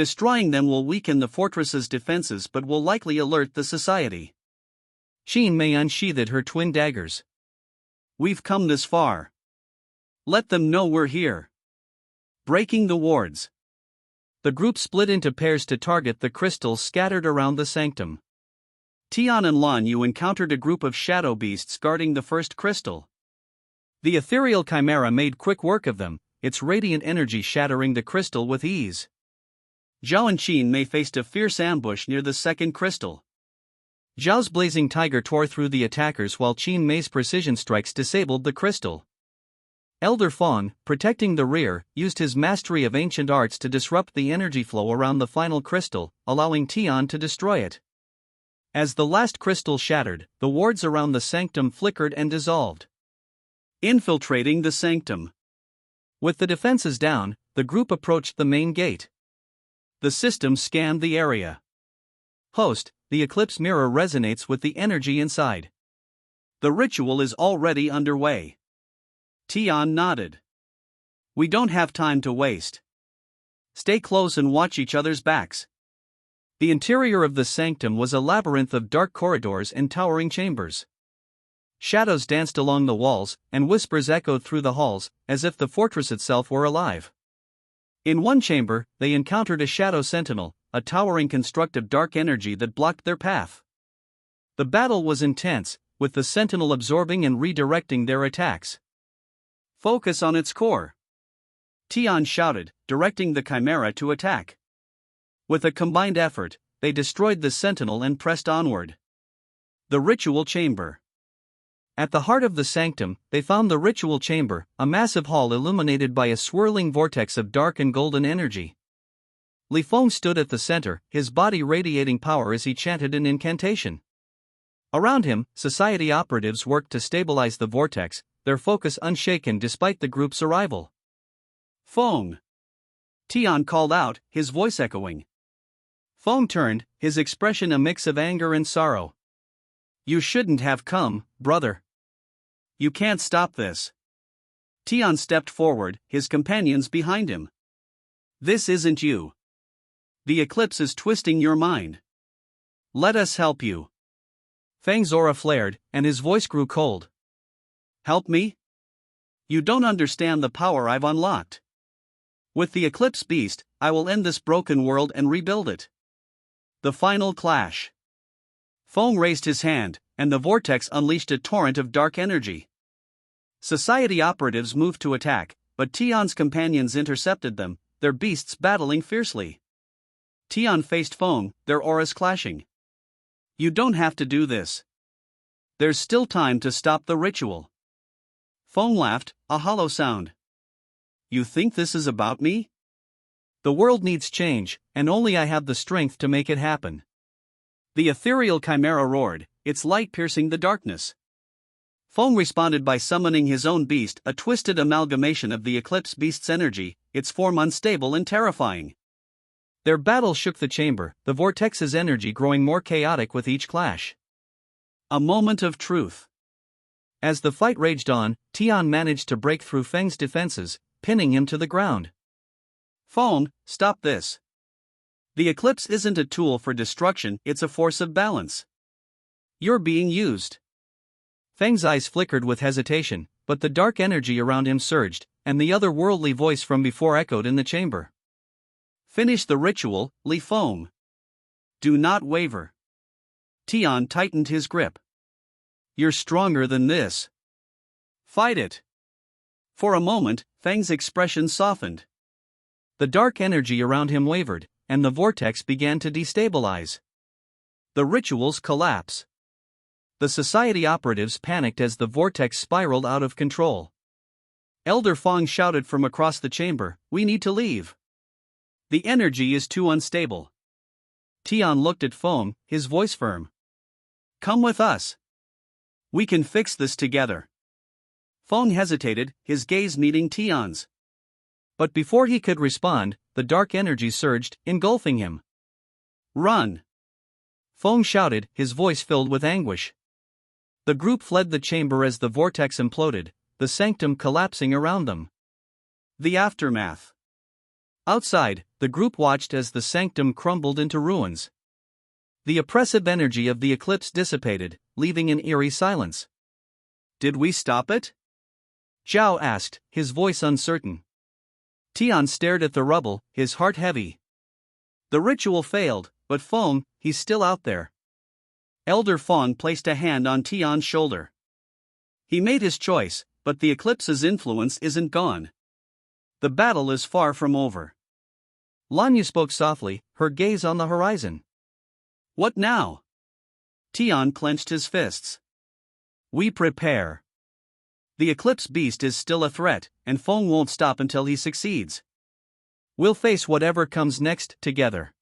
Destroying them will weaken the fortress's defenses but will likely alert the society. Qin Mei unsheathed her twin daggers. We've come this far. Let them know we're here. Breaking the wards. The group split into pairs to target the crystals scattered around the sanctum. Tian and Lan Yu encountered a group of shadow beasts guarding the first crystal. The ethereal chimera made quick work of them, its radiant energy shattering the crystal with ease. Zhao and Qin Mei faced a fierce ambush near the second crystal. Zhao's blazing tiger tore through the attackers while Qin Mei's precision strikes disabled the crystal. Elder Fong, protecting the rear, used his mastery of ancient arts to disrupt the energy flow around the final crystal, allowing Tian to destroy it. As the last crystal shattered, the wards around the sanctum flickered and dissolved. Infiltrating the sanctum. With the defenses down, the group approached the main gate. The system scanned the area. Host, the eclipse mirror resonates with the energy inside. The ritual is already underway. Tian nodded. We don't have time to waste. Stay close and watch each other's backs. The interior of the sanctum was a labyrinth of dark corridors and towering chambers. Shadows danced along the walls, and whispers echoed through the halls, as if the fortress itself were alive. In one chamber, they encountered a shadow sentinel, a towering construct of dark energy that blocked their path. The battle was intense, with the sentinel absorbing and redirecting their attacks. Focus on its core. Tian shouted, directing the chimera to attack. With a combined effort, they destroyed the sentinel and pressed onward. The ritual chamber. At the heart of the sanctum, they found the ritual chamber, a massive hall illuminated by a swirling vortex of dark and golden energy. Li Feng stood at the center, his body radiating power as he chanted an incantation. Around him, society operatives worked to stabilize the vortex, their focus unshaken despite the group's arrival. Feng! Tian called out, his voice echoing. Feng turned, his expression a mix of anger and sorrow. You shouldn't have come, brother. You can't stop this. Tian stepped forward, his companions behind him. This isn't you. The eclipse is twisting your mind. Let us help you. Feng's aura flared, and his voice grew cold. Help me? You don't understand the power I've unlocked. With the eclipse beast, I will end this broken world and rebuild it. The final clash. Feng raised his hand, and the vortex unleashed a torrent of dark energy. Society operatives moved to attack, but Tian's companions intercepted them, their beasts battling fiercely. Tian faced Feng, their auras clashing. You don't have to do this. There's still time to stop the ritual. Feng laughed, a hollow sound. You think this is about me? The world needs change, and only I have the strength to make it happen. The ethereal chimera roared, its light piercing the darkness. Feng responded by summoning his own beast, a twisted amalgamation of the eclipse beast's energy, its form unstable and terrifying. Their battle shook the chamber, the vortex's energy growing more chaotic with each clash. A moment of truth. As the fight raged on, Tian managed to break through Feng's defenses, pinning him to the ground. Feng, stop this. The eclipse isn't a tool for destruction, it's a force of balance. You're being used. Feng's eyes flickered with hesitation, but the dark energy around him surged, and the otherworldly voice from before echoed in the chamber. Finish the ritual, Li Feng. Do not waver. Tian tightened his grip. You're stronger than this. Fight it. For a moment, Feng's expression softened. The dark energy around him wavered, and the vortex began to destabilize. The rituals collapse. The society operatives panicked as the vortex spiraled out of control. Elder Fong shouted from across the chamber, "We need to leave. The energy is too unstable." Tian looked at Feng, his voice firm. Come with us. We can fix this together. Feng hesitated, his gaze meeting Tian's. But before he could respond, the dark energy surged, engulfing him. Run! Feng shouted, his voice filled with anguish. The group fled the chamber as the vortex imploded, the sanctum collapsing around them. The aftermath. Outside, The group watched as the sanctum crumbled into ruins. The oppressive energy of the eclipse dissipated, leaving an eerie silence. Did we stop it? Zhao asked, his voice uncertain. Tian stared at the rubble, his heart heavy. The ritual failed, but Feng, he's still out there. Elder Feng placed a hand on Tian's shoulder. He made his choice, but the eclipse's influence isn't gone. The battle is far from over. Lanya spoke softly, her gaze on the horizon. What now? Tian clenched his fists. We prepare. The eclipse beast is still a threat, and Feng won't stop until he succeeds. We'll face whatever comes next together.